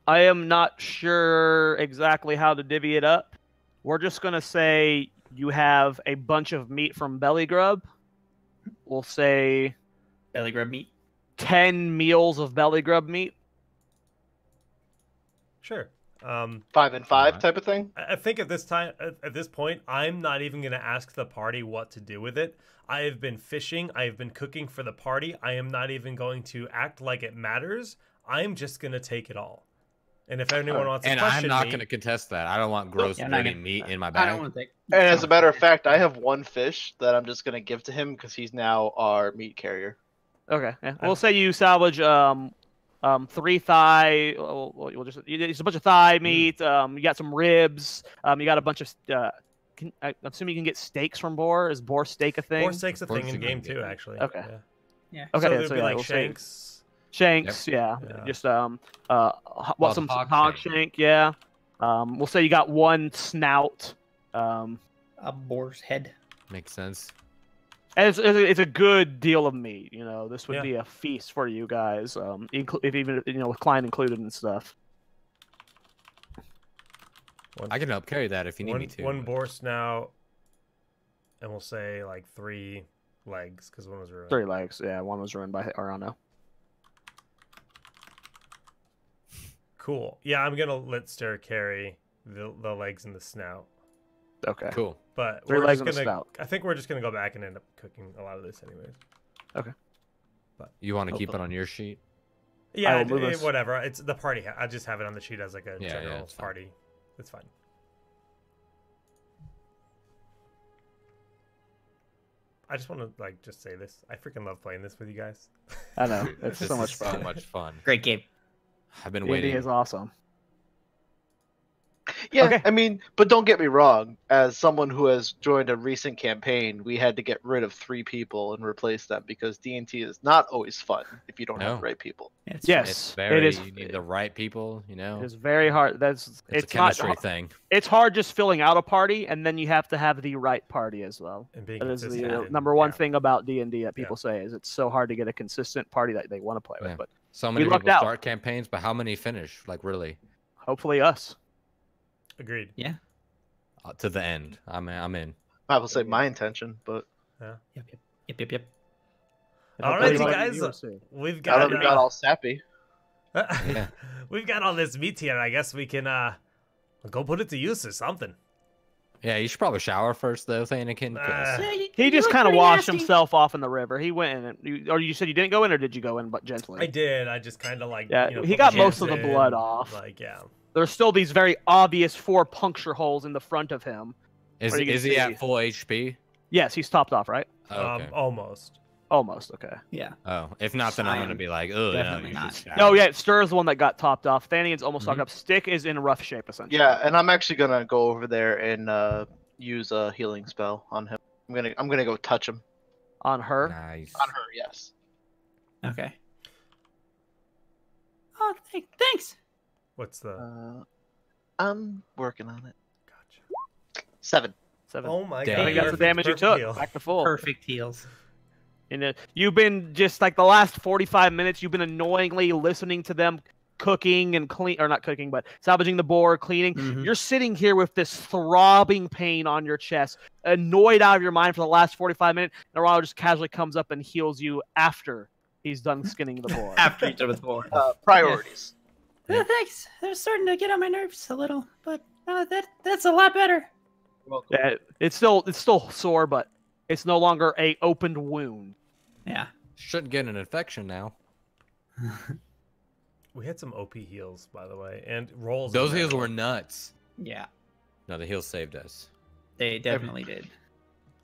Speaker 4: I am not sure exactly how to divvy it up. We're just gonna say you have a bunch of meat from Belly Grub. We'll say
Speaker 5: Belly Grub meat.
Speaker 4: 10 meals of Belly Grub meat.
Speaker 1: Sure.
Speaker 2: 5 and 5 type of thing.
Speaker 1: I think at this point, I'm not even going to ask the party what to do with it. I have been fishing. I have been cooking for the party. I am not even going to act like it matters. I'm just going to take it all. And if anyone wants to question
Speaker 3: me... And I'm not
Speaker 1: me,
Speaker 3: going to contest that. I don't want gross dirty meat in my bag.
Speaker 5: I don't want to take...
Speaker 2: And as a matter of fact, I have 1 fish that I'm just going to give to him because he's now our meat carrier.
Speaker 4: Okay. Yeah. We'll say you salvage 3 thigh. We'll just it's a bunch of thigh meat. You got some ribs. You got a bunch of. I'm assuming you can get steaks from boar. Is boar steak a thing?
Speaker 1: boar steak's a thing in game too, actually.
Speaker 4: Okay.
Speaker 5: Yeah.
Speaker 1: So
Speaker 4: Okay.
Speaker 1: it'd be like
Speaker 4: we'll
Speaker 1: shanks.
Speaker 4: Shanks,
Speaker 1: Yep.
Speaker 4: yeah. Just some hog shank, yeah. We'll say you got 1 snout.
Speaker 5: A boar's head.
Speaker 3: Makes sense.
Speaker 4: And it's a good deal of meat, you know. This would be a feast for you guys, if even with Klein included and stuff.
Speaker 3: I can help carry that if you need me to.
Speaker 1: 1 boar snout, and we'll say like 3 legs because 1 was ruined.
Speaker 4: 3 legs, yeah. 1 was ruined by Arano.
Speaker 1: Cool. Yeah, I'm gonna let Stir carry the legs and the snout.
Speaker 4: Okay.
Speaker 3: Cool.
Speaker 1: But
Speaker 4: 3
Speaker 1: we're
Speaker 4: legs
Speaker 1: just
Speaker 4: and a
Speaker 1: gonna.
Speaker 4: snout.
Speaker 1: I think we're just gonna go back and end up cooking a lot of this, anyways.
Speaker 4: Okay.
Speaker 1: But
Speaker 3: you want to keep it on your sheet?
Speaker 1: Yeah, whatever. It's the party. I just have it on the sheet as like a general
Speaker 3: general
Speaker 1: party. It's fine. I just want to just say this. I freaking love playing this with you guys.
Speaker 4: I know it's so much fun.
Speaker 3: So much fun.
Speaker 5: Great game.
Speaker 3: I've been waiting.
Speaker 4: D&D is awesome.
Speaker 2: Yeah,
Speaker 4: Okay.
Speaker 2: I mean, but don't get me wrong. As someone who has joined a recent campaign, we had to get rid of 3 people and replace them because D&T is not always fun if you don't have the right people.
Speaker 3: It's very. You need the right people. You know.
Speaker 4: It's very hard. It's
Speaker 3: a chemistry thing.
Speaker 4: It's hard just filling out a party, and then you have to have the right party as well.
Speaker 1: And being
Speaker 4: that is the
Speaker 1: consistent.
Speaker 4: number one thing about D&D that people say is it's so hard to get a consistent party that they want to play with. But
Speaker 3: so many
Speaker 4: we
Speaker 3: people
Speaker 4: lucked out.
Speaker 3: start campaigns, but how many finish? Like really?
Speaker 4: Hopefully us.
Speaker 1: Agreed.
Speaker 5: Yeah.
Speaker 3: To the end. I'm in.
Speaker 2: I will say my intention, but
Speaker 5: Yep.
Speaker 1: All right, you guys. We've got.
Speaker 2: we got all sappy.
Speaker 3: Yeah.
Speaker 1: We've got all this meat here. I guess we can go put it to use or something.
Speaker 3: Yeah, you should probably shower first, though, Thanakin.
Speaker 4: He just kind of washed himself off in the river. He went in, or you said you didn't go in, or did you go in, but gently?
Speaker 1: I did. I just kind of
Speaker 4: he got most of the blood off. There's still these very obvious 4 puncture holes in the front of him.
Speaker 3: Is he at full HP?
Speaker 4: Yes, he's topped off, right?
Speaker 3: Okay.
Speaker 1: Almost.
Speaker 4: Almost, okay.
Speaker 5: Yeah.
Speaker 3: Oh, if not, then I'm going to be like, oh,
Speaker 5: Definitely not.
Speaker 4: No, yeah, Stir's the one that got topped off. Thanian's almost topped up. Stick is in rough shape, essentially.
Speaker 2: Yeah, and I'm actually gonna go over there and use a healing spell on him. I'm gonna go touch him.
Speaker 4: On her?
Speaker 3: Nice.
Speaker 2: On her, yes.
Speaker 5: Okay. Oh, thanks.
Speaker 1: What's the?
Speaker 2: I'm working on it.
Speaker 1: Gotcha.
Speaker 2: 7.
Speaker 1: Oh my
Speaker 3: Damn.
Speaker 1: god!
Speaker 4: I think that's the damage you took. Back to full.
Speaker 5: Perfect heals.
Speaker 4: And you've been just like the last 45 minutes. You've been annoyingly listening to them cooking and clean, or not cooking, but salvaging the boar, cleaning. You're sitting here with this throbbing pain on your chest, annoyed out of your mind for the last 45 minutes. And Aralo just casually comes up and heals you after he's done skinning the boar.
Speaker 5: After he's done with the boar.
Speaker 2: Priorities.
Speaker 5: Thanks. They're starting to get on my nerves a little, but that's a lot better.
Speaker 4: Yeah, it's still sore, but it's no longer a opened wound.
Speaker 5: Yeah.
Speaker 3: Shouldn't get an infection now.
Speaker 1: We had some OP heals, by the way, and rolls.
Speaker 3: Those heals were nuts.
Speaker 5: Yeah.
Speaker 3: No, the heals saved us.
Speaker 5: They definitely did.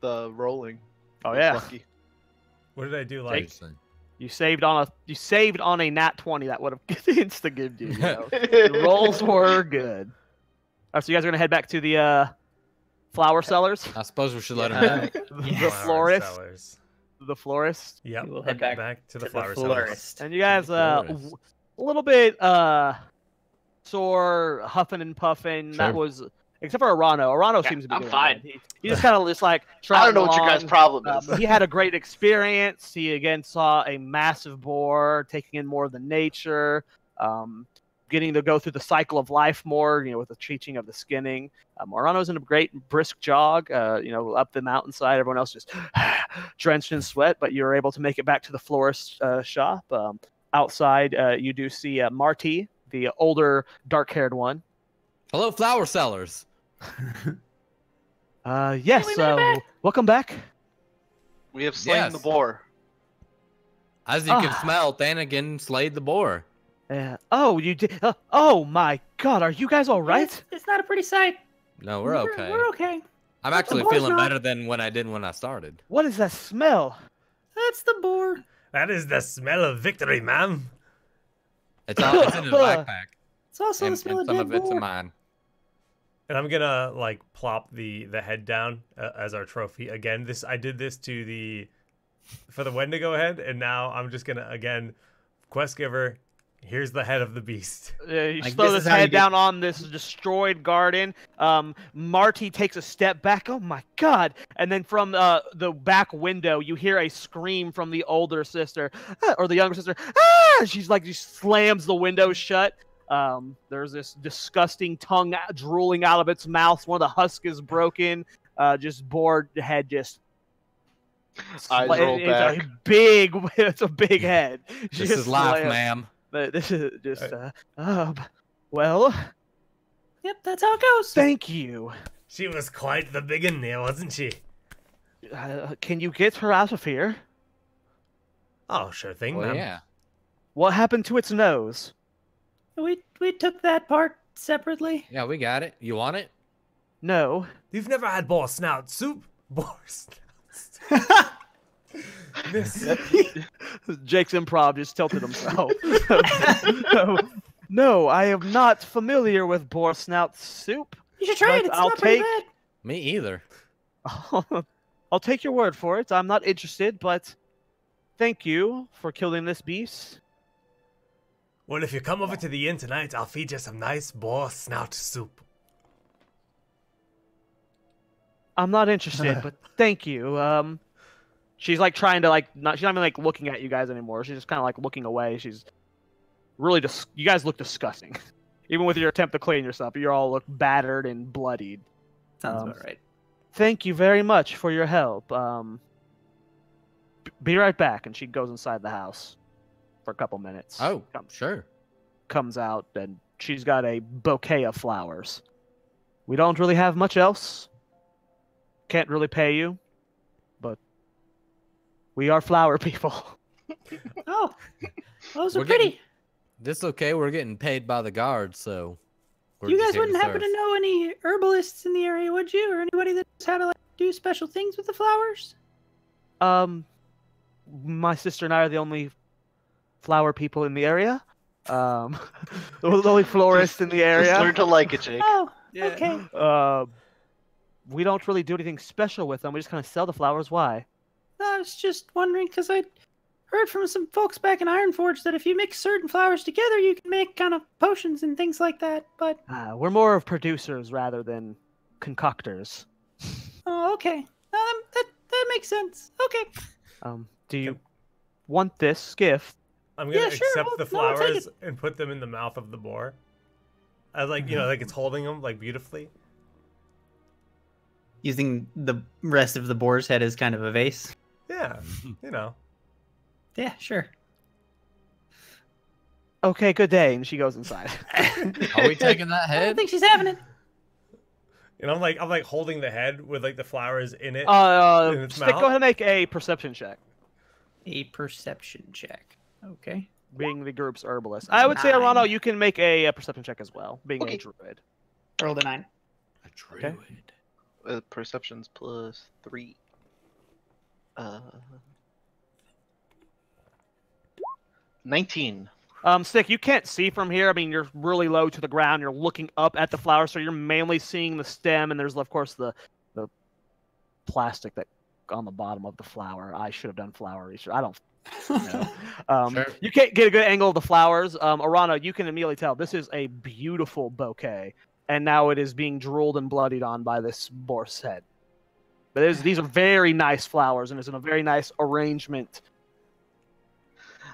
Speaker 2: The rolling.
Speaker 4: Oh yeah.
Speaker 2: Lucky.
Speaker 1: What did I do? Like
Speaker 4: You saved on a nat 20 that would have insta-gibbed you. You know? The rolls were good. All right, so you guys are gonna head back to the flower sellers.
Speaker 3: I suppose we should let him know.
Speaker 4: The florist. The florist.
Speaker 1: Yep.
Speaker 5: We'll head back
Speaker 1: to the
Speaker 5: florist.
Speaker 1: florist.
Speaker 4: And you guys, a little bit sore, huffing and puffing. Sure. That was, except for Arano. Arano seems to be. I'm fine. He just kind of just like.
Speaker 2: I don't know what your guys' problem is.
Speaker 4: He had a great experience. He again saw a massive boar, taking in more of the nature. Getting to go through the cycle of life more, with the teaching of the skinning. Morano's in a great brisk jog, up the mountainside. Everyone else just drenched in sweat, but you're able to make it back to the florist shop. Outside, you do see Marty, the older, dark-haired one.
Speaker 3: Hello, flower sellers.
Speaker 4: Yes, welcome back.
Speaker 2: We have slain the boar.
Speaker 3: As you can smell, Thanagan slayed the boar.
Speaker 4: Oh, you did? Oh my God, are you guys all right?
Speaker 5: It's not a pretty sight.
Speaker 3: No, we're okay.
Speaker 5: We're okay.
Speaker 3: I'm actually feeling better than when I did when I started.
Speaker 4: What is that smell?
Speaker 5: That's the boar.
Speaker 1: That is the smell of victory, ma'am.
Speaker 3: It's in his backpack.
Speaker 5: It's also the smell of dead boar.
Speaker 3: Some of it's in mine.
Speaker 1: And I'm gonna plop the head down as our trophy again. I did this for the Wendigo head, and now I'm just gonna again quest giver. Here's the head of the beast.
Speaker 4: You throw this head down on this destroyed garden. Marty takes a step back. Oh my God! And then from the back window, you hear a scream from the older sister or the younger sister. Ah! She slams the window shut. There's this disgusting tongue drooling out of its mouth. One of the husks is broken. Just bored head. Just
Speaker 2: eyes roll back.
Speaker 4: It's a big head.
Speaker 3: This is life, ma'am.
Speaker 4: But this is just, well.
Speaker 5: Yep, that's how it goes.
Speaker 4: Thank you.
Speaker 1: She was quite the big one there, wasn't she?
Speaker 4: Can you get her out of here?
Speaker 1: Oh, sure thing, ma'am.
Speaker 3: Yeah.
Speaker 4: What happened to its nose?
Speaker 5: We took that part separately.
Speaker 3: Yeah, we got it. You want it?
Speaker 4: No.
Speaker 1: You've never had boar snout soup? Boar snout.
Speaker 4: Jake's improv just tilted himself. No, I am not familiar with boar snout soup.
Speaker 5: You should try it. It's not pretty bad.
Speaker 3: Me either.
Speaker 4: I'll take your word for it. I'm not interested, but thank you for killing this beast.
Speaker 1: Well, if you come over to the inn tonight, I'll feed you some nice boar snout soup.
Speaker 4: I'm not interested, but thank you. She's trying to she's not even looking at you guys anymore. She's just kind of looking away. She's really you guys look disgusting. Even with your attempt to clean yourself, you all look battered and bloodied.
Speaker 5: Sounds about right.
Speaker 4: Thank you very much for your help. Be right back. And she goes inside the house for a couple minutes.
Speaker 3: Oh, sure.
Speaker 4: Comes out and she's got a bouquet of flowers. We don't really have much else. Can't really pay you. We are flower people.
Speaker 5: Oh, those are pretty.
Speaker 3: This okay. We're getting paid by the guards, so.
Speaker 5: You guys wouldn't happen to know any herbalists in the area, would you? Or anybody that knows how to do special things with the flowers?
Speaker 4: My sister and I are the only flower people in the area. The only florists in the area.
Speaker 2: Just learn to like it, Jake.
Speaker 5: Oh, yeah. Okay.
Speaker 4: We don't really do anything special with them. We just kind of sell the flowers. Why?
Speaker 5: I was just wondering because I heard from some folks back in Ironforge that if you mix certain flowers together, you can make kind of potions and things like that. But
Speaker 4: we're more of producers rather than concoctors.
Speaker 5: Oh, okay. That makes sense. Okay.
Speaker 4: Do you want this gift?
Speaker 1: I'm gonna accept the flowers and put them in the mouth of the boar. As it's holding them beautifully.
Speaker 5: Using the rest of the boar's head as kind of a vase.
Speaker 1: Yeah,
Speaker 5: Yeah, sure.
Speaker 4: Okay, good day. And she goes inside.
Speaker 3: Are we taking that head?
Speaker 5: I don't think she's having it.
Speaker 1: And I'm holding the head with the flowers in it.
Speaker 4: In its mouth. Go ahead and make a perception check.
Speaker 5: A perception check. Okay.
Speaker 4: Being the group's herbalist, I would say, Arano, you can make a perception check as well. Being a druid.
Speaker 5: Rolled a 9.
Speaker 3: A druid.
Speaker 2: Okay. Perceptions plus 3. 19.
Speaker 4: Stick, you can't see from here. I mean, you're really low to the ground. You're looking up at the flower, so you're mainly seeing the stem, and there's, of course, the plastic that on the bottom of the flower. I should have done flower research. I don't know.
Speaker 3: Sure.
Speaker 4: You can't get a good angle of the flowers. Arana, you can immediately tell this is a beautiful bouquet, and now it is being drooled and bloodied on by this boar's head. But these are very nice flowers, and it's in a very nice arrangement.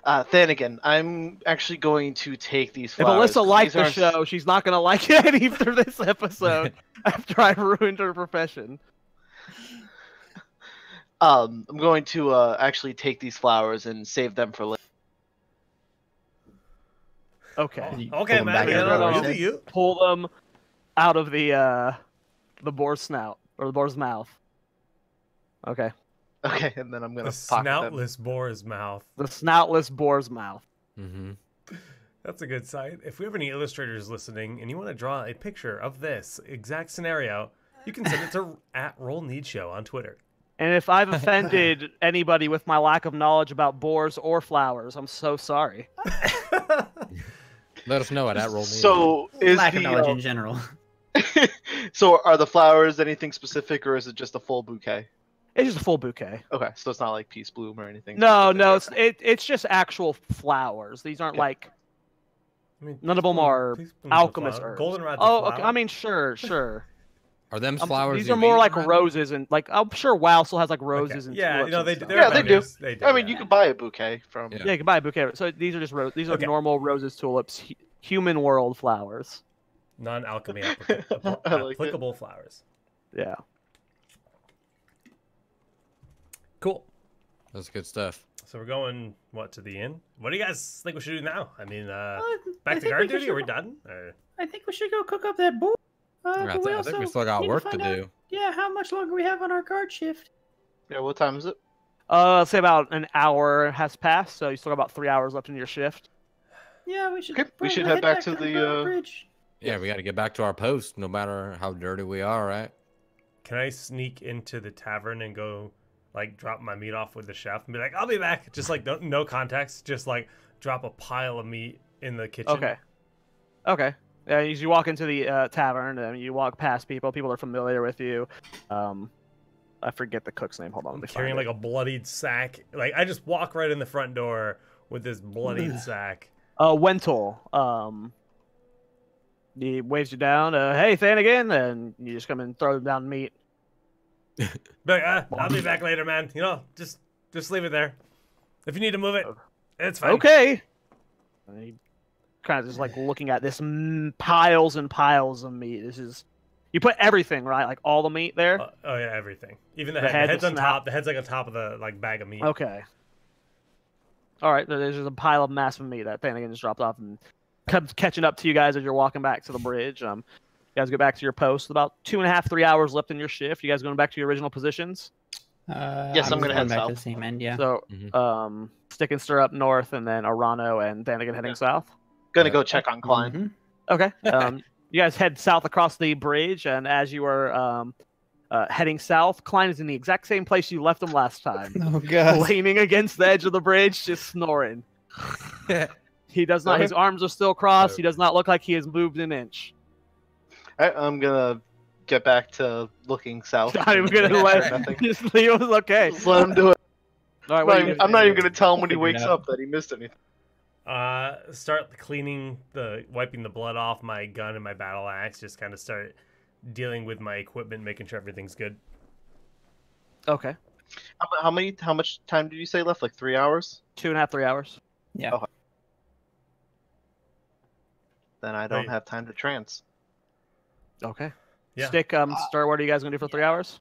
Speaker 2: Thanigan, I'm actually going to take these
Speaker 4: If
Speaker 2: flowers.
Speaker 4: Alyssa liked the show, she's not going to like it any after this episode, after I ruined her profession.
Speaker 2: I'm going to actually take these flowers and save them for later.
Speaker 4: Okay.
Speaker 1: Okay, man. You
Speaker 4: pull them out of the boar's snout or the boar's mouth. Okay.
Speaker 2: Okay, and then I'm gonna
Speaker 1: the
Speaker 2: pocket
Speaker 1: snoutless boar's mouth.
Speaker 4: The snoutless boar's mouth.
Speaker 3: Mm-hmm.
Speaker 1: That's a good sight. If we have any illustrators listening and you want to draw a picture of this exact scenario, you can send it to @RollNeedShow on Twitter.
Speaker 4: And if I've offended anybody with my lack of knowledge about boars or flowers, I'm so sorry.
Speaker 3: Let us know at @RollNeedShow.
Speaker 2: So is
Speaker 5: Lack of knowledge in general.
Speaker 2: So are the flowers anything specific, or is it just a full bouquet?
Speaker 4: It's just a full bouquet.
Speaker 2: Okay, so it's not like peace bloom or anything.
Speaker 4: No,
Speaker 2: specific.
Speaker 4: it's just actual flowers. These aren't like
Speaker 1: I mean,
Speaker 4: none of them are alchemist herbs.
Speaker 1: Goldenrod's
Speaker 4: okay. I mean, sure.
Speaker 3: Are them flowers?
Speaker 4: These are more like roses, and like I'm sure WoW still has like roses and
Speaker 1: yeah,
Speaker 4: tulips
Speaker 1: they
Speaker 4: and stuff.
Speaker 2: Yeah, they do.
Speaker 1: They do.
Speaker 2: I mean, you could buy a bouquet from.
Speaker 4: Yeah, you can buy a bouquet. So these are just these are normal roses, tulips, human world flowers.
Speaker 1: Non-alchemy
Speaker 2: like
Speaker 1: applicable flowers.
Speaker 4: Yeah.
Speaker 1: Cool.
Speaker 3: That's good stuff.
Speaker 1: So we're going to the inn? What do you guys think we should do now? I mean, back
Speaker 5: I
Speaker 1: to
Speaker 5: think
Speaker 1: guard
Speaker 5: we
Speaker 1: duty?
Speaker 5: should
Speaker 1: Are we
Speaker 5: go-
Speaker 1: done? Or...
Speaker 5: I think we should go cook up that boar.
Speaker 3: I think we still got work to
Speaker 5: find
Speaker 3: do.
Speaker 5: out, yeah, how much longer we have on our guard shift?
Speaker 2: Yeah, what time is it?
Speaker 4: Let's say about an hour has passed, so you still got about 3 hours left in your shift.
Speaker 5: Yeah, we should.
Speaker 2: Okay, we should
Speaker 5: we'll
Speaker 2: head back to the
Speaker 5: bridge.
Speaker 3: Yeah, we got to get back to our post, no matter how dirty we are, right?
Speaker 1: Can I sneak into the tavern and go, like, drop my meat off with the chef and be like, I'll be back? Just, like, no context. Just, like, drop a pile of meat in the kitchen.
Speaker 4: Okay. As you walk into the tavern, and you walk past people. People are familiar with you. I forget the cook's name. Hold on.
Speaker 1: I'm carrying, like, a bloodied sack. Like, I just walk right in the front door with this bloodied sack.
Speaker 4: Wental. He waves you down. Hey, Thanigan, and you just come and throw down meat.
Speaker 1: Like, I'll be back later, man. You know, just leave it there. If you need to move it, it's fine.
Speaker 4: Okay. And he kind of just like looking at this piles and piles of meat. You put everything, right? Like all the meat there.
Speaker 1: Oh yeah, everything. Even the
Speaker 4: head,
Speaker 1: head's
Speaker 4: the
Speaker 1: on top. The head's like on top of the bag of meat.
Speaker 4: Okay. All right. There's just a pile of massive meat that Thanigan just dropped off and comes catching up to you guys as you're walking back to the bridge. You guys get back to your post. About 2.5, 3 hours left in your shift. You guys going back to your original positions?
Speaker 2: Yes, I'm gonna head
Speaker 5: back
Speaker 2: south.
Speaker 5: to the same end. Yeah.
Speaker 4: So, Stick and Stir up north, and then Arano and Thanigan heading south.
Speaker 2: Gonna go check on Klein.
Speaker 5: Mm-hmm.
Speaker 4: Okay. You guys head south across the bridge, and as you are heading south, Klein is in the exact same place you left him last time.
Speaker 5: Oh god.
Speaker 4: Leaning against the edge of the bridge, just snoring. He does not. His arms are still crossed. He does not look like he has moved an inch.
Speaker 2: I'm gonna get back to looking south.
Speaker 4: I'm gonna let just leave him. Okay.
Speaker 2: Just let him do it.
Speaker 4: All right,
Speaker 2: I'm not even gonna tell him when he wakes up that he missed anything.
Speaker 1: Start wiping the blood off my gun and my battle axe. Just kind of start dealing with my equipment, making sure everything's good.
Speaker 4: Okay.
Speaker 2: How much time did you say left? Like 3 hours?
Speaker 4: 2.5, 3 hours.
Speaker 5: Yeah.
Speaker 2: Oh. Then I don't have time to trance.
Speaker 4: Okay.
Speaker 1: Yeah.
Speaker 4: Stick, Stir, what are you guys gonna do for 3 hours?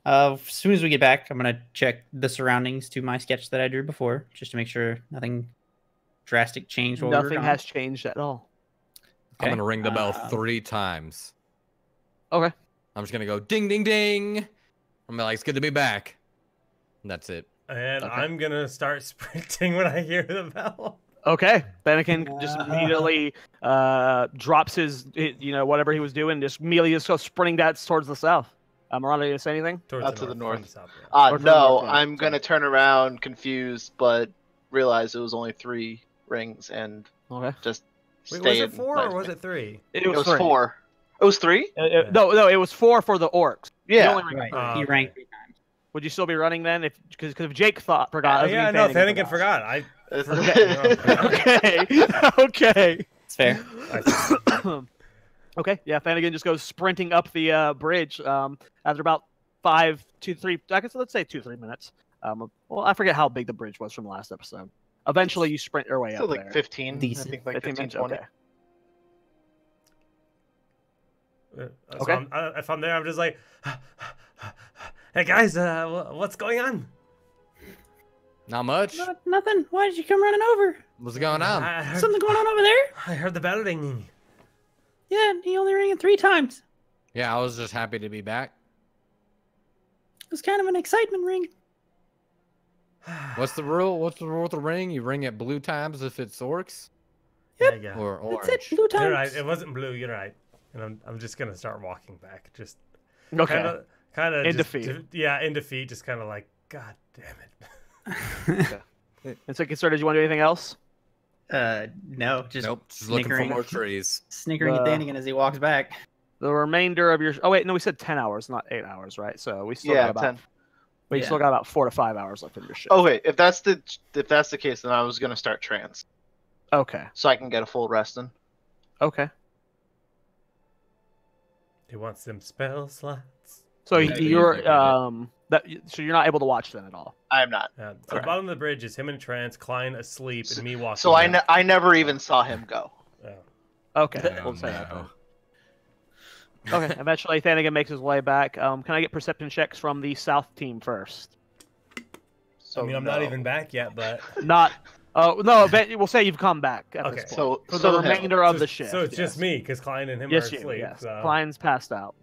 Speaker 5: As soon as we get back, I'm gonna check the surroundings to my sketch that I drew before, just to make sure nothing drastic changed.
Speaker 4: Nothing has changed at all.
Speaker 3: I'm
Speaker 5: Okay.
Speaker 3: gonna ring the bell 3 times.
Speaker 4: Okay.
Speaker 3: I'm just gonna go ding ding ding. I'm like, it's good to be back. And that's it.
Speaker 1: And
Speaker 4: Okay.
Speaker 1: I'm gonna start sprinting when I hear the bell.
Speaker 4: Okay. Thanigan just immediately drops his, whatever he was doing, just immediately just goes sprinting towards the south. Miranda, you gonna say anything?
Speaker 1: Towards
Speaker 2: to the north.
Speaker 1: South, yeah.
Speaker 4: Or to the
Speaker 2: No,
Speaker 4: north, yeah.
Speaker 2: I'm gonna turn around confused, but realize it was only 3 rings and
Speaker 4: Okay.
Speaker 2: just
Speaker 1: Wait,
Speaker 2: stay
Speaker 1: was it
Speaker 2: in
Speaker 1: 4
Speaker 2: my-
Speaker 1: or was it 3?
Speaker 4: It
Speaker 2: It was
Speaker 4: three.
Speaker 2: 4. It was 3?
Speaker 4: No, it was 4 for the orcs.
Speaker 2: Yeah.
Speaker 5: Right. He ranked 3 times.
Speaker 4: Would you still be running then? Because if Jake forgot,
Speaker 1: yeah, no, Fannigan forgot. I
Speaker 4: okay. Okay.
Speaker 5: It's fair.
Speaker 4: Okay, yeah, Fannigan just goes sprinting up the bridge after about 5 to 3, I guess let's say 2-3 minutes. Well, I forget how big the bridge was from the last episode. Eventually, you sprint your way
Speaker 2: So
Speaker 4: up
Speaker 2: like
Speaker 4: there.
Speaker 2: 15.
Speaker 5: Decent.
Speaker 2: I think like
Speaker 4: 15
Speaker 2: 15,
Speaker 4: minutes,
Speaker 2: 20.
Speaker 4: Okay.
Speaker 1: So if I'm there, I'm just like, hey guys, what's going on?
Speaker 3: Not much.
Speaker 5: Nothing. Why did you come running over?
Speaker 3: What's going on?
Speaker 5: Something going on over there?
Speaker 1: I heard the bell ringing.
Speaker 5: Yeah, he only rang it 3 times.
Speaker 3: Yeah, I was just happy to be back.
Speaker 5: It was kind of an excitement ring.
Speaker 3: What's the rule? What's the rule with the ring? You ring it blue times if it's orcs,
Speaker 5: Yep.
Speaker 1: Yeah.
Speaker 3: or orange.
Speaker 5: That's it. Blue times.
Speaker 1: You're right. It wasn't blue. You're right. And I'm just gonna start walking back. Just
Speaker 4: Okay.
Speaker 1: kind of
Speaker 4: In defeat.
Speaker 1: In defeat. Just kind of like, God damn it.
Speaker 4: And so, sir, did you want to do anything else?
Speaker 5: No, just
Speaker 3: Nope, just looking for
Speaker 5: snickering.
Speaker 3: more trees.
Speaker 5: Snickering at Dannigan as he walks back.
Speaker 4: The remainder of your... Oh, wait, no, we said 10 hours, not 8 hours, right? So we still got
Speaker 2: Yeah,
Speaker 4: about...
Speaker 2: 10.
Speaker 4: We still got about 4 to 5 hours left in your shift.
Speaker 2: Okay, if that's the case, then I was gonna start trance,
Speaker 4: Okay.
Speaker 2: so I can get a full rest in.
Speaker 4: Okay.
Speaker 1: He wants them spell slots.
Speaker 4: So
Speaker 3: Yeah,
Speaker 4: you're
Speaker 3: you
Speaker 4: so you're not able to watch then at all.
Speaker 2: I am not.
Speaker 1: So the bottom of the bridge is him in trance, Klein asleep, and me walking.
Speaker 2: So
Speaker 1: down.
Speaker 2: I never even saw him go.
Speaker 1: Oh.
Speaker 4: Okay.
Speaker 3: Oh,
Speaker 4: We'll say that
Speaker 3: no.
Speaker 4: then. Okay. Eventually, Thanigan makes his way back. Can I get perception checks from the south team first?
Speaker 2: So
Speaker 1: I mean, I'm not even back yet, but
Speaker 4: Not. Oh no! We'll say you've come back. At
Speaker 1: Okay.
Speaker 4: this point. For
Speaker 2: So
Speaker 4: the
Speaker 2: him.
Speaker 4: remainder of the shift.
Speaker 1: So it's
Speaker 4: yes.
Speaker 1: just me, because Klein and him
Speaker 4: Yes,
Speaker 1: are
Speaker 4: you.
Speaker 1: asleep.
Speaker 4: Yes.
Speaker 1: So.
Speaker 4: Klein's passed out.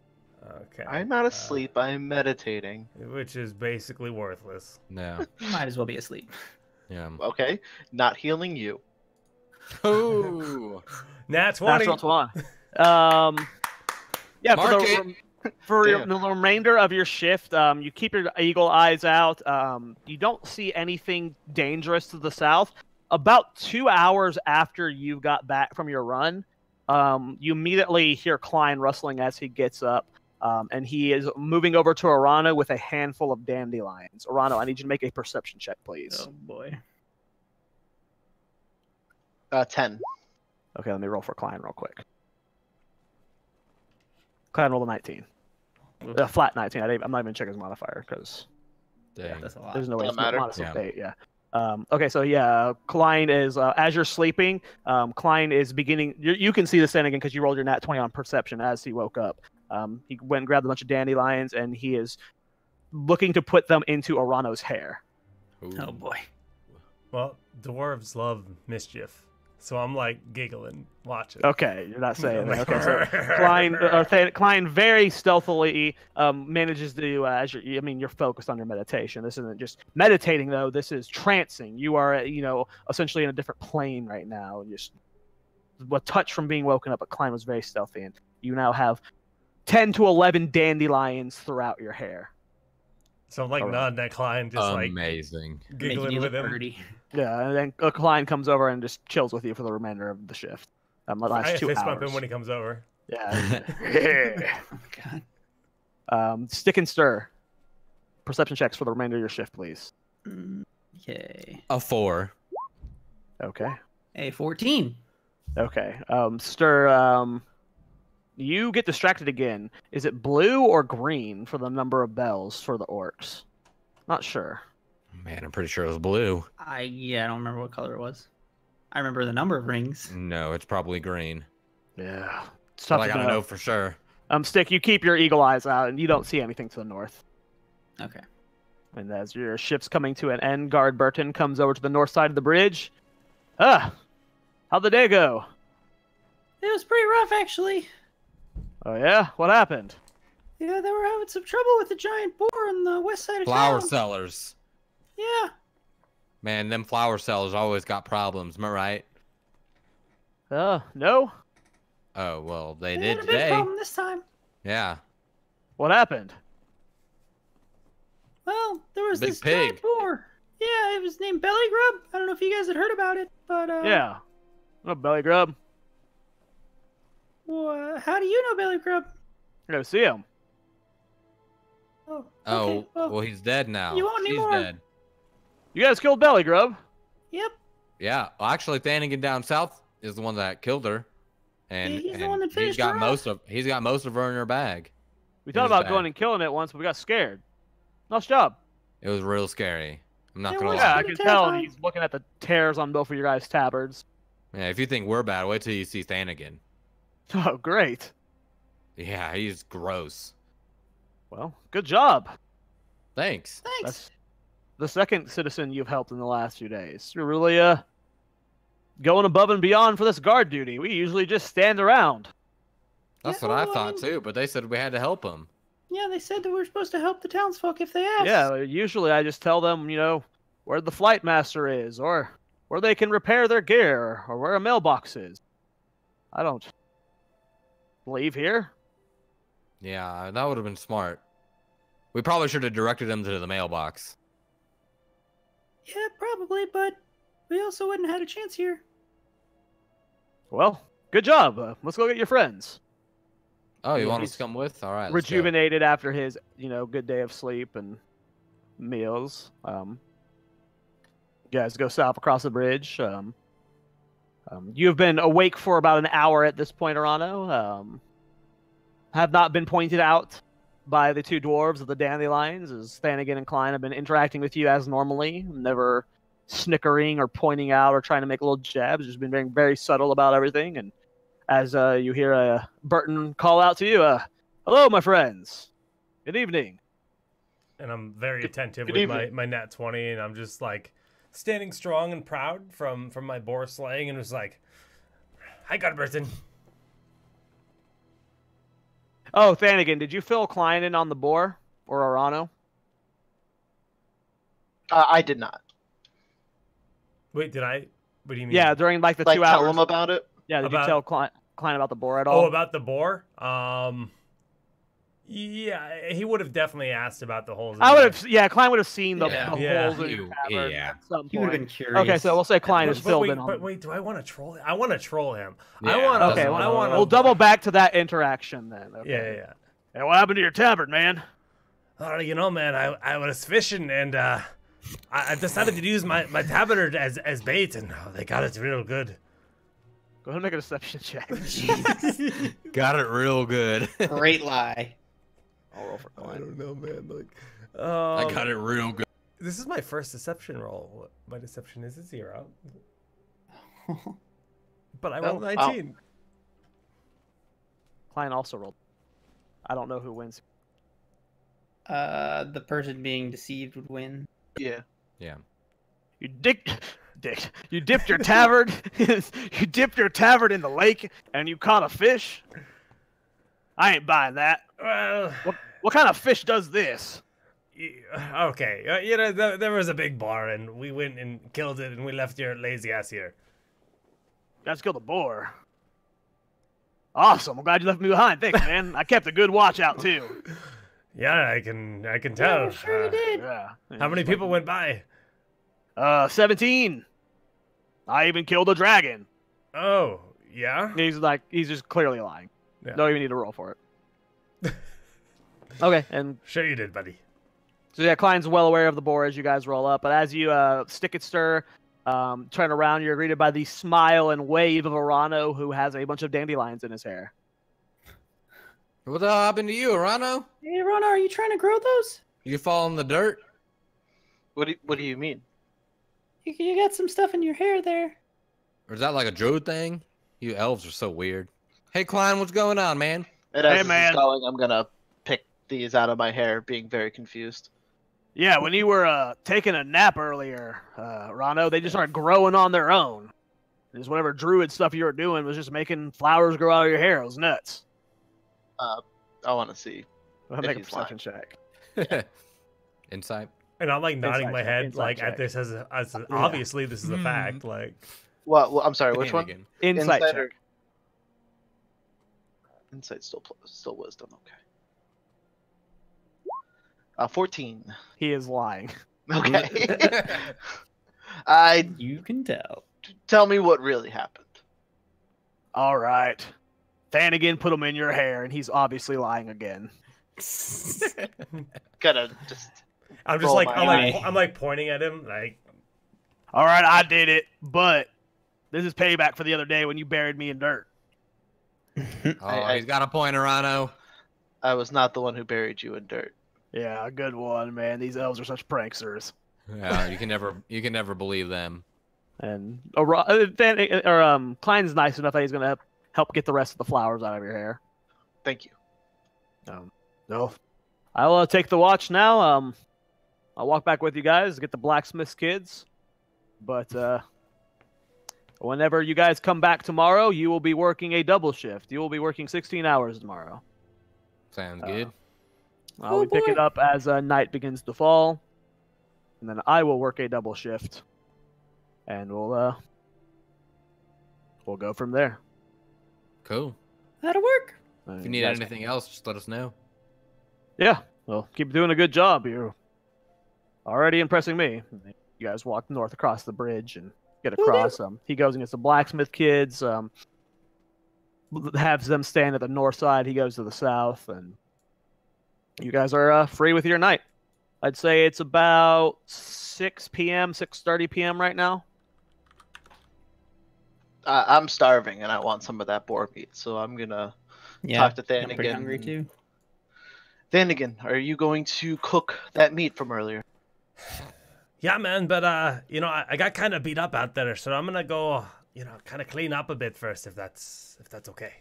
Speaker 1: Okay.
Speaker 2: I'm not asleep. I'm meditating.
Speaker 1: Which is basically worthless.
Speaker 3: No.
Speaker 5: You might as well be asleep.
Speaker 3: Yeah.
Speaker 2: Okay, not healing you.
Speaker 3: Ooh.
Speaker 1: Nat 20.
Speaker 4: Natural 20. Yeah.
Speaker 3: Mark
Speaker 4: For
Speaker 2: Damn.
Speaker 4: the remainder of your shift, you keep your eagle eyes out. You don't see anything dangerous to the south. About 2 hours after you got back from your run, you immediately hear Klein rustling as he gets up, and he is moving over to Arano with a handful of dandelions. Arano, I need you to make a perception check, please.
Speaker 5: Oh boy.
Speaker 2: 10.
Speaker 4: Okay, let me roll for Klein real quick. Klein rolled a 19. A flat 19. I'm not even checking his modifier because
Speaker 3: Dang.
Speaker 5: That's a lot.
Speaker 4: there's no way
Speaker 2: Doesn't
Speaker 4: it's
Speaker 2: matter.
Speaker 4: minus
Speaker 3: Yeah.
Speaker 4: 8. Yeah. Okay, so yeah, Klein is as you're sleeping. Klein is beginning. You can see the Thanigan because you rolled your nat 20 on perception as he woke up. He went and grabbed a bunch of dandelions and he is looking to put them into Arano's hair.
Speaker 3: Ooh.
Speaker 5: Oh boy.
Speaker 1: Well, dwarves love mischief. So I'm like giggling, watching.
Speaker 4: Okay, you're not saying that. Okay, so
Speaker 1: so
Speaker 4: Klein very stealthily manages to, you're focused on your meditation. This isn't just meditating though. This is trancing. You are, essentially in a different plane right now. Just a touch from being woken up, but Klein was very stealthy, and you now have 10 to 11 dandelions throughout your hair.
Speaker 1: So I'm like nodding at Klein, just
Speaker 3: Amazing.
Speaker 1: like
Speaker 5: Making
Speaker 1: giggling
Speaker 5: you
Speaker 1: with
Speaker 5: look
Speaker 1: him.
Speaker 5: pretty.
Speaker 4: Yeah, and then Klein comes over and just chills with you for the remainder of the shift. The last
Speaker 1: I
Speaker 4: 2
Speaker 1: fist bump
Speaker 4: hours.
Speaker 1: him when he comes over.
Speaker 4: Yeah.
Speaker 5: Oh, God.
Speaker 4: Stick and stir. Perception checks for the remainder of your shift, please.
Speaker 5: Okay.
Speaker 3: A 4.
Speaker 4: Okay.
Speaker 5: A 14.
Speaker 4: Okay. Stir. You get distracted again. Is it blue or green for the number of bells for the orcs? Not sure.
Speaker 3: Man, I'm pretty sure it was blue.
Speaker 5: I don't remember what color it was. I remember the number of rings.
Speaker 3: No, it's probably green.
Speaker 4: Yeah. It's
Speaker 3: But
Speaker 4: tough
Speaker 3: I
Speaker 4: to
Speaker 3: gotta
Speaker 4: know.
Speaker 3: know for sure.
Speaker 4: Stick, you keep your eagle eyes out, and you don't see anything to the north.
Speaker 5: Okay.
Speaker 4: And as your ship's coming to an end, Guard Burton comes over to the north side of the bridge. How'd the day go?
Speaker 5: It was pretty rough, actually.
Speaker 4: Oh yeah? What happened?
Speaker 5: Yeah, they were having some trouble with the giant boar on the west side of
Speaker 3: Flower
Speaker 5: town.
Speaker 3: sellers.
Speaker 5: Yeah.
Speaker 3: Man, them flower sellers always got problems. Am I right?
Speaker 4: No?
Speaker 3: Oh, well, they
Speaker 5: They had
Speaker 3: did
Speaker 5: a big
Speaker 3: today.
Speaker 5: problem this time.
Speaker 3: Yeah.
Speaker 4: What happened?
Speaker 5: Well, there was
Speaker 3: Big
Speaker 5: this
Speaker 3: pig.
Speaker 5: giant boar. Yeah, it was named Belly Grub. I don't know if you guys had heard about it, but
Speaker 4: Yeah. Oh, belly grub.
Speaker 5: How do you know Belly Grub?
Speaker 4: You're gonna see him.
Speaker 5: Oh,
Speaker 3: Oh,
Speaker 5: okay.
Speaker 3: well, he's dead now.
Speaker 5: You want any
Speaker 3: She's
Speaker 5: more?
Speaker 3: dead.
Speaker 4: You guys killed Belly Grub.
Speaker 5: Yep.
Speaker 3: Yeah, well, actually, Thanigan down south is the one that killed her, and
Speaker 5: Yeah, he's the
Speaker 3: and
Speaker 5: one that finished her off.
Speaker 3: he's got most of her in her bag.
Speaker 4: We
Speaker 3: In
Speaker 4: thought
Speaker 3: his
Speaker 4: about
Speaker 3: bag.
Speaker 4: going and killing it once, but we got scared. Nice job.
Speaker 3: It was real scary. I'm not
Speaker 5: It
Speaker 3: gonna
Speaker 5: was
Speaker 4: Yeah,
Speaker 3: lie.
Speaker 4: I
Speaker 5: pretty
Speaker 4: can tell
Speaker 5: terrifying.
Speaker 4: he's looking at the tears on both of your guys' tabards.
Speaker 3: Yeah, if you think we're bad, wait till you see Thanigan.
Speaker 4: Oh, great.
Speaker 3: Yeah, he's gross.
Speaker 4: Well, good job.
Speaker 3: Thanks.
Speaker 5: Thanks.
Speaker 4: That's the second citizen you've helped in the last few days. You're really going above and beyond for this guard duty. We usually just stand around.
Speaker 3: That's
Speaker 5: Yeah,
Speaker 3: what I
Speaker 5: well, I
Speaker 3: thought
Speaker 5: mean-
Speaker 3: too, but they said we had to help him.
Speaker 5: Yeah, they said that we were supposed to help the townsfolk if they asked.
Speaker 4: Yeah, usually I just tell them, where the flight master is, or where they can repair their gear, or where a mailbox is. I don't leave here.
Speaker 3: Yeah, that would have been smart. We probably should have directed him to the mailbox.
Speaker 5: Yeah, probably, but we also wouldn't have had a chance here.
Speaker 4: Well, good job. Let's go get your friends.
Speaker 3: Oh, you
Speaker 4: Yeah,
Speaker 3: want us
Speaker 4: he's
Speaker 3: to come with? All right. let's go.
Speaker 4: Rejuvenated after his, good day of sleep and meals. You guys go south across the bridge. You've been awake for about an hour at this point, Arano. Have not been pointed out by the two dwarves of the dandelions, as Thanigan and Klein have been interacting with you as normally, never snickering or pointing out or trying to make little jabs, just been very, very subtle about everything. And as you hear Burton call out to you, hello, my friends. Good evening.
Speaker 1: And I'm very attentive
Speaker 2: good
Speaker 1: with
Speaker 2: evening.
Speaker 1: my nat 20, and I'm just like standing strong and proud from my boar slaying, and was like, "Hi, Godberton."
Speaker 4: Oh, Thanigan, did you fill Klein in on the boar or Arano?
Speaker 2: I did not.
Speaker 1: Wait, did I? What do you mean?
Speaker 4: Yeah, during the
Speaker 2: Like,
Speaker 4: 2
Speaker 2: tell
Speaker 4: hours.
Speaker 2: him about it.
Speaker 4: Yeah, did
Speaker 1: About-
Speaker 4: you tell Klein about the boar at all?
Speaker 1: Oh, about the boar? Yeah, he would have definitely asked about the holes.
Speaker 4: I would have. Yeah, Klein would have seen the,
Speaker 3: Yeah.
Speaker 4: the
Speaker 1: Yeah.
Speaker 4: holes in your tavern
Speaker 3: Yeah.
Speaker 4: at some
Speaker 5: He would have
Speaker 4: point.
Speaker 5: been curious.
Speaker 4: Okay, so we'll say Klein is
Speaker 1: But
Speaker 4: filled
Speaker 1: wait,
Speaker 4: in on.
Speaker 1: but wait, do I want to troll him? I want to troll him.
Speaker 3: Yeah,
Speaker 1: I want.
Speaker 4: Okay,
Speaker 1: I want.
Speaker 4: we'll double back to that interaction then. Okay.
Speaker 1: Yeah.
Speaker 4: Hey, what happened to your tavern, man?
Speaker 1: Man, I was fishing and I decided to use my tabard as bait, and they got it real good.
Speaker 4: Go ahead and make a deception check.
Speaker 3: Got it real good.
Speaker 5: Great lie.
Speaker 4: I'll roll for
Speaker 1: I
Speaker 4: Klein.
Speaker 1: don't know, man. Like,
Speaker 3: I got it real good.
Speaker 1: This is my first deception roll. My deception is a 0, but I rolled
Speaker 2: Oh,
Speaker 1: 19.
Speaker 4: Klein also rolled. I don't know who wins.
Speaker 5: The person being deceived would win.
Speaker 2: Yeah.
Speaker 3: Yeah.
Speaker 4: You you dipped your tavern. You dipped your tavern in the lake and you caught a fish. I ain't buying that.
Speaker 1: Well,
Speaker 4: What kind of fish does this?
Speaker 1: okay. There was a big bar, and we went and killed it, and we left your lazy ass here.
Speaker 4: Let's kill the boar. Awesome. I'm glad you left me behind. Thanks, man. I kept a good watch out too.
Speaker 1: Yeah, I can tell.
Speaker 5: Yeah, sure you did.
Speaker 4: Yeah.
Speaker 1: How many people went by?
Speaker 4: 17. I even killed a dragon.
Speaker 1: Oh, yeah.
Speaker 4: He's just clearly lying.
Speaker 1: Yeah.
Speaker 4: Don't even need to roll for it. Okay, and
Speaker 1: Sure you did, buddy.
Speaker 4: so yeah, Klein's well aware of the boar as you guys roll up, but as you stick and stir, turn around, you're greeted by the smile and wave of Arano, who has a bunch of dandelions in his hair.
Speaker 3: What the hell happened to you, Arano?
Speaker 5: Hey, Rona, are you trying to grow those?
Speaker 3: You fall in the dirt?
Speaker 2: What do you mean?
Speaker 5: You got some stuff in your hair there.
Speaker 3: Or is that like a druid thing? You elves are so weird. Hey, Klein, what's going on, man?
Speaker 2: And as
Speaker 4: Hey,
Speaker 2: this
Speaker 4: man.
Speaker 2: is going, I'm gonna pick these out of my hair, being very confused.
Speaker 4: Yeah, when you were taking a nap earlier, Rano, they just started growing on their own. Just whatever druid stuff you were doing was just making flowers grow out of your hair. It was nuts.
Speaker 2: I want to see.
Speaker 4: I'll
Speaker 2: If
Speaker 4: make a
Speaker 2: he's lying.
Speaker 4: perception check.
Speaker 3: Insight.
Speaker 1: And I'm like nodding
Speaker 4: Insight
Speaker 1: my
Speaker 4: check,
Speaker 1: head,
Speaker 4: insight
Speaker 1: like
Speaker 4: check.
Speaker 1: at this as obviously this is a fact. Like,
Speaker 2: Well, I'm sorry. Which one?
Speaker 3: Again.
Speaker 4: Insight
Speaker 2: Insight
Speaker 4: check.
Speaker 2: or- Insight still wisdom. Okay. 14.
Speaker 4: He is lying.
Speaker 2: Okay.
Speaker 5: You can tell.
Speaker 2: Tell me what really happened.
Speaker 4: All right. Thanigan put them in your hair, and he's obviously lying again.
Speaker 2: Gotta just.
Speaker 1: I'm just like I'm like pointing at him like.
Speaker 4: All right, I did it, but this is payback for the other day when you buried me in dirt.
Speaker 3: He's got a point, Arano.
Speaker 2: I was not the one who buried you in dirt.
Speaker 4: Yeah, good one, man. These elves are such pranksters.
Speaker 3: Yeah, you can never believe them.
Speaker 4: And Klein's nice enough that he's gonna help get the rest of the flowers out of your hair.
Speaker 2: Thank you.
Speaker 4: No, I'll take the watch now. I'll walk back with you guys, get the blacksmith's kids. But whenever you guys come back tomorrow, you will be working a double shift. You will be working 16 hours tomorrow.
Speaker 3: Sounds good.
Speaker 4: I'll be picking up as night begins to fall, and then I will work a double shift, and we'll go from there.
Speaker 3: Cool.
Speaker 5: That'll work.
Speaker 3: If you need anything else, just let us know.
Speaker 4: Yeah, well, keep doing a good job. You're already impressing me. You guys walk north across the bridge and get across. He goes and gets the blacksmith kids. Has them stand at the north side. He goes to the south, and you guys are free with your night. I'd say it's about 6 p.m., 6:30 p.m. right now.
Speaker 2: I'm starving, and I want some of that boar meat, so I'm gonna talk to Thanigan.
Speaker 5: I'm pretty hungry too.
Speaker 2: Thanigan, are you going to cook that meat from earlier?
Speaker 1: Yeah, man, but I got kind of beat up out there, so I'm gonna go, kind of clean up a bit first, if that's okay.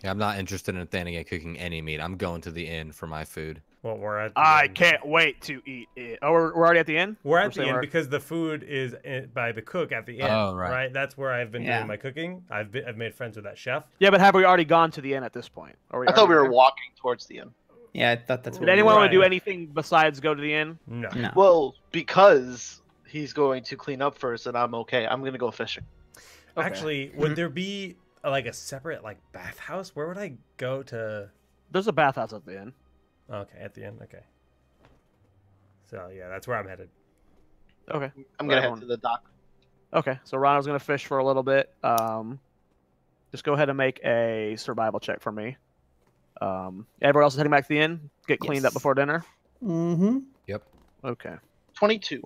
Speaker 3: Yeah, I'm not interested in Thanigan cooking any meat. I'm going to the inn for my food.
Speaker 1: Well, we're at.
Speaker 4: I can't wait to eat it. Oh, we're already at the inn.
Speaker 1: We're at the inn because the food is by the cook at the inn.
Speaker 3: Oh, right.
Speaker 1: That's where I've been doing my cooking. I've made friends with that chef.
Speaker 4: Yeah, but have we already gone to the inn at this point?
Speaker 2: I thought we were walking towards the inn.
Speaker 5: Yeah, I thought that's.
Speaker 4: Did anyone want to do anything besides go to the inn?
Speaker 1: No.
Speaker 2: Well, because he's going to clean up first, and I'm okay. I'm gonna go fishing.
Speaker 1: Okay. Actually, would there be a separate bathhouse? Where would I go to?
Speaker 4: There's a bathhouse at the inn.
Speaker 1: Okay, at the inn. Okay. So yeah, that's where I'm headed.
Speaker 4: Okay.
Speaker 2: I'm gonna head to the dock.
Speaker 4: Okay, so Ronald's gonna fish for a little bit. Just go ahead and make a survival check for me. Everyone else is heading back to the inn. Get cleaned up before dinner.
Speaker 5: Mm-hmm.
Speaker 3: Yep.
Speaker 4: Okay.
Speaker 2: 22.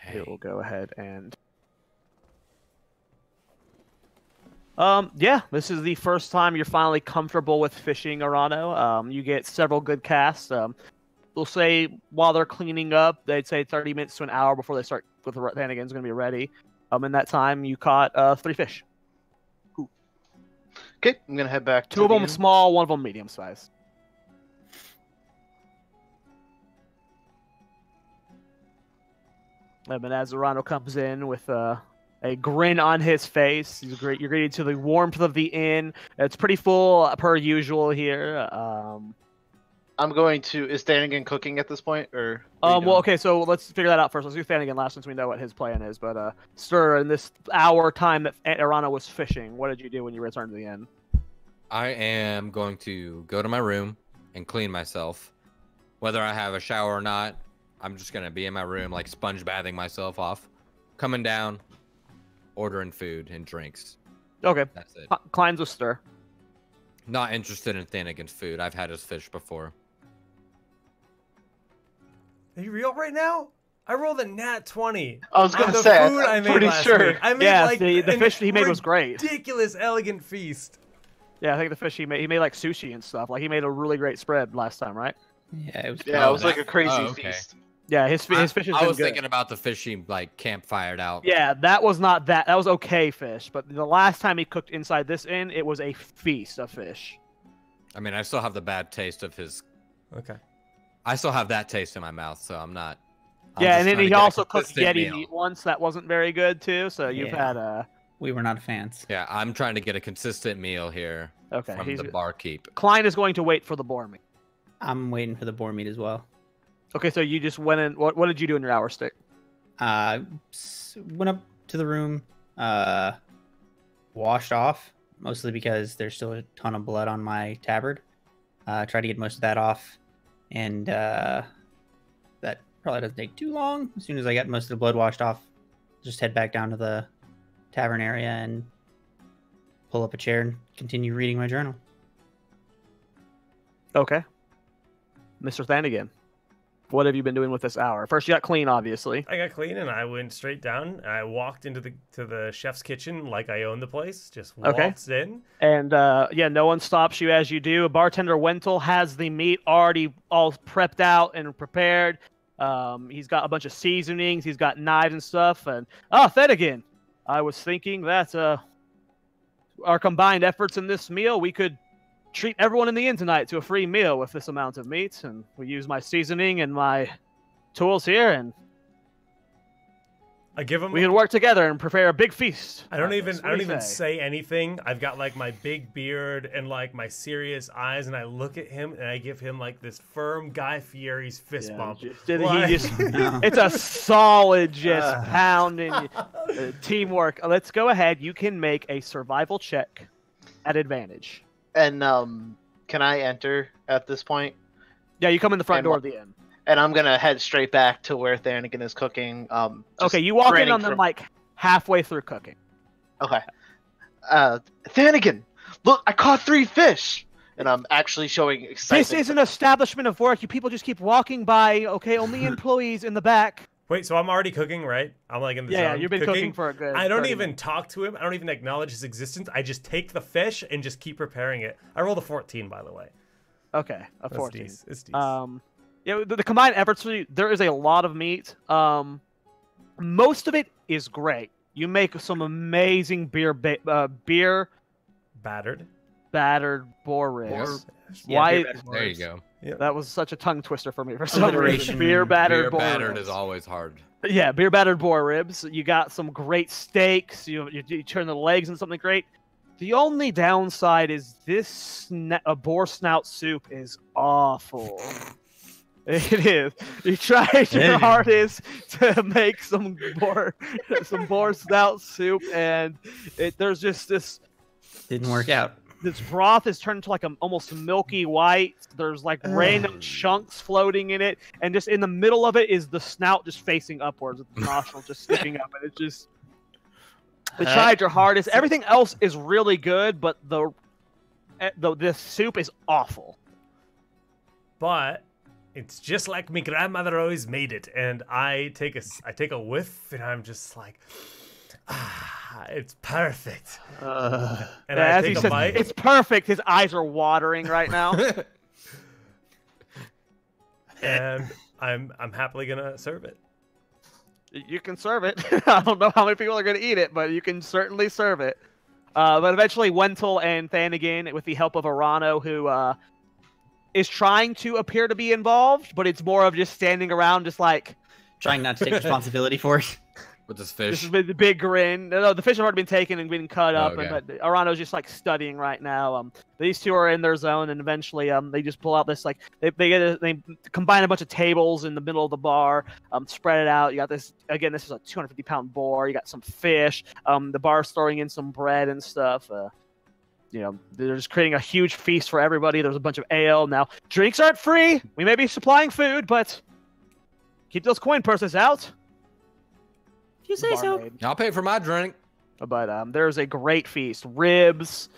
Speaker 4: Hey. We'll go ahead and. Yeah, this is the first time you're finally comfortable with fishing, Arano. You get several good casts. We'll say while they're cleaning up, they'd say 30 minutes to an hour before they start with the Thanigan's going to be ready. In that time, you caught 3 fish.
Speaker 2: Ooh. Okay, I'm going to head back to
Speaker 4: 2 of them small, 1 of them medium size. And as Arano comes in with a grin on his face, you're greeted to the warmth of the inn. It's pretty full per usual here.
Speaker 2: I'm going to. Is Thanigan cooking at this point, or?
Speaker 4: Well, okay. So let's figure that out first. Let's do Thanigan last, since we know what his plan is. But, Sir, in this hour time that Arano was fishing, what did you do when you returned to the inn?
Speaker 3: I am going to go to my room and clean myself. Whether I have a shower or not, I'm just gonna be in my room, sponge bathing myself off, coming down, ordering food and drinks.
Speaker 4: Okay.
Speaker 3: That's it.
Speaker 4: Klein's with Stir.
Speaker 3: Not interested in Thanigan's food. I've had his fish before.
Speaker 1: Are you real right now? I rolled a nat 20.
Speaker 2: I was gonna say, I'm pretty sure.
Speaker 1: I made
Speaker 4: the fish he made was great.
Speaker 1: Ridiculous, elegant feast.
Speaker 4: Yeah, I think the fish he made sushi and stuff. He made a really great spread last time, right?
Speaker 5: Yeah, it was.
Speaker 2: Yeah, it was like a crazy feast.
Speaker 4: Yeah, his fish is good.
Speaker 3: I was thinking about the fish he campfired out.
Speaker 4: Yeah, that was not that. That was okay fish. But the last time he cooked inside this inn, it was a feast of fish.
Speaker 3: I mean, I still have the bad taste of his.
Speaker 1: Okay.
Speaker 3: I still have that taste in my mouth, so I'm not.
Speaker 4: Yeah, and then he also cooked Yeti meat once. That wasn't very good too. So you've had
Speaker 5: We were not fans.
Speaker 3: Yeah, I'm trying to get a consistent meal here.
Speaker 4: Okay.
Speaker 3: From the barkeep.
Speaker 4: Klein is going to wait for the boar meat.
Speaker 5: I'm waiting for the boar meat as well.
Speaker 4: Okay, so you just went in. What did you do in your hour stick?
Speaker 5: Went up to the room, washed off, mostly because there's still a ton of blood on my tabard. Tried to get most of that off, and that probably doesn't take too long. As soon as I get most of the blood washed off, just head back down to the tavern area and pull up a chair and continue reading my journal.
Speaker 4: Okay. Mr. Thanigan, what have you been doing with this hour? First, you got clean, obviously.
Speaker 1: I got clean, and I went straight down. And I walked into the chef's kitchen like I own the place. Just waltzed in.
Speaker 4: And yeah, no one stops you as you do. Bartender Wentel has the meat already all prepped out and prepared. He's got a bunch of seasonings. He's got knives and stuff. And Thanigan, I was thinking that our combined efforts in this meal, we could treat everyone in the inn tonight to a free meal with this amount of meat, and we use my seasoning and my tools here, and
Speaker 1: I give him.
Speaker 4: We can work together and prepare a big feast.
Speaker 1: I don't even say anything. I've got like my big beard and like my serious eyes, and I look at him and I give him like this firm Guy Fieri's fist bump.
Speaker 4: It's a solid pounding teamwork. Let's go ahead. You can make a survival check at advantage.
Speaker 2: And can I enter at this point?
Speaker 4: Yeah, you come in the front door of the inn.
Speaker 2: And I'm gonna head straight back to where Thanigan is cooking.
Speaker 4: Okay, you walk in on them like halfway through cooking.
Speaker 2: Okay. Thanigan, look, I caught 3 fish! And I'm actually showing excitement.
Speaker 4: This is an establishment of work. You people just keep walking by, okay? Only employees in the back.
Speaker 1: Wait, so I'm already cooking, right? I'm like in the zone.
Speaker 4: Yeah, you've been cooking for a good.
Speaker 1: I don't even talk to him. I don't even acknowledge his existence. I just take the fish and just keep preparing it. I rolled a 14, by the way.
Speaker 4: Okay, a 14.
Speaker 1: It's decent.
Speaker 4: Yeah, the combined efforts for you, there is a lot of meat. Most of it is great. You make some amazing beer battered boar ribs.
Speaker 5: Yeah,
Speaker 3: there you go.
Speaker 1: Yep.
Speaker 4: That was such a tongue twister for me for some reason. Beer battered
Speaker 3: is always hard.
Speaker 4: Yeah, beer battered boar ribs. You got some great steaks. You turn the legs into something great. The only downside is this boar snout soup is awful. It is. You tried your hardest to make some boar snout soup, and there's just this.
Speaker 5: Didn't work out.
Speaker 4: This broth is turned to like almost milky white. There's like random chunks floating in it, and just in the middle of it is the snout just facing upwards with the nostril just sticking up, and it just. They tried your hardest. Everything else is really good, but this soup is awful.
Speaker 1: But it's just like my grandmother always made it, and I take a whiff, and I'm just like. It's perfect.
Speaker 4: And I take a bite. It's perfect. His eyes are watering right now.
Speaker 1: And I'm happily gonna serve it.
Speaker 4: You can serve it. I don't know how many people are gonna eat it, but you can certainly serve it. But eventually, Wentel and Thanigan, with the help of Arano, who is trying to appear to be involved, but it's more of just standing around, just like
Speaker 5: trying not to take responsibility for it.
Speaker 3: With this fish.
Speaker 4: This is the big grin. No, the fish have already been taken and been cut up, but Arano's just like studying right now. These two are in their zone, and eventually, they just pull out this like they combine a bunch of tables in the middle of the bar, spread it out. You got this again. This is a 250-pound boar. You got some fish. The bar's throwing in some bread and stuff. They're just creating a huge feast for everybody. There's a bunch of ale. Now, drinks aren't free. We may be supplying food, but keep those coin purses out.
Speaker 5: You say so.
Speaker 3: I'll pay for my drink.
Speaker 4: But there's a great feast. Ribs,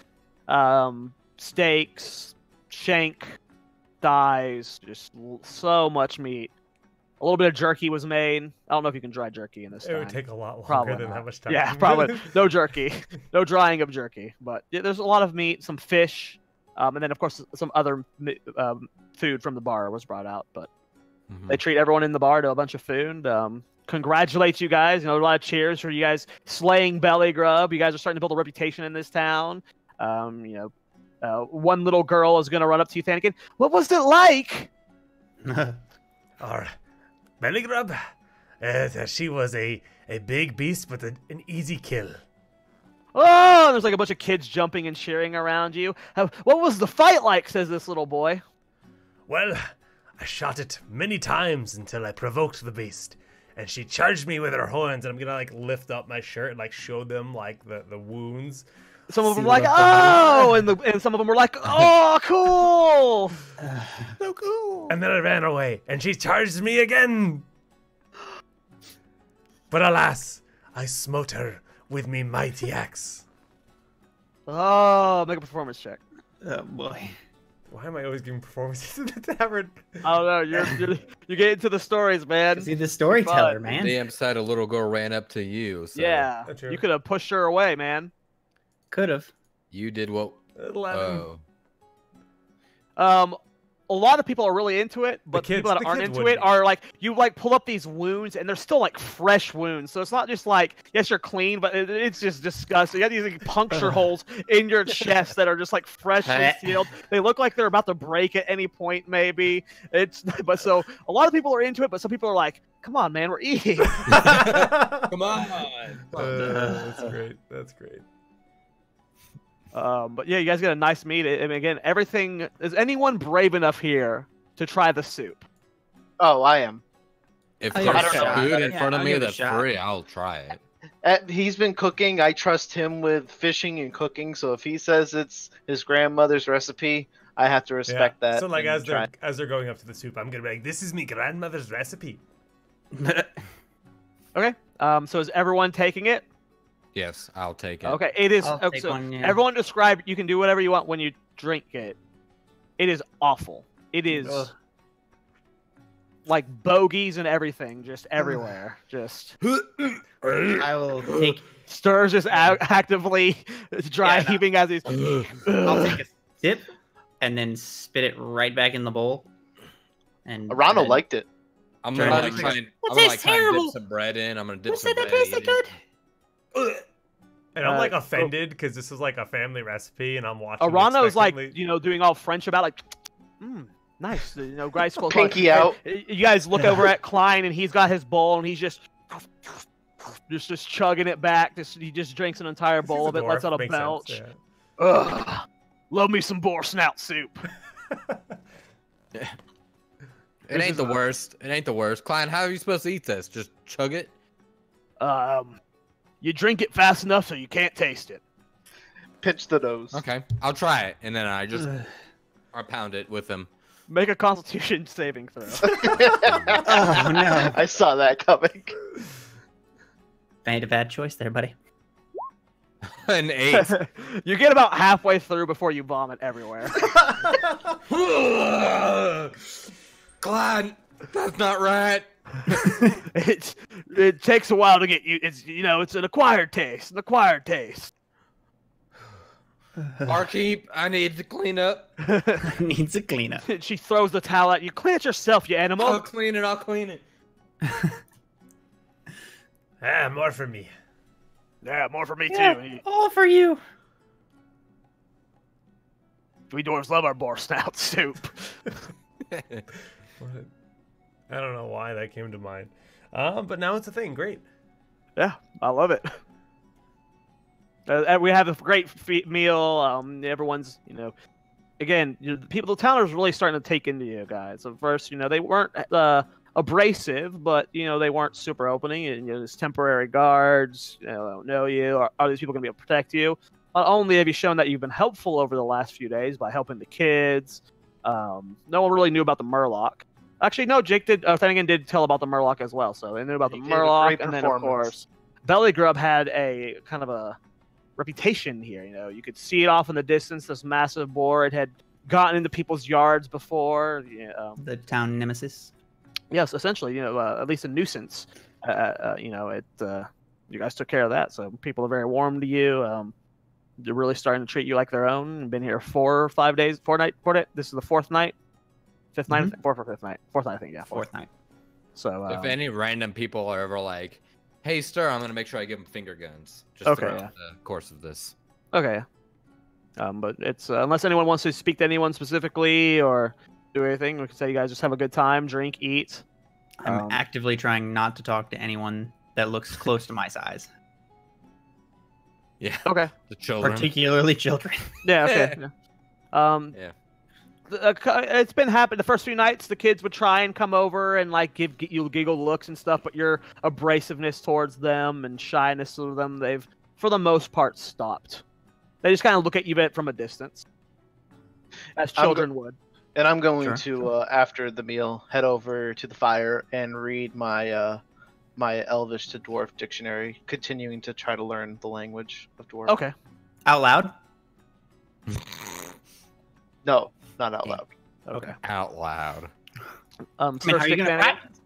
Speaker 4: steaks, shank, thighs, just so much meat. A little bit of jerky was made. I don't know if you can dry jerky in this time.
Speaker 1: It would take a lot longer
Speaker 4: probably
Speaker 1: than
Speaker 4: not.
Speaker 1: that much time.
Speaker 4: Yeah, probably. No jerky. No drying of jerky. But yeah, there's a lot of meat, some fish, and then, of course, some other food from the bar was brought out. But they treat everyone in the bar to a bunch of food. Congratulate you guys. A lot of cheers for you guys slaying Belly Grub. You guys are starting to build a reputation in this town. One little girl is going to run up to you, Thanigan. What was it like?
Speaker 1: Our Belly Grub? She was a big beast, but an easy kill.
Speaker 4: Oh, there's like a bunch of kids jumping and cheering around you. What was the fight like, says this little boy.
Speaker 1: Well, I shot it many times until I provoked the beast. And she charged me with her horns, and I'm gonna like lift up my shirt and like show them like the wounds.
Speaker 4: Some of them were like, oh, and some of them were like, oh, cool,
Speaker 1: so cool. And then I ran away, and she charged me again. But alas, I smote her with me mighty axe.
Speaker 4: Oh, make a performance check.
Speaker 5: Oh boy.
Speaker 1: Why am I always giving performances in the tavern?
Speaker 4: Oh no, you get into the stories, man.
Speaker 5: See the storyteller, man.
Speaker 3: DM said a little girl ran up to you. So
Speaker 4: Yeah, you could have pushed her away, man.
Speaker 5: Could have.
Speaker 3: You did what?
Speaker 1: 11.
Speaker 4: A lot of people are really into it, but the people that aren't into it are like, you like pull up these wounds and they're still like fresh wounds. So it's not just like, yes, you're clean, but it's just disgusting. You have these like, puncture holes in your chest that are just like freshly sealed. They look like they're about to break at any point, maybe. But so a lot of people are into it, but some people are like, come on, man, we're eating.
Speaker 3: Come on.
Speaker 1: That's great. That's great.
Speaker 4: But yeah, you guys get a nice meat. And again, everything. Is anyone brave enough here to try the soup?
Speaker 2: Oh, I am.
Speaker 3: If there's food in front of me that's free, I'll try it.
Speaker 2: He's been cooking. I trust him with fishing and cooking. So if he says it's his grandmother's recipe, I have to respect that.
Speaker 1: So like as they're going up to the soup, I'm gonna be like, "This is me grandmother's recipe."
Speaker 4: Okay. So is everyone taking it?
Speaker 3: Yes, I'll take it.
Speaker 4: Okay, it is.
Speaker 5: I'll take one, yeah.
Speaker 4: Everyone describe. You can do whatever you want when you drink it. It is awful. It is like bogeys and everything, just everywhere. Just.
Speaker 5: I will take.
Speaker 4: Stirs just actively dry heaving as he's.
Speaker 5: I'll take a sip and then spit it right back in the bowl. And
Speaker 2: Arano liked it.
Speaker 3: I'm gonna like try and dip some bread in. I'm gonna dip some bread in.
Speaker 5: Good.
Speaker 1: And I'm like offended because this is like a family recipe, and I'm watching.
Speaker 4: Arano's like, doing all French about like, nice. Guys,
Speaker 2: pinky out.
Speaker 4: You guys look over at Klein, and he's got his bowl, and he's just chugging it back. He just drinks an entire bowl of it, lets out a belch.
Speaker 1: Sense, yeah.
Speaker 4: Ugh, love me some boar snout soup.
Speaker 3: It ain't the worst. It ain't the worst. Klein, how are you supposed to eat this? Just chug it?
Speaker 4: You drink it fast enough so you can't taste it.
Speaker 2: Pinch the nose.
Speaker 3: Okay, I'll try it, and then I pound it with him.
Speaker 4: Make a Constitution saving throw.
Speaker 5: Oh no!
Speaker 2: I saw that coming.
Speaker 5: Made a bad choice there, buddy.
Speaker 3: An 8.
Speaker 4: You get about halfway through before you vomit everywhere.
Speaker 3: Klein, that's not right.
Speaker 4: It takes a while to get you. It's an acquired taste.
Speaker 3: Barkeep, I need to clean up.
Speaker 5: Needs a cleanup.
Speaker 4: She throws the towel at you. Clean it yourself, you animal.
Speaker 3: I'll clean it.
Speaker 1: More for me.
Speaker 4: Yeah, more for me too.
Speaker 5: All for you.
Speaker 4: We dwarves love our boar snout soup.
Speaker 1: I don't know why that came to mind. But now it's a thing. Great.
Speaker 4: Yeah, I love it. We have a great meal. Everyone's, again, the towners really starting to take into you guys. At first, they weren't abrasive, but they weren't super opening. And there's temporary guards. Don't know you. Are these people going to be able to protect you? Not only have you shown that you've been helpful over the last few days by helping the kids. No one really knew about the Murloc. Actually, no, Jake did. Finnegan did tell about the Murloc as well, so they knew about the Murloc, and then of course, Belly Grub had a kind of a reputation here. You could see it off in the distance. This massive boar. It had gotten into people's yards before.
Speaker 5: The town nemesis.
Speaker 4: Yes, essentially, at least a nuisance. You guys took care of that, so people are very warm to you. They're really starting to treat you like their own. Been here 4 or 5 days, 4 night. This is the 4th night. 5th night,
Speaker 5: Mm-hmm.
Speaker 4: 4th or 5th night. 4th night, I think. Yeah,
Speaker 5: 4th night.
Speaker 4: So
Speaker 3: if any random people are ever like, "Hey, Stir," I'm gonna make sure I give them finger guns. Just throughout the course of this.
Speaker 4: Okay. But it's unless anyone wants to speak to anyone specifically or do anything, we can say you guys just have a good time, drink, eat.
Speaker 5: I'm actively trying not to talk to anyone that looks close to my size.
Speaker 3: Yeah.
Speaker 4: Okay.
Speaker 3: The children.
Speaker 5: Particularly children.
Speaker 4: Yeah. Okay.
Speaker 3: Yeah.
Speaker 4: It's been happening the first few nights. The kids would try and come over and like give you giggle looks and stuff, but your abrasiveness towards them and shyness of them, they've for the most part stopped. They just kind of look at you from a distance, as children would.
Speaker 2: And I'm going to after the meal head over to the fire and read my my Elvish to Dwarf dictionary, continuing to try to learn the language of Dwarf.
Speaker 4: Okay.
Speaker 5: Out loud?
Speaker 2: No, not out loud.
Speaker 4: Okay.
Speaker 3: Out loud.
Speaker 5: I mean, how are you gonna practice?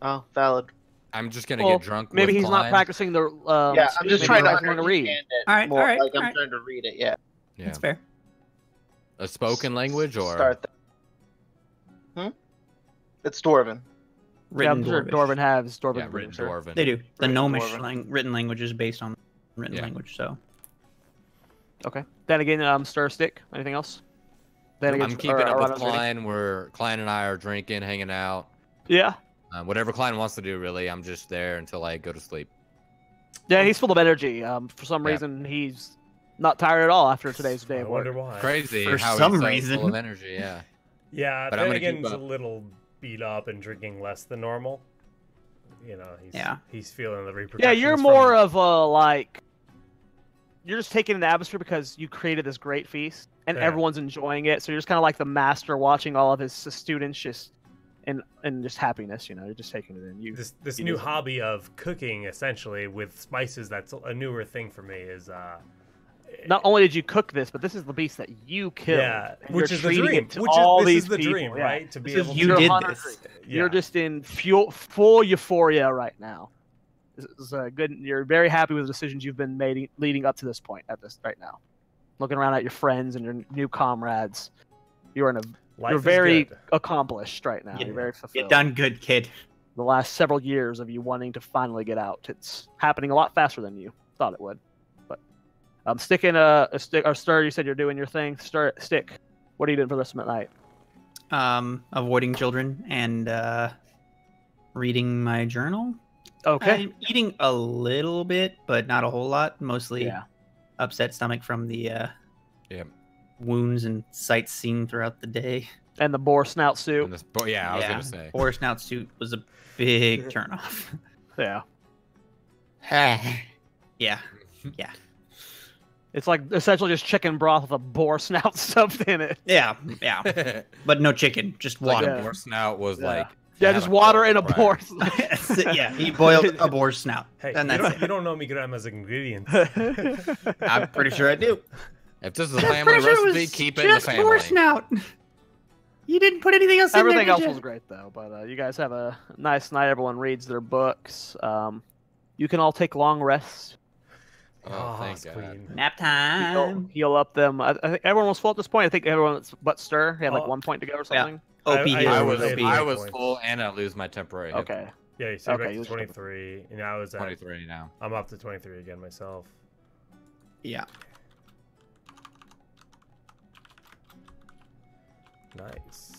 Speaker 2: Oh, valid.
Speaker 3: I'm just gonna get drunk.
Speaker 4: Maybe
Speaker 3: with
Speaker 4: he's
Speaker 3: Klein.
Speaker 4: not practicing the.
Speaker 2: Yeah, I'm just trying to
Speaker 4: read.
Speaker 5: All right,
Speaker 2: more,
Speaker 5: all right,
Speaker 2: like
Speaker 5: all
Speaker 2: I'm
Speaker 5: right.
Speaker 2: trying to read it. Yeah.
Speaker 5: That's fair.
Speaker 3: A spoken language or
Speaker 2: Start there. It's Dwarven.
Speaker 4: Yeah, I'm sure Dwarven has Dwarven.
Speaker 3: yeah, written Dwarven.
Speaker 5: They do. The
Speaker 2: Written
Speaker 5: gnomish
Speaker 2: Dwarven.
Speaker 5: written language is based on written language. So.
Speaker 4: Okay. Then again, stir stick. Anything else? Then again,
Speaker 3: I'm keeping up with Klein. Klein and I are drinking, hanging out.
Speaker 4: Yeah.
Speaker 3: Whatever Klein wants to do, really. I'm just there until I go to sleep.
Speaker 4: Yeah, he's full of energy. For some reason, he's not tired at all after today's day
Speaker 1: I
Speaker 4: of work.
Speaker 1: wonder why.
Speaker 3: Crazy.
Speaker 5: For
Speaker 3: how
Speaker 5: some
Speaker 3: he's so
Speaker 5: reason.
Speaker 3: full of energy. Yeah.
Speaker 1: Yeah,
Speaker 3: But I'm gonna
Speaker 1: Finnegan's
Speaker 3: keep
Speaker 1: a
Speaker 3: up.
Speaker 1: little beat up and drinking less than normal. You know, he's feeling the repercussions.
Speaker 4: Yeah, you're more of a like. You're just taking in the atmosphere because you created this great feast and everyone's enjoying it. So you're just kind of like the master watching all of his students just in just happiness. You know, you're just taking it in.
Speaker 1: This new hobby of cooking essentially with spices. That's a newer thing for me. Is
Speaker 4: not only did you cook this, but this is the beast that you killed.
Speaker 1: Yeah,
Speaker 4: and
Speaker 1: which
Speaker 4: you're
Speaker 1: is the
Speaker 4: treating
Speaker 1: dream.
Speaker 4: it to
Speaker 1: Which
Speaker 4: all
Speaker 1: is
Speaker 4: these
Speaker 1: the
Speaker 4: people,
Speaker 1: dream, right? To be able
Speaker 5: You
Speaker 1: to
Speaker 5: did
Speaker 4: hungry.
Speaker 5: this.
Speaker 4: You're just in full euphoria right now. It's good. You're very happy with the decisions you've been made leading up to this point. Right now, looking around at your friends and your new comrades, you're very accomplished right now. You're very fulfilled.
Speaker 5: You done good, kid.
Speaker 4: The last several years of you wanting to finally get out, it's happening a lot faster than you thought it would. But sticking a stick or stir. You said you're doing your thing. Stick. What are you doing for the rest of the night?
Speaker 5: Avoiding children and reading my journal.
Speaker 4: Okay.
Speaker 5: I'm eating a little bit, but not a whole lot. Mostly upset stomach from the wounds and sights seen throughout the day.
Speaker 4: And the boar snout soup.
Speaker 3: I was gonna say.
Speaker 5: Boar snout soup was a big turnoff.
Speaker 4: Yeah.
Speaker 5: Yeah.
Speaker 4: It's like essentially just chicken broth with a boar snout stuffed in it.
Speaker 5: Yeah. But no chicken, just water.
Speaker 3: Like a boar snout was like.
Speaker 4: Yeah, just water in a boar.
Speaker 5: Yeah, he boiled a boar snout.
Speaker 1: Hey,
Speaker 5: and
Speaker 1: you don't know me grams as ingredients.
Speaker 5: I'm pretty sure I do.
Speaker 3: If this is a family recipe, keep it in the family.
Speaker 5: Boar snout. You didn't put anything else in there.
Speaker 4: Everything else was great though, but you guys have a nice night. Everyone reads their books. You can all take long rests.
Speaker 3: Oh, thank God.
Speaker 5: Nap time.
Speaker 4: Heal up them. I think everyone was full at this point. I think everyone but Stir had like 1 point to go or something.
Speaker 5: OP
Speaker 3: I
Speaker 5: hero.
Speaker 3: was full and I lose my temporary. hit
Speaker 4: Okay.
Speaker 1: Yeah, you said back to 23, and I was at
Speaker 3: 23 now.
Speaker 1: I'm up to 23 again myself.
Speaker 5: Yeah.
Speaker 1: Nice.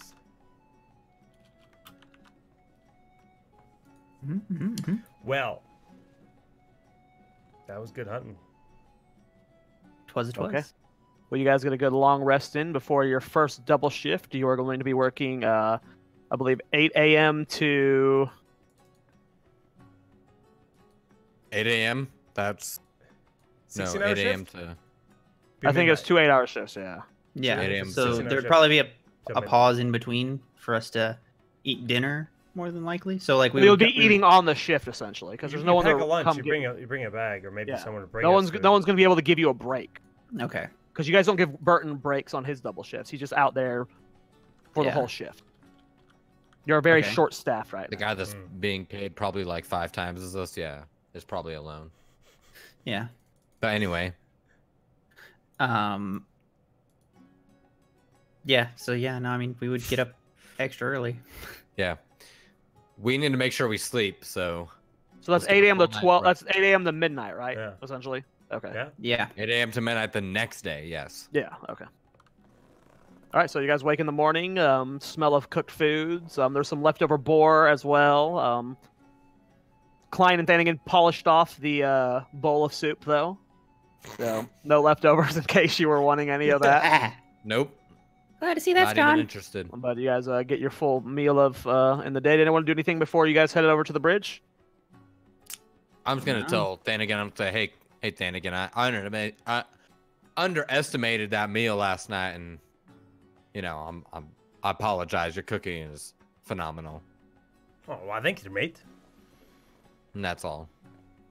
Speaker 5: Mm-hmm.
Speaker 1: Well, that was good hunting.
Speaker 5: Twas.
Speaker 4: Okay. Well, you guys get a good long rest in before your first double shift. You are going to be working, I believe, 8 a.m. to
Speaker 3: 8 a.m. That's 8 a.m. to.
Speaker 4: I think it's 2 8-hour shifts. Yeah.
Speaker 5: Yeah.
Speaker 3: 8 a.m.
Speaker 5: So
Speaker 1: to-
Speaker 5: there'd probably be a pause in between for us to eat dinner, more than likely. So like
Speaker 4: We'll be eating on the shift essentially because there's no one
Speaker 1: pack
Speaker 4: to
Speaker 1: a lunch.
Speaker 4: come
Speaker 1: You bring a bag, or maybe someone to bring.
Speaker 4: No one's going to be able to give you a break.
Speaker 5: Okay.
Speaker 4: Because you guys don't give Burton breaks on his double shifts. He's just out there for the whole shift. You're very short-staffed right
Speaker 3: The
Speaker 4: now.
Speaker 3: guy that's being paid probably like 5 times as us, is probably alone.
Speaker 5: Yeah.
Speaker 3: But anyway.
Speaker 5: Yeah. So no, I mean we would get up extra early.
Speaker 3: Yeah. We need to make sure we sleep. So
Speaker 4: that's 8 a.m. to 12. That's 8 a.m. to midnight, right?
Speaker 1: Yeah.
Speaker 4: Essentially. Okay.
Speaker 5: Yeah.
Speaker 3: 8 a.m. to midnight the next day. Yes.
Speaker 4: Yeah. Okay. All right. So you guys wake in the morning. Smell of cooked foods. There's some leftover boar as well. Klein and Thanigan polished off the bowl of soup though, so no leftovers in case you were wanting any of that.
Speaker 3: Nope.
Speaker 5: Glad to see that's
Speaker 3: Not
Speaker 5: gone.
Speaker 3: even interested.
Speaker 4: But you guys get your full meal of in the day. Did anyone do anything before you guys headed over to the bridge?
Speaker 3: I'm just gonna tell Thanigan. I'm gonna say, hey, Thanigan. I underestimated that meal last night, and I apologize. Your cooking is phenomenal.
Speaker 1: Oh, well, thank you, mate.
Speaker 3: And that's all.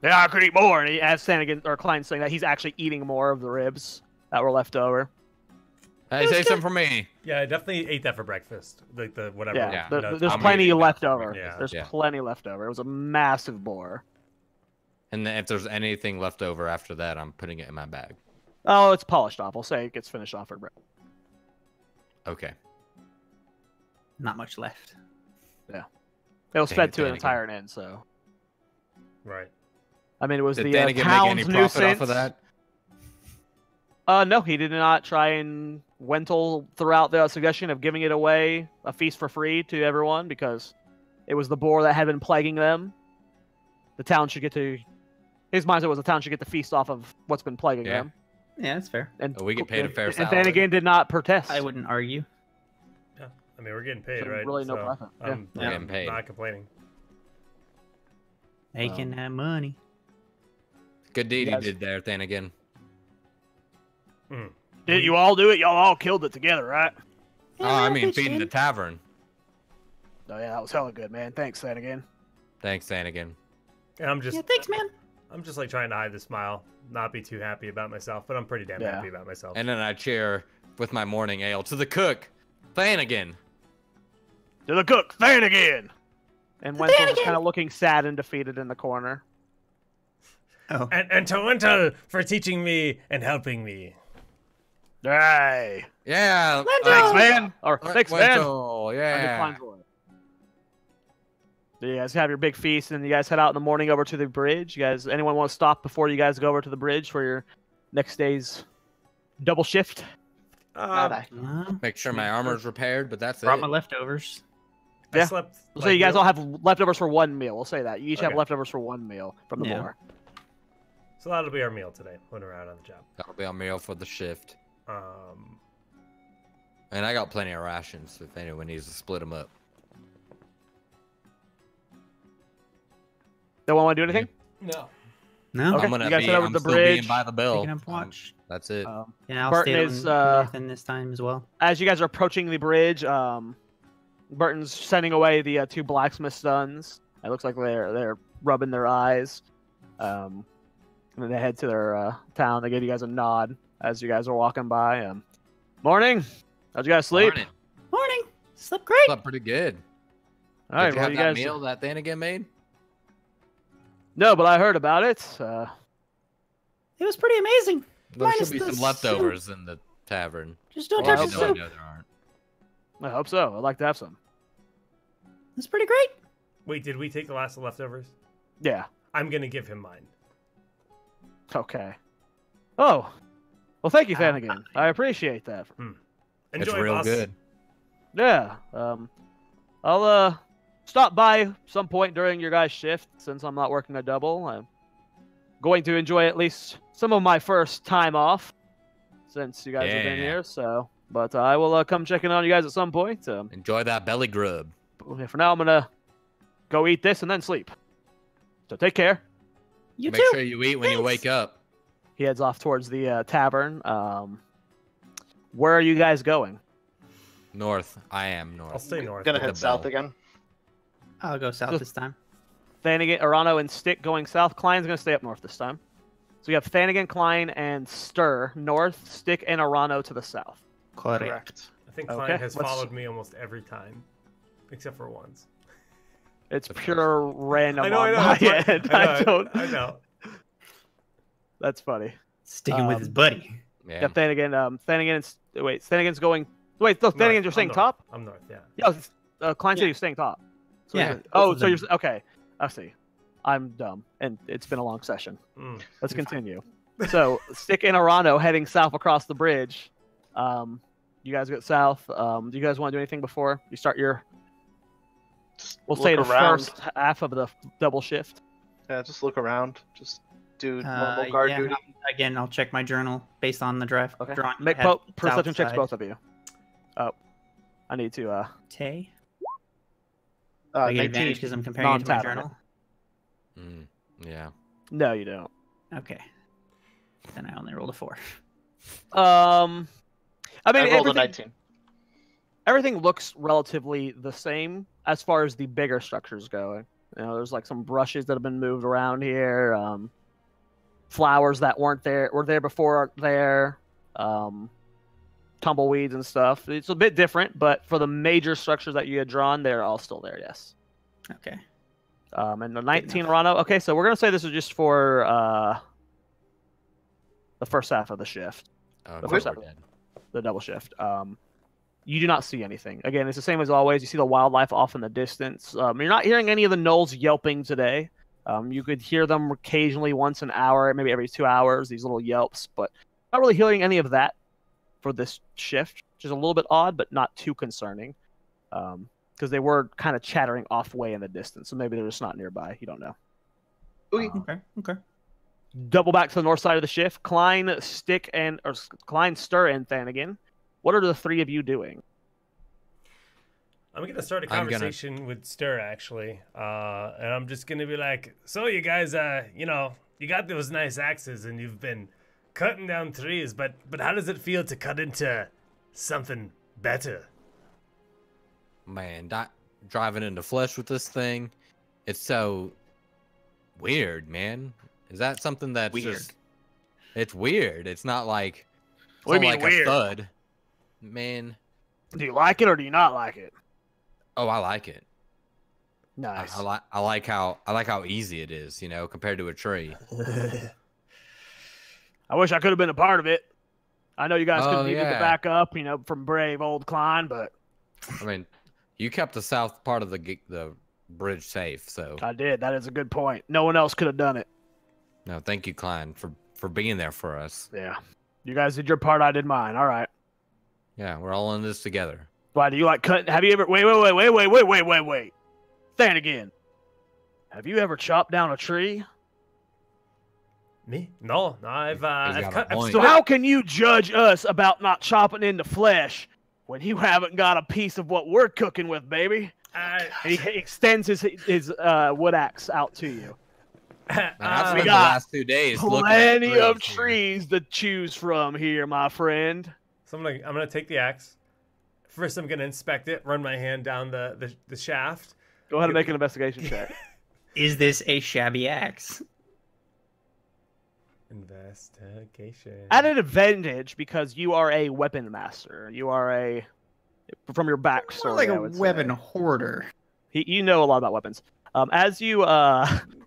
Speaker 4: Yeah, I could eat more. And as Thanigan or Klein saying that he's actually eating more of the ribs. that were left over.
Speaker 3: Hey, say something for me.
Speaker 1: Yeah, I definitely ate that for breakfast. Like the whatever.
Speaker 4: Yeah,
Speaker 3: Yeah.
Speaker 4: there's
Speaker 3: I'm
Speaker 4: plenty
Speaker 3: eating that
Speaker 4: left
Speaker 3: for
Speaker 4: over.
Speaker 3: breakfast.
Speaker 4: There's
Speaker 3: Yeah.
Speaker 4: plenty left over. It was a massive boar.
Speaker 3: And then if there's anything left over after that, I'm putting it in my bag.
Speaker 4: Oh, it's polished off. We'll say it gets finished off for bread.
Speaker 3: Okay.
Speaker 5: Not much left.
Speaker 4: It was
Speaker 3: Dang
Speaker 4: fed
Speaker 3: it,
Speaker 4: to an
Speaker 3: Flanagan.
Speaker 4: entire inn, so.
Speaker 1: Right.
Speaker 4: I mean, it was
Speaker 3: Did
Speaker 4: the
Speaker 3: Flanagan make
Speaker 4: town's
Speaker 3: any
Speaker 4: nuisance.
Speaker 3: profit off of that?
Speaker 4: No, he did not try and Wentel throughout the suggestion of giving it away, a feast for free to everyone, because it was the boar that had been plaguing them. The town should get to. His mindset was the town should get the feast off of what's been plaguing
Speaker 3: Yeah.
Speaker 4: them.
Speaker 5: Yeah, that's fair.
Speaker 4: And
Speaker 3: We get paid a fair
Speaker 4: and
Speaker 3: salary.
Speaker 4: Flanagan did not protest.
Speaker 5: I wouldn't argue.
Speaker 1: Yeah. I mean, we're getting paid,
Speaker 4: So
Speaker 1: right?
Speaker 4: really no profit.
Speaker 1: I'm
Speaker 3: We're getting paid.
Speaker 1: not complaining.
Speaker 5: Making that money.
Speaker 3: Good deed
Speaker 4: Yes.
Speaker 3: you did there, Flanagan.
Speaker 4: Did you all do it? Y'all all killed it together, right?
Speaker 3: Oh, I mean, feeding the tavern.
Speaker 4: Oh yeah, that was hella good, man. Thanks, Flanagan.
Speaker 3: Thanks, Flanagan.
Speaker 1: And I'm just,
Speaker 5: Yeah, thanks, man.
Speaker 1: I'm just like trying to hide the smile, not be too happy about myself, but I'm pretty damn
Speaker 4: Yeah.
Speaker 1: happy about myself.
Speaker 3: And then I cheer with my morning ale to the cook, Flanagan.
Speaker 4: To the cook, Flanagan! And Wenzel was kind of looking sad and defeated in the corner.
Speaker 5: Oh.
Speaker 1: And to Wintel for teaching me and helping me.
Speaker 4: Hey!
Speaker 3: Yeah.
Speaker 4: Thanks, man! Or thanks, man!
Speaker 3: Wintel, yeah.
Speaker 4: So you guys have your big feast, and you guys head out in the morning over to the bridge. You guys, anyone want to stop before you guys go over to the bridge for your next day's double shift?
Speaker 3: Make sure my armor's repaired, but that's
Speaker 5: Brought
Speaker 3: it.
Speaker 5: my leftovers.
Speaker 1: I
Speaker 4: Yeah.
Speaker 1: slept.
Speaker 4: So you guys all have leftovers for one meal. We'll say that. You each have
Speaker 1: Okay.
Speaker 4: leftovers for one meal from the
Speaker 5: Yeah.
Speaker 4: boar.
Speaker 1: So that'll be our meal today when we're out on the job.
Speaker 3: That'll be our meal for the shift.
Speaker 1: Um,
Speaker 3: And I got plenty of rations if anyone needs to split them up.
Speaker 4: Don't want to do anything?
Speaker 1: no.
Speaker 5: No.
Speaker 4: Okay.
Speaker 3: I'm gonna
Speaker 4: you guys
Speaker 3: be,
Speaker 4: head over
Speaker 3: I'm
Speaker 4: to the
Speaker 3: still
Speaker 4: bridge.
Speaker 3: being by the bell.
Speaker 5: Picking up watch.
Speaker 3: That's it.
Speaker 5: Yeah, I'll
Speaker 4: Burton
Speaker 5: stay
Speaker 4: is,
Speaker 5: north in this time as well.
Speaker 4: As you guys are approaching the bridge, Burton's sending away the two blacksmith sons. It looks like they're rubbing their eyes. And then they head to their town. They give you guys a nod as you guys are walking by. Morning. How'd you guys sleep?
Speaker 3: Morning.
Speaker 5: Morning. Slept great.
Speaker 3: Slept pretty good.
Speaker 4: All right.
Speaker 3: Did you
Speaker 4: Well,
Speaker 3: have
Speaker 4: you
Speaker 3: that
Speaker 4: guys.
Speaker 3: meal that Flanagan made?
Speaker 4: No, but I heard about it.
Speaker 5: It was pretty amazing.
Speaker 3: There
Speaker 5: Minus
Speaker 3: should be
Speaker 5: the
Speaker 3: some leftovers in the tavern.
Speaker 5: Just don't
Speaker 3: Well,
Speaker 5: touch the
Speaker 3: I
Speaker 5: soup.
Speaker 3: know there aren't.
Speaker 4: I hope so. I'd like to have some.
Speaker 5: It's pretty great.
Speaker 1: Wait, did we take the last of the leftovers?
Speaker 4: Yeah.
Speaker 1: I'm gonna give him mine.
Speaker 4: Okay. Oh. Well, thank you, Flanagan. I appreciate that.
Speaker 3: It's
Speaker 1: Enjoy,
Speaker 3: real
Speaker 1: boss.
Speaker 3: good.
Speaker 4: Yeah. I'll stop by some point during your guys' shift since I'm not working a double. I'm going to enjoy at least some of my first time off since you guys have been
Speaker 3: Yeah.
Speaker 4: here. So, but I will come check in on you guys at some point.
Speaker 3: Enjoy that belly grub.
Speaker 4: For now, I'm gonna go eat this and then sleep. So take care.
Speaker 5: You
Speaker 3: Make
Speaker 5: too.
Speaker 3: sure you eat when you
Speaker 5: Thanks.
Speaker 3: wake up.
Speaker 4: He heads off towards the tavern. Where are you guys going?
Speaker 3: North. I am
Speaker 1: I'll
Speaker 3: north.
Speaker 1: stay north.
Speaker 2: Gonna
Speaker 3: With
Speaker 2: head
Speaker 3: the
Speaker 2: south
Speaker 3: bell.
Speaker 2: again.
Speaker 5: I'll go south this time.
Speaker 4: Flanagan, Arano, and Stick going south. Klein's going to stay up north this time. So you have Flanagan, Klein, and Stir north, Stick, and Arano to the south.
Speaker 5: Correct.
Speaker 1: I think
Speaker 4: Okay,
Speaker 1: Klein has
Speaker 4: let's-
Speaker 1: followed me almost every time, except for once.
Speaker 4: It's
Speaker 3: That's
Speaker 4: pure random
Speaker 1: I know.
Speaker 4: on my end. I don't.
Speaker 1: I know.
Speaker 4: That's funny.
Speaker 5: Sticking with his buddy.
Speaker 3: Yeah.
Speaker 4: Yeah, Flanagan. Flanagan's going. Wait, no, Flanagan, you're staying
Speaker 1: north.
Speaker 4: top.
Speaker 1: I'm north. Yeah.
Speaker 4: Yeah, Klein said you're staying top. So
Speaker 5: Yeah,
Speaker 4: you're- Oh,
Speaker 5: both of
Speaker 4: so you're
Speaker 5: them.
Speaker 4: okay. I see. I'm dumb, and it's been a long session.
Speaker 1: Mm.
Speaker 4: Let's continue. So, Stick and Arano heading south across the bridge. You guys get south. Do you guys want to do anything before you start your? We'll say the
Speaker 2: Look around.
Speaker 4: first half of the double shift.
Speaker 2: Yeah, just look around. Just do normal guard
Speaker 5: yeah,
Speaker 2: duty.
Speaker 5: again, I'll check my journal based on the drive.
Speaker 4: Okay.
Speaker 5: Drawing
Speaker 4: Make
Speaker 5: I had
Speaker 4: perception
Speaker 5: south
Speaker 4: checks,
Speaker 5: side.
Speaker 4: both of you. Oh, I need to.
Speaker 5: Tay. I get advantage
Speaker 2: 19.
Speaker 5: because I'm comparing it to my
Speaker 4: Non-tab,
Speaker 5: journal.
Speaker 3: Yeah.
Speaker 4: No, you don't.
Speaker 5: Okay. Then I only rolled a 4.
Speaker 4: I mean,
Speaker 2: I rolled a
Speaker 4: everything,
Speaker 2: 19.
Speaker 4: everything looks relatively the same as far as the bigger structures go. You know, there's like some brushes that have been moved around here. Flowers that were there before aren't there. tumbleweeds and stuff. It's a bit different, but for the major structures that you had drawn, they're all still there. Yes.
Speaker 5: Okay.
Speaker 4: And the 19 Rano. Okay, so we're gonna say this is just for the first half of the shift.
Speaker 3: Oh,
Speaker 4: the first half, the double shift. You do not see anything. Again, it's the same as always. You see the wildlife off in the distance. You're not hearing any of the gnolls yelping today. You could hear them occasionally once an hour, maybe every 2 hours, these little yelps, but not really hearing any of that for this shift, which is a little bit odd, but not too concerning. Because they were kind of chattering off way in the distance, so maybe they're just not nearby. You don't know.
Speaker 5: Okay.
Speaker 4: Double back to the north side of the shift. Klein, Stir, and Thanagan. What are the three of you doing?
Speaker 1: I'm going to start a conversation with Stir, actually. And I'm just going to be like, so you guys, you got those nice axes and you've been cutting down trees, but how does it feel to cut into something better?
Speaker 3: Man, driving into flesh with this thing, it's so weird, man. Is that something that's just... It's weird. It's not like...
Speaker 4: What do you mean weird?
Speaker 3: A thud. Man.
Speaker 4: Do you like it or do you not like it?
Speaker 3: Oh, I like it.
Speaker 4: Nice.
Speaker 3: I like how easy it is, compared to a tree.
Speaker 4: I wish I could have been a part of it. I know you guys couldn't need the backup, from brave old Klein, but
Speaker 3: I mean, you kept the south part of the bridge safe, so
Speaker 4: I did. That is a good point. No one else could have done it.
Speaker 3: No, thank you, Klein, for being there for us.
Speaker 4: Yeah, you guys did your part. I did mine. All right.
Speaker 3: Yeah, we're all in this together.
Speaker 4: Why do you like cut? Have you ever? Wait. Say it again. Have you ever chopped down a tree?
Speaker 1: Me? No, I've cut.
Speaker 4: So how can you judge us about not chopping into flesh when you haven't got a piece of what we're cooking with, baby? He extends his wood axe out to you.
Speaker 3: We got
Speaker 4: the
Speaker 3: last 2 days.
Speaker 4: Plenty of trees to choose from here, my friend.
Speaker 1: So I'm gonna take the axe. First, I'm gonna inspect it. Run my hand down the shaft.
Speaker 4: Go ahead and make an investigation check.
Speaker 5: Is this a shabby axe?
Speaker 1: Investigation.
Speaker 4: At an advantage because you are a weapon master. You are from your backstory.
Speaker 5: More like a weapon hoarder.
Speaker 4: You know a lot about weapons. As you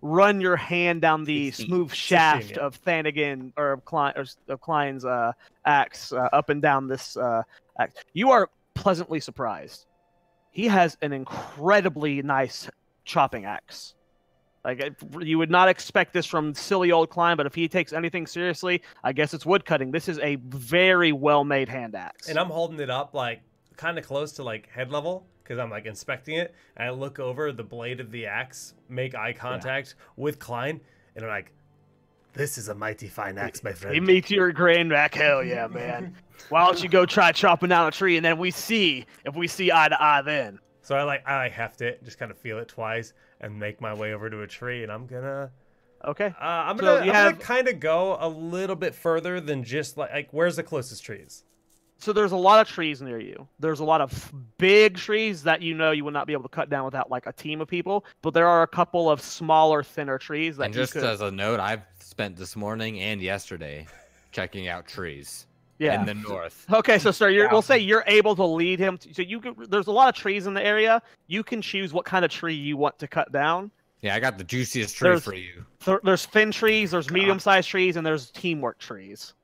Speaker 4: run your hand down the smooth shaft of Thanagan or of Klein's axe up and down this axe, you are pleasantly surprised. He has an incredibly nice chopping axe. Like, you would not expect this from silly old Klein, but if he takes anything seriously, I guess it's wood cutting. This is a very well-made hand axe.
Speaker 1: And I'm holding it up, like, kind of close to, like, head level, because I'm, like, inspecting it. And I look over the blade of the axe, make eye contact with Klein, and I'm like, this is a mighty fine axe, my friend.
Speaker 4: He meets your grain back. Hell yeah, man. Why don't you go try chopping down a tree, and then we see if we see eye to eye then.
Speaker 1: So I heft it, just kind of feel it twice, and make my way over to a tree, and I'm gonna...
Speaker 4: Okay.
Speaker 1: I'm gonna kind of go a little bit further than just, like, where's the closest trees?
Speaker 4: So there's a lot of trees near you. There's a lot of big trees that you would not be able to cut down without, like, a team of people, but there are a couple of smaller, thinner trees that
Speaker 3: as a note, I've spent this morning and yesterday checking out trees.
Speaker 4: Yeah.
Speaker 3: In the north.
Speaker 4: Okay, so sir, we'll say you're able to lead him. There's a lot of trees in the area. You can choose what kind of tree you want to cut down.
Speaker 3: Yeah, I got the juiciest tree for you.
Speaker 4: There's thin trees, there's medium-sized trees, and there's teamwork trees.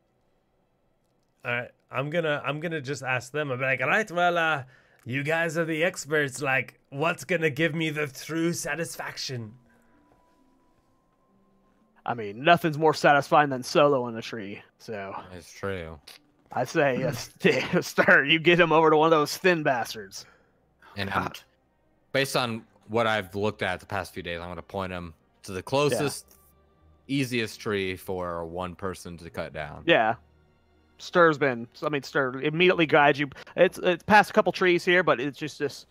Speaker 1: All right, I'm gonna just ask them. I'm like, all right, well, you guys are the experts. Like, what's gonna give me the true satisfaction?
Speaker 4: I mean, nothing's more satisfying than soloing a tree. So
Speaker 3: it's true.
Speaker 4: I say, Stir, you get him over to one of those thin bastards.
Speaker 3: And based on what I've looked at the past few days, I'm going to point him to the closest, easiest tree for one person to cut down.
Speaker 4: Yeah. Stir immediately guides you. It's past a couple trees here, but it's just this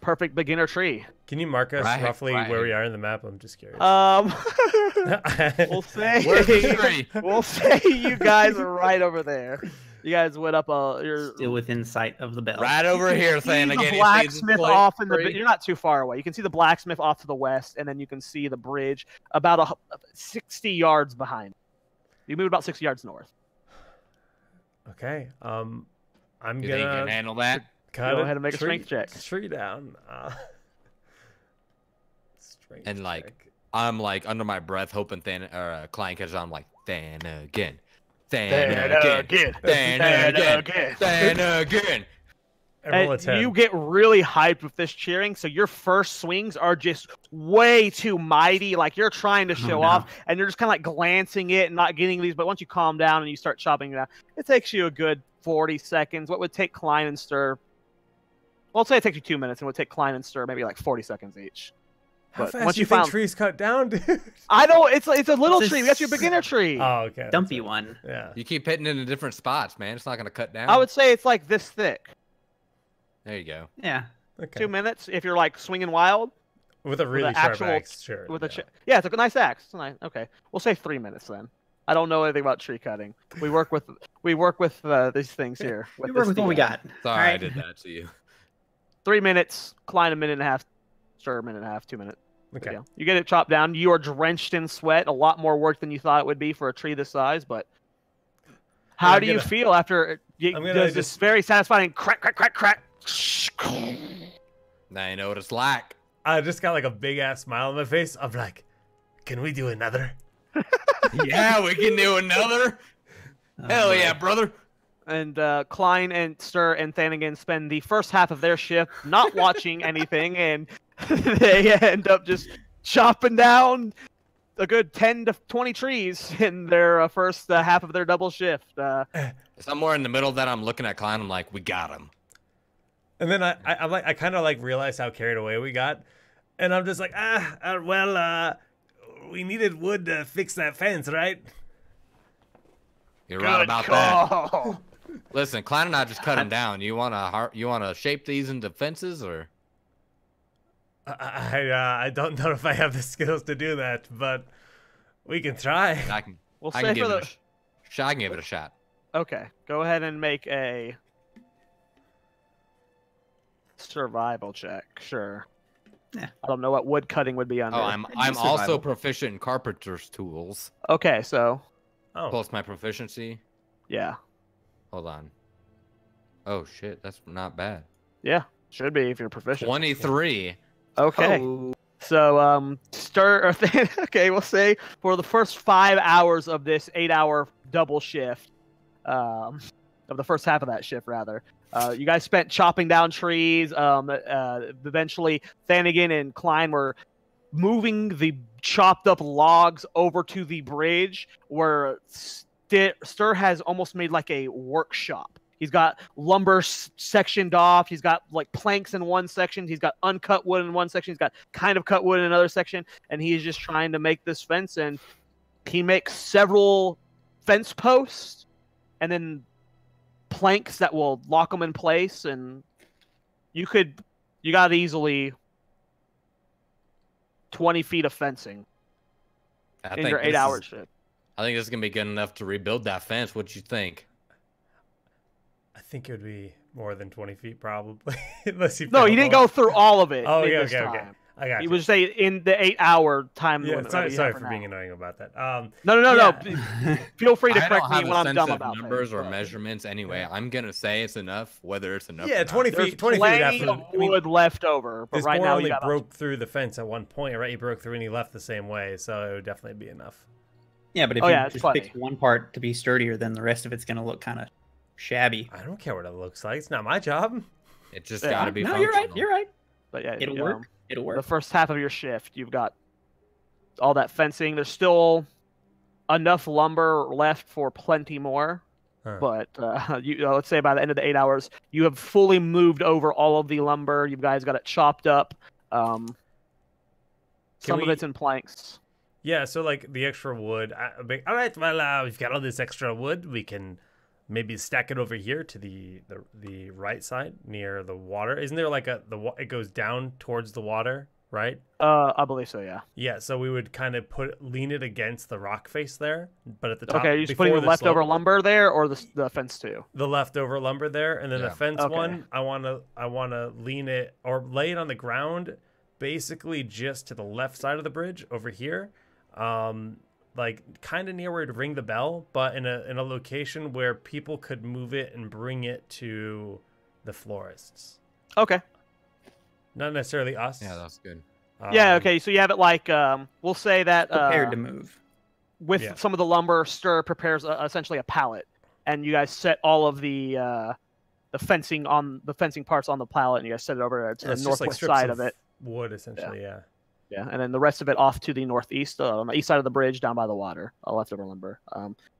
Speaker 4: perfect beginner tree.
Speaker 1: Can you mark us roughly where we are in the map? I'm just curious.
Speaker 4: We'll say
Speaker 3: where's the tree?
Speaker 4: We'll say you guys are right over there. You guys went up you're
Speaker 5: still within sight of the bell.
Speaker 3: Right over here, saying again.
Speaker 4: The blacksmith off in the. You're not too far away. You can see the blacksmith off to the west, and then you can see the bridge about 60 yards behind. You moved about 60 yards north.
Speaker 1: Okay. I'm
Speaker 3: You
Speaker 1: gonna
Speaker 3: think you can handle that?
Speaker 1: cut
Speaker 4: Go ahead and make a
Speaker 1: tree,
Speaker 4: strength check.
Speaker 1: Tree down. Strength
Speaker 3: And like,
Speaker 1: check.
Speaker 3: I'm like under my breath hoping Klein catches on. I'm like, Than again.
Speaker 1: Everyone
Speaker 4: And you get really hyped with this cheering, so your first swings are just way too mighty. Like you're trying to show off, and you're just kind of like glancing it and not getting these. But once you calm down and you start chopping it out, it takes you a good 40 seconds. What would take Klein and Stir? Well, let's say it takes you 2 minutes, and it would take Klein and Stir maybe like 40 seconds each.
Speaker 1: How fast do you think trees cut down, dude?
Speaker 4: I know it's a little tree. That's your beginner tree.
Speaker 1: Oh, okay.
Speaker 5: Dumpy one.
Speaker 1: Yeah.
Speaker 3: You keep hitting it in different spots, man. It's not gonna cut down.
Speaker 4: I would say it's like this thick.
Speaker 3: There you go.
Speaker 5: Yeah.
Speaker 1: Okay.
Speaker 4: 2 minutes if you're like swinging wild.
Speaker 1: With a really sharp axe, sure.
Speaker 4: With yeah, it's a nice axe. It's nice. Okay, we'll say 3 minutes then. I don't know anything about tree cutting. We work with these things here.
Speaker 5: We work with what we got.
Speaker 3: Sorry, I did that to you.
Speaker 4: 3 minutes. Klein a minute and a half. Stir a minute and a half. 2 minutes.
Speaker 1: Okay.
Speaker 4: Yeah. You get it chopped down. You are drenched in sweat. A lot more work than you thought it would be for a tree this size. But how do you feel after does this very satisfying crack, crack, crack, crack?
Speaker 3: Now you know what it's like.
Speaker 1: I just got like a big ass smile on my face. I'm like, can we do another?
Speaker 3: Yeah, we can do another. Hell yeah, brother.
Speaker 4: And Klein and Stir and Thanigan spend the first half of their shift not watching anything, and they end up just chopping down a good 10 to 20 trees in their first half of their double shift.
Speaker 3: Somewhere in the middle of that, I'm looking at Klein. I'm like, we got him.
Speaker 1: And then I kind of like realized how carried away we got, and I'm just like, we needed wood to fix that fence, right?
Speaker 3: You're right about that. Listen, Klein and I just cut him down. You wanna shape these into fences, or?
Speaker 1: I don't know if I have the skills to do that, but we can try.
Speaker 3: I can give it a shot.
Speaker 4: Okay, go ahead and make a survival check. Sure.
Speaker 5: Yeah.
Speaker 4: I don't know what wood cutting would be under.
Speaker 3: Oh, I'm also proficient in carpenter's tools.
Speaker 4: Okay, so.
Speaker 3: Plus my proficiency.
Speaker 4: Yeah.
Speaker 3: Hold on. Oh shit, that's not bad.
Speaker 4: Yeah, should be if you're proficient.
Speaker 3: 23.
Speaker 4: Okay.
Speaker 5: Oh.
Speaker 4: So okay, we'll say for the first 5 hours of this 8-hour double shift, of the first half of that shift rather, you guys spent chopping down trees. Eventually, Thanigan and Klein were moving the chopped up logs over to the bridge where Stir has almost made like a workshop. He's got lumber sectioned off. He's got like planks in one section. He's got uncut wood in one section. He's got kind of cut wood in another section. And he's just trying to make this fence. And he makes several fence posts and then planks that will lock them in place. And you got easily 20 feet of fencing in your 8-hour shift.
Speaker 3: I think this is going to be good enough to rebuild that fence. What you think?
Speaker 1: I think it would be more than 20 feet, probably. Unless you
Speaker 4: No, he didn't go through all of it.
Speaker 1: Oh, yeah, okay. I got you.
Speaker 4: He would say in the 8-hour time limit.
Speaker 1: Sorry for being annoying about that.
Speaker 4: No. Feel free to correct me when I'm dumb about
Speaker 3: numbers or measurements. Anyway, yeah. I'm gonna say it's enough. Whether it's enough.
Speaker 1: Yeah, 20 feet. 20 feet.
Speaker 4: Plenty of wood left over, but right now
Speaker 1: he broke through the fence at one point, right? He broke through and he left the same way, so it would definitely be enough.
Speaker 5: Yeah, but if you just pick one part to be sturdier, then the rest of it's gonna look kind of shabby.
Speaker 1: I don't care what it looks like. It's not my job.
Speaker 3: It just gotta be.
Speaker 5: No,
Speaker 3: functional.
Speaker 5: you're right.
Speaker 4: But yeah,
Speaker 5: it'll work. It'll work.
Speaker 4: The first half of your shift, you've got all that fencing. There's still enough lumber left for plenty more. Huh. But let's say by the end of the 8 hours, you have fully moved over all of the lumber. You guys got it chopped up. Some of it's in planks.
Speaker 1: Yeah, so like the extra wood. All right, well, we've got all this extra wood. We can maybe stack it over here to the right side near the water. Isn't there like it goes down towards the water, right?
Speaker 4: I believe so, yeah.
Speaker 1: Yeah, so we would kind of lean it against the rock face there, but at the top.
Speaker 4: Okay, you're just putting the leftover lumber there, or the fence too.
Speaker 1: The leftover lumber there, and then the fence one. I wanna lean it or lay it on the ground, basically just to the left side of the bridge over here. like kind of near where to ring the bell, but in a location where people could move it and bring it to the florists.
Speaker 4: Okay.
Speaker 1: Not necessarily us.
Speaker 3: Yeah, that's good.
Speaker 4: Yeah. Okay. So you have it like we'll say that
Speaker 5: Prepared to move.
Speaker 4: With some of the lumber, Stir prepares essentially a pallet, and you guys set all of the fencing parts on the pallet, and you guys set it over to the northwest side of it.
Speaker 1: Wood, essentially, yeah.
Speaker 4: Yeah, and then the rest of it off to the northeast, on the east side of the bridge, down by the water, leftover lumber.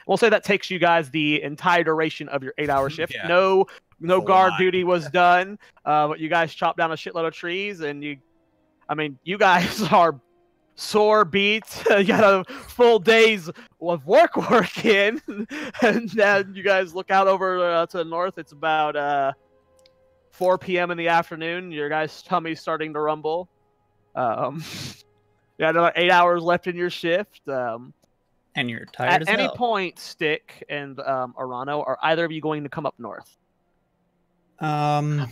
Speaker 4: We'll say that takes you guys the entire duration of your 8-hour shift.
Speaker 3: Yeah.
Speaker 4: No guard duty was done, but you guys chopped down a shitload of trees, and you guys are sore beat. You got a full day's of work in, and then you guys look out over to the north. It's about 4 p.m. in the afternoon. Your guys' tummy's starting to rumble. You got another 8 hours left in your shift.
Speaker 5: And you're tired as
Speaker 4: At any
Speaker 5: hell.
Speaker 4: point, Stick and Arano, are either of you going to come up north?
Speaker 2: I'm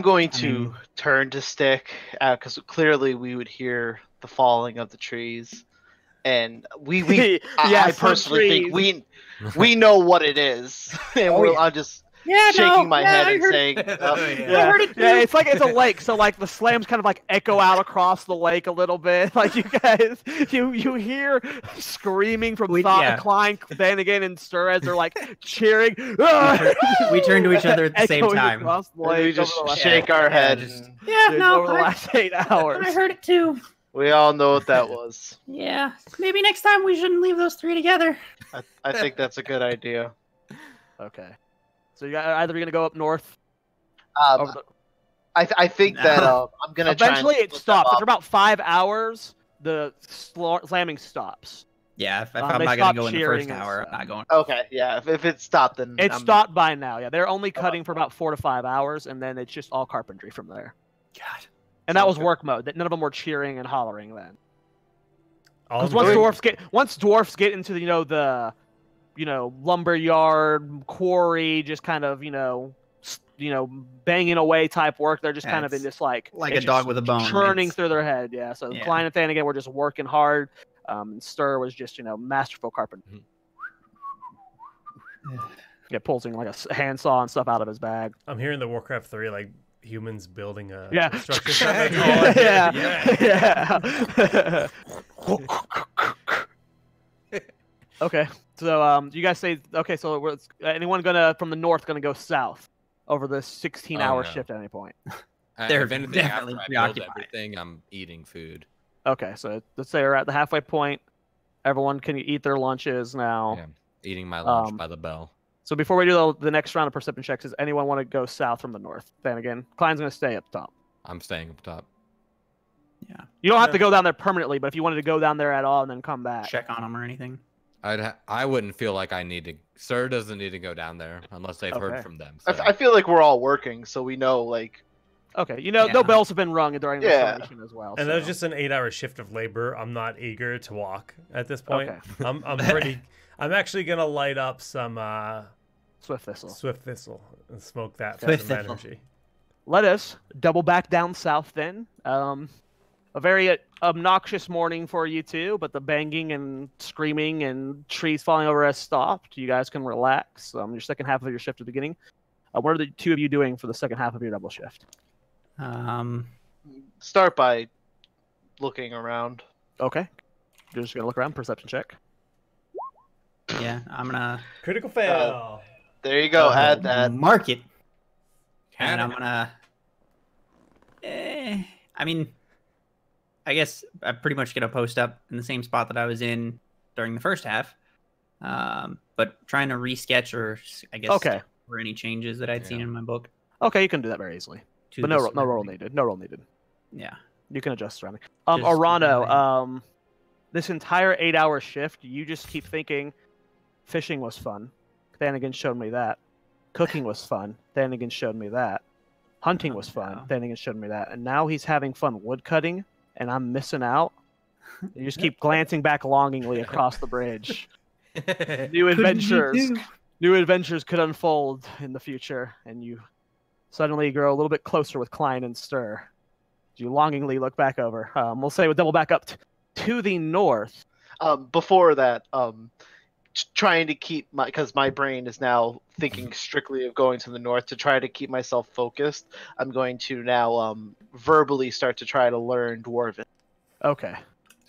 Speaker 2: going to turn to Stick because clearly we would hear the falling of the trees, and I personally think we know what it is, and I'm just shaking my head and saying,
Speaker 4: it's like it's a lake, so like the slams kind of like echo out across the lake a little bit. Like you guys, you hear screaming from Klein, Vanagon, and Stir as they're like cheering.
Speaker 5: We turn to each other at the same time.
Speaker 2: We just shake our head.
Speaker 4: Over the last 8 hours.
Speaker 5: I heard it too.
Speaker 2: We all know what that was.
Speaker 5: Yeah, maybe next time we shouldn't leave those three together.
Speaker 2: I think that's a good idea.
Speaker 4: Okay. So you guys are either going to go up north.
Speaker 2: I think that I'm going to try.
Speaker 4: Eventually it stops. After about 5 hours, the slamming stops.
Speaker 5: Yeah, if I'm not going to go in the first hour, I'm not going.
Speaker 2: Okay, yeah. If it stopped, then
Speaker 4: it's stopped by now. Yeah, they're only cutting for about 4 to 5 hours, and then it's just all carpentry from there.
Speaker 5: God.
Speaker 4: And that was work mode. That none of them were cheering and hollering then. Because once dwarfs get into the lumber yard, quarry, just kind of banging away type work, they're just kind of in this like
Speaker 5: a dog with a bone
Speaker 4: churning through their head. Yeah. So Klein and Thanigan were just working hard. And Stir was just masterful carpenter. Yeah, pulling like a handsaw and stuff out of his bag.
Speaker 1: I'm hearing the Warcraft 3 like humans building a
Speaker 4: structure. Okay, so you guys say so anyone from the north gonna go south over the 16-hour shift at any point?
Speaker 3: They're definitely preoccupied. Everything, I'm eating food.
Speaker 4: Okay, so let's say we're at the halfway point. Everyone can eat their lunches now.
Speaker 3: Yeah, eating my lunch by the bell.
Speaker 4: So before we do the next round of perception checks, does anyone want to go south from the north? Then again, Klein's going to stay up top.
Speaker 3: I'm staying up top.
Speaker 5: Yeah.
Speaker 4: You don't have to go down there permanently, but if you wanted to go down there at all and then come back.
Speaker 5: Check on them or anything?
Speaker 3: I wouldn't feel like I need to. Sir doesn't need to go down there unless they've heard from them. So.
Speaker 2: I feel like we're all working, so we know, like...
Speaker 4: Okay, no bells have been rung during the formation as well.
Speaker 1: And that was just an 8-hour shift of labor. I'm not eager to walk at this point. Okay. I'm actually going to light up some...
Speaker 4: Swift Thistle
Speaker 1: and smoke that for some energy.
Speaker 4: Let us double back down south then. A very obnoxious morning for you two, but the banging and screaming and trees falling over has stopped. You guys can relax. Your second half of your shift at the beginning. What are the two of you doing for the second half of your double shift?
Speaker 2: Start by looking around.
Speaker 4: Okay. You're just going to look around. Perception check.
Speaker 5: Yeah, I'm going to...
Speaker 1: Critical fail.
Speaker 2: There you go. Add that.
Speaker 5: Mark it. And I'm gonna. I guess I'm pretty much gonna post up in the same spot that I was in during the first half, but trying to resketch or I guess for any changes that I'd seen in my book.
Speaker 4: Okay, you can do that very easily, but no roll needed. No roll needed.
Speaker 5: Yeah,
Speaker 4: you can adjust surrounding. Arano, this entire 8-hour shift, you just keep thinking, fishing was fun. Thanigan showed me that. Cooking was fun. Thanigan showed me that. Hunting was fun. Thanigan showed me that. And now he's having fun woodcutting, and I'm missing out. You just keep glancing back longingly across the bridge. New adventures could unfold in the future, and you suddenly grow a little bit closer with Klein and Stir. You longingly look back over. We'll say we'll double back up to the north.
Speaker 2: Before that, trying to keep because my brain is now thinking strictly of going to the north, to try to keep myself focused. I'm going to now verbally start to try to learn Dwarven.
Speaker 4: Okay.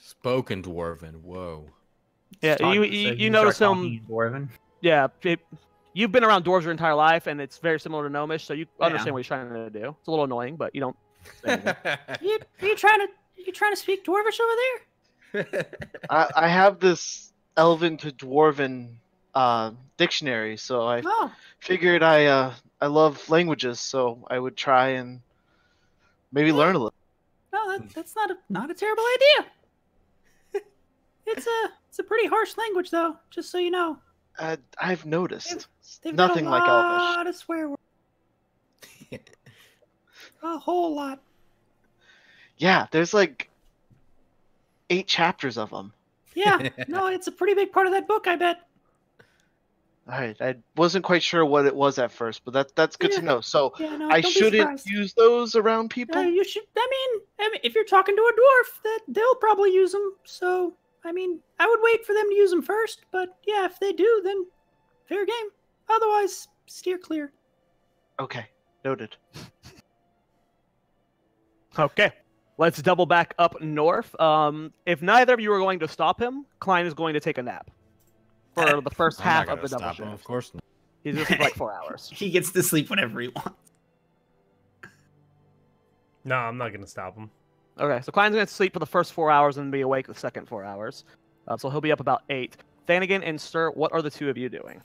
Speaker 3: Spoken Dwarven. Whoa.
Speaker 4: Yeah, you notice him.
Speaker 5: Dwarven.
Speaker 4: Yeah, you've been around dwarves your entire life, and it's very similar to Gnomish, so you understand what he's trying to do. It's a little annoying, but you don't.
Speaker 5: you trying to speak Dwarvish over there?
Speaker 2: I have this Elven to Dwarven dictionary, so I figured I love languages, so I would try and maybe learn a little.
Speaker 5: No, that's not a terrible idea. It's a pretty harsh language, though. Just so you know.
Speaker 2: I've noticed.
Speaker 5: They've
Speaker 2: nothing
Speaker 5: got
Speaker 2: like
Speaker 5: a
Speaker 2: Elvish.
Speaker 5: lot of swear words. A whole lot.
Speaker 2: Yeah, there's like 8 chapters of them.
Speaker 5: Yeah, no, it's a pretty big part of that book, I bet.
Speaker 2: All right, I wasn't quite sure what it was at first, but that's good to know. So I shouldn't use those around people.
Speaker 5: You should. I mean, if you're talking to a dwarf, they'll probably use them. So, I mean, I would wait for them to use them first. But yeah, if they do, then fair game. Otherwise, steer clear.
Speaker 2: Okay, noted.
Speaker 4: Okay, let's double back up north. If neither of you are going to stop him, Klein is going to take a nap for the first half of the double shift.
Speaker 3: Of course not.
Speaker 4: He's going to sleep like 4 hours.
Speaker 5: He gets to sleep whenever he wants.
Speaker 1: No, I'm not going to stop him.
Speaker 4: Okay, so Klein's going to sleep for the first 4 hours and be awake the second 4 hours. So he'll be up about 8. Thanigan and Stir, what are the two of you doing?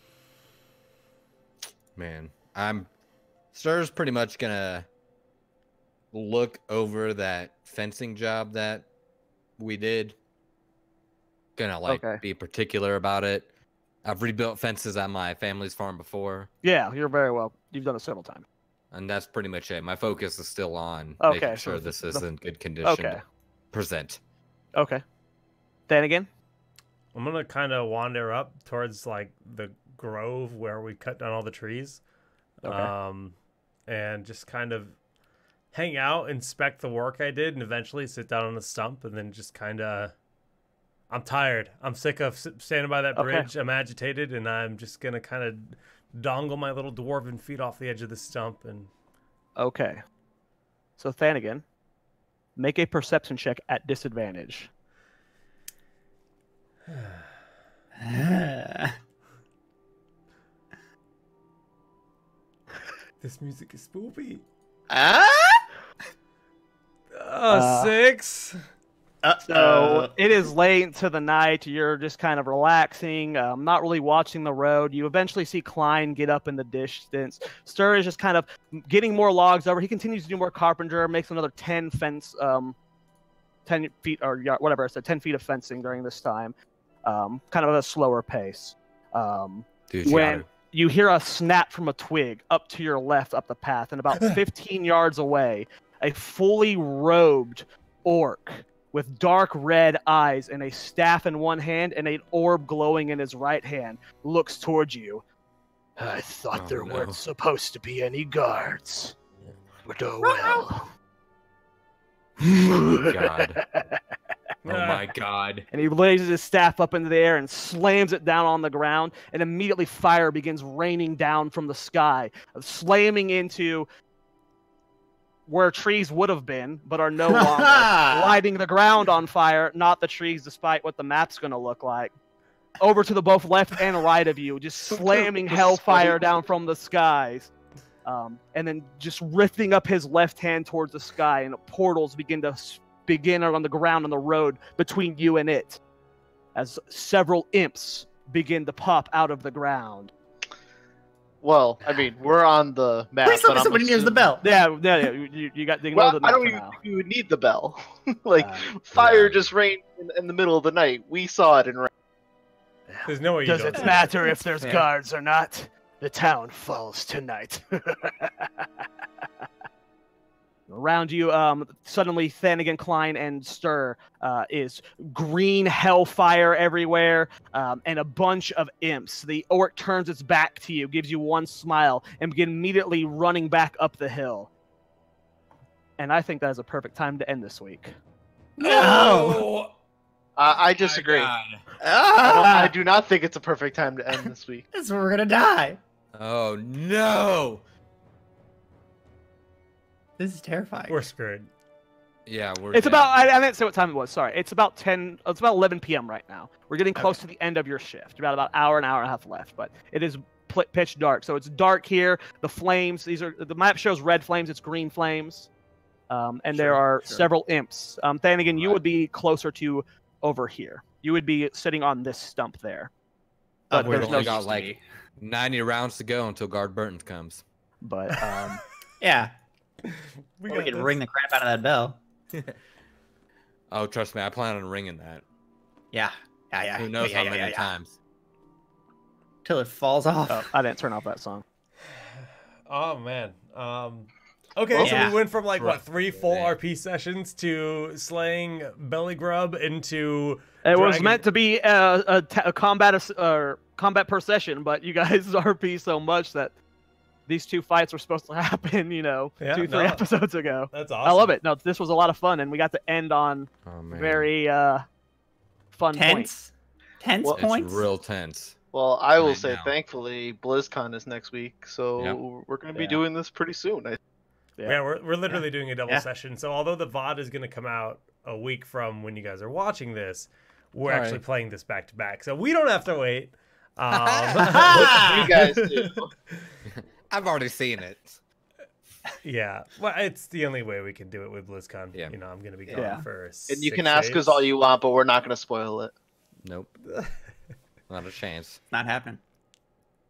Speaker 3: Man, Stir's pretty much going to look over that fencing job that we did. Gonna be particular about it. I've rebuilt fences on my family's farm before.
Speaker 4: Yeah, you're very well. You've done it several times.
Speaker 3: And that's pretty much it. My focus is still on
Speaker 4: making
Speaker 3: sure this is in good condition to present.
Speaker 4: Okay. Then again?
Speaker 1: I'm going to kind of wander up towards like the grove where we cut down all the trees. Okay. And just kind of hang out, inspect the work I did, and eventually sit down on a stump and then just kind of... I'm tired. I'm sick of standing by that bridge. Okay. I'm agitated, and I'm just going to kind of dongle my little dwarven feet off the edge of the stump. And
Speaker 4: okay. So, Thanigan, make a perception check at disadvantage.
Speaker 1: This music is spoopy. 6.
Speaker 4: So it is late into the night. You're just kind of relaxing, not really watching the road. You eventually see Klein get up in the distance. Stir is just kind of getting more logs over. He continues to do more carpenter, makes another 10 fence, 10 feet or whatever I said, 10 feet of fencing during this time, kind of at a slower pace. When you hear a snap from a twig up to your left up the path, and about 15 yards away, a fully robed orc with dark red eyes and a staff in one hand and an orb glowing in his right hand looks towards you. I thought there weren't supposed to be any guards. But oh well.
Speaker 3: Oh, God. Oh my God.
Speaker 4: And he raises his staff up into the air and slams it down on the ground, and immediately fire begins raining down from the sky, slamming into where trees would have been, but are no longer, lighting the ground on fire, not the trees, despite what the map's going to look like. Over to the both left and right of you, just slamming hellfire down from the skies. And then just lifting up his left hand towards the sky, and portals begin on the ground on the road between you and it, as several imps begin to pop out of the ground.
Speaker 2: Well, I mean, we're on the map.
Speaker 5: Please tell me somebody nears the bell.
Speaker 4: Yeah. You got.
Speaker 2: Well, I don't even think you would need the bell. Fire just rained in the middle of the night. We saw it in rain.
Speaker 1: There's no way.
Speaker 4: Does it matter if there's guards or not? The town falls tonight. Around you, suddenly Thanigan, Klein, and Stir is green hellfire everywhere, and a bunch of imps. The orc turns its back to you, gives you one smile, and begin immediately running back up the hill. And I think that is a perfect time to end this week.
Speaker 5: No!
Speaker 2: I disagree. I do not think it's a perfect time to end this week.
Speaker 5: That's where we're gonna die.
Speaker 3: Oh no!
Speaker 5: This is terrifying.
Speaker 1: We're screwed.
Speaker 3: Yeah, we're.
Speaker 4: It's
Speaker 3: dead.
Speaker 4: about. I didn't say what time it was. Sorry. It's about 10. It's about 11 p.m. right now. We're getting close to the end of your shift. About an hour and a half left. But it is pitch dark. So it's dark here. The flames. The map shows red flames. It's green flames. And there are several imps. Thanigan, you would be closer to over here. You would be sitting on this stump there. But
Speaker 3: We've
Speaker 4: there's
Speaker 3: only
Speaker 4: no
Speaker 3: got like 90 rounds to go until Guard Burton comes.
Speaker 4: But
Speaker 5: yeah,
Speaker 1: we
Speaker 5: can ring the crap out of that bell.
Speaker 3: Oh, trust me, I plan on ringing that.
Speaker 5: Yeah.
Speaker 3: Who knows how many times?
Speaker 5: Till it falls off.
Speaker 4: Oh, I didn't turn off that song.
Speaker 1: Oh man. Okay, so we went from like what 3 full RP sessions to slaying belly grub into.
Speaker 4: It was meant to be a combat per session, but you guys RP so much that these 2 fights were supposed to happen, 2-3 episodes ago.
Speaker 1: That's awesome.
Speaker 4: I love it. No, this was a lot of fun, and we got to end on very fun points.
Speaker 5: Tense points?
Speaker 3: It's real tense.
Speaker 2: Well, I will say, thankfully, BlizzCon is next week, so we're going to be doing this pretty soon.
Speaker 1: Yeah, we're literally doing a double session. So although the VOD is going to come out a week from when you guys are watching this, we're actually playing this back to back. So we don't have to wait.
Speaker 2: You guys do.
Speaker 3: I've already seen it.
Speaker 1: Yeah, well, it's the only way we can do it with BlizzCon.
Speaker 3: Yeah.
Speaker 1: I'm going to be gone for 6
Speaker 2: And you can ask us all you want, but we're not going to spoil it.
Speaker 3: Nope. Not a chance.
Speaker 5: Not happening.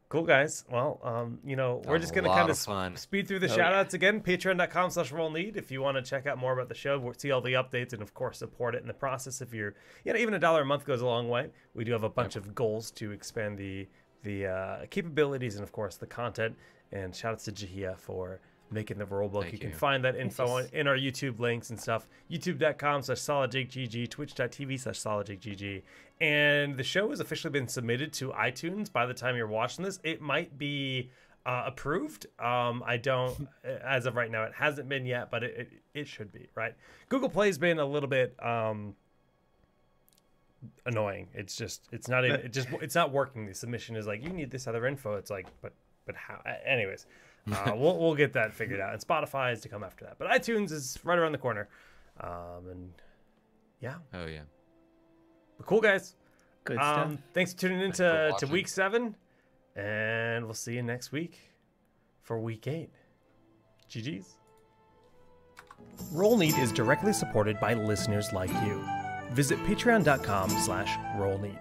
Speaker 1: Cool, guys. Well, we're just going to kind of speed through the shout-outs again. Patreon.com/rollneed if you want to check out more about the show, see all the updates, and, of course, support it in the process. If you're, even $1 a month goes a long way. We do have a bunch of goals to expand the capabilities and, of course, the content. And shout-outs to Jahia for making the rulebook. You can find that info in our YouTube links and stuff. YouTube.com/SolidJakeGG, Twitch.tv/SolidJakeGG. And the show has officially been submitted to iTunes. By the time you're watching this, it might be approved. I don't, as of right now, it hasn't been yet, but it should be, right? Google Play's been a little bit annoying. It's not working. The submission is like, you need this other info. It's like, but how? Anyways, we'll get that figured out. And Spotify is to come after that, but iTunes is right around the corner. And yeah.
Speaker 3: Oh yeah.
Speaker 1: But cool, guys.
Speaker 5: Good stuff.
Speaker 1: Thanks for tuning in to week 7, and we'll see you next week for week 8. GG's. Rollneed is directly supported by listeners like you. Visit patreon.com/rollneed.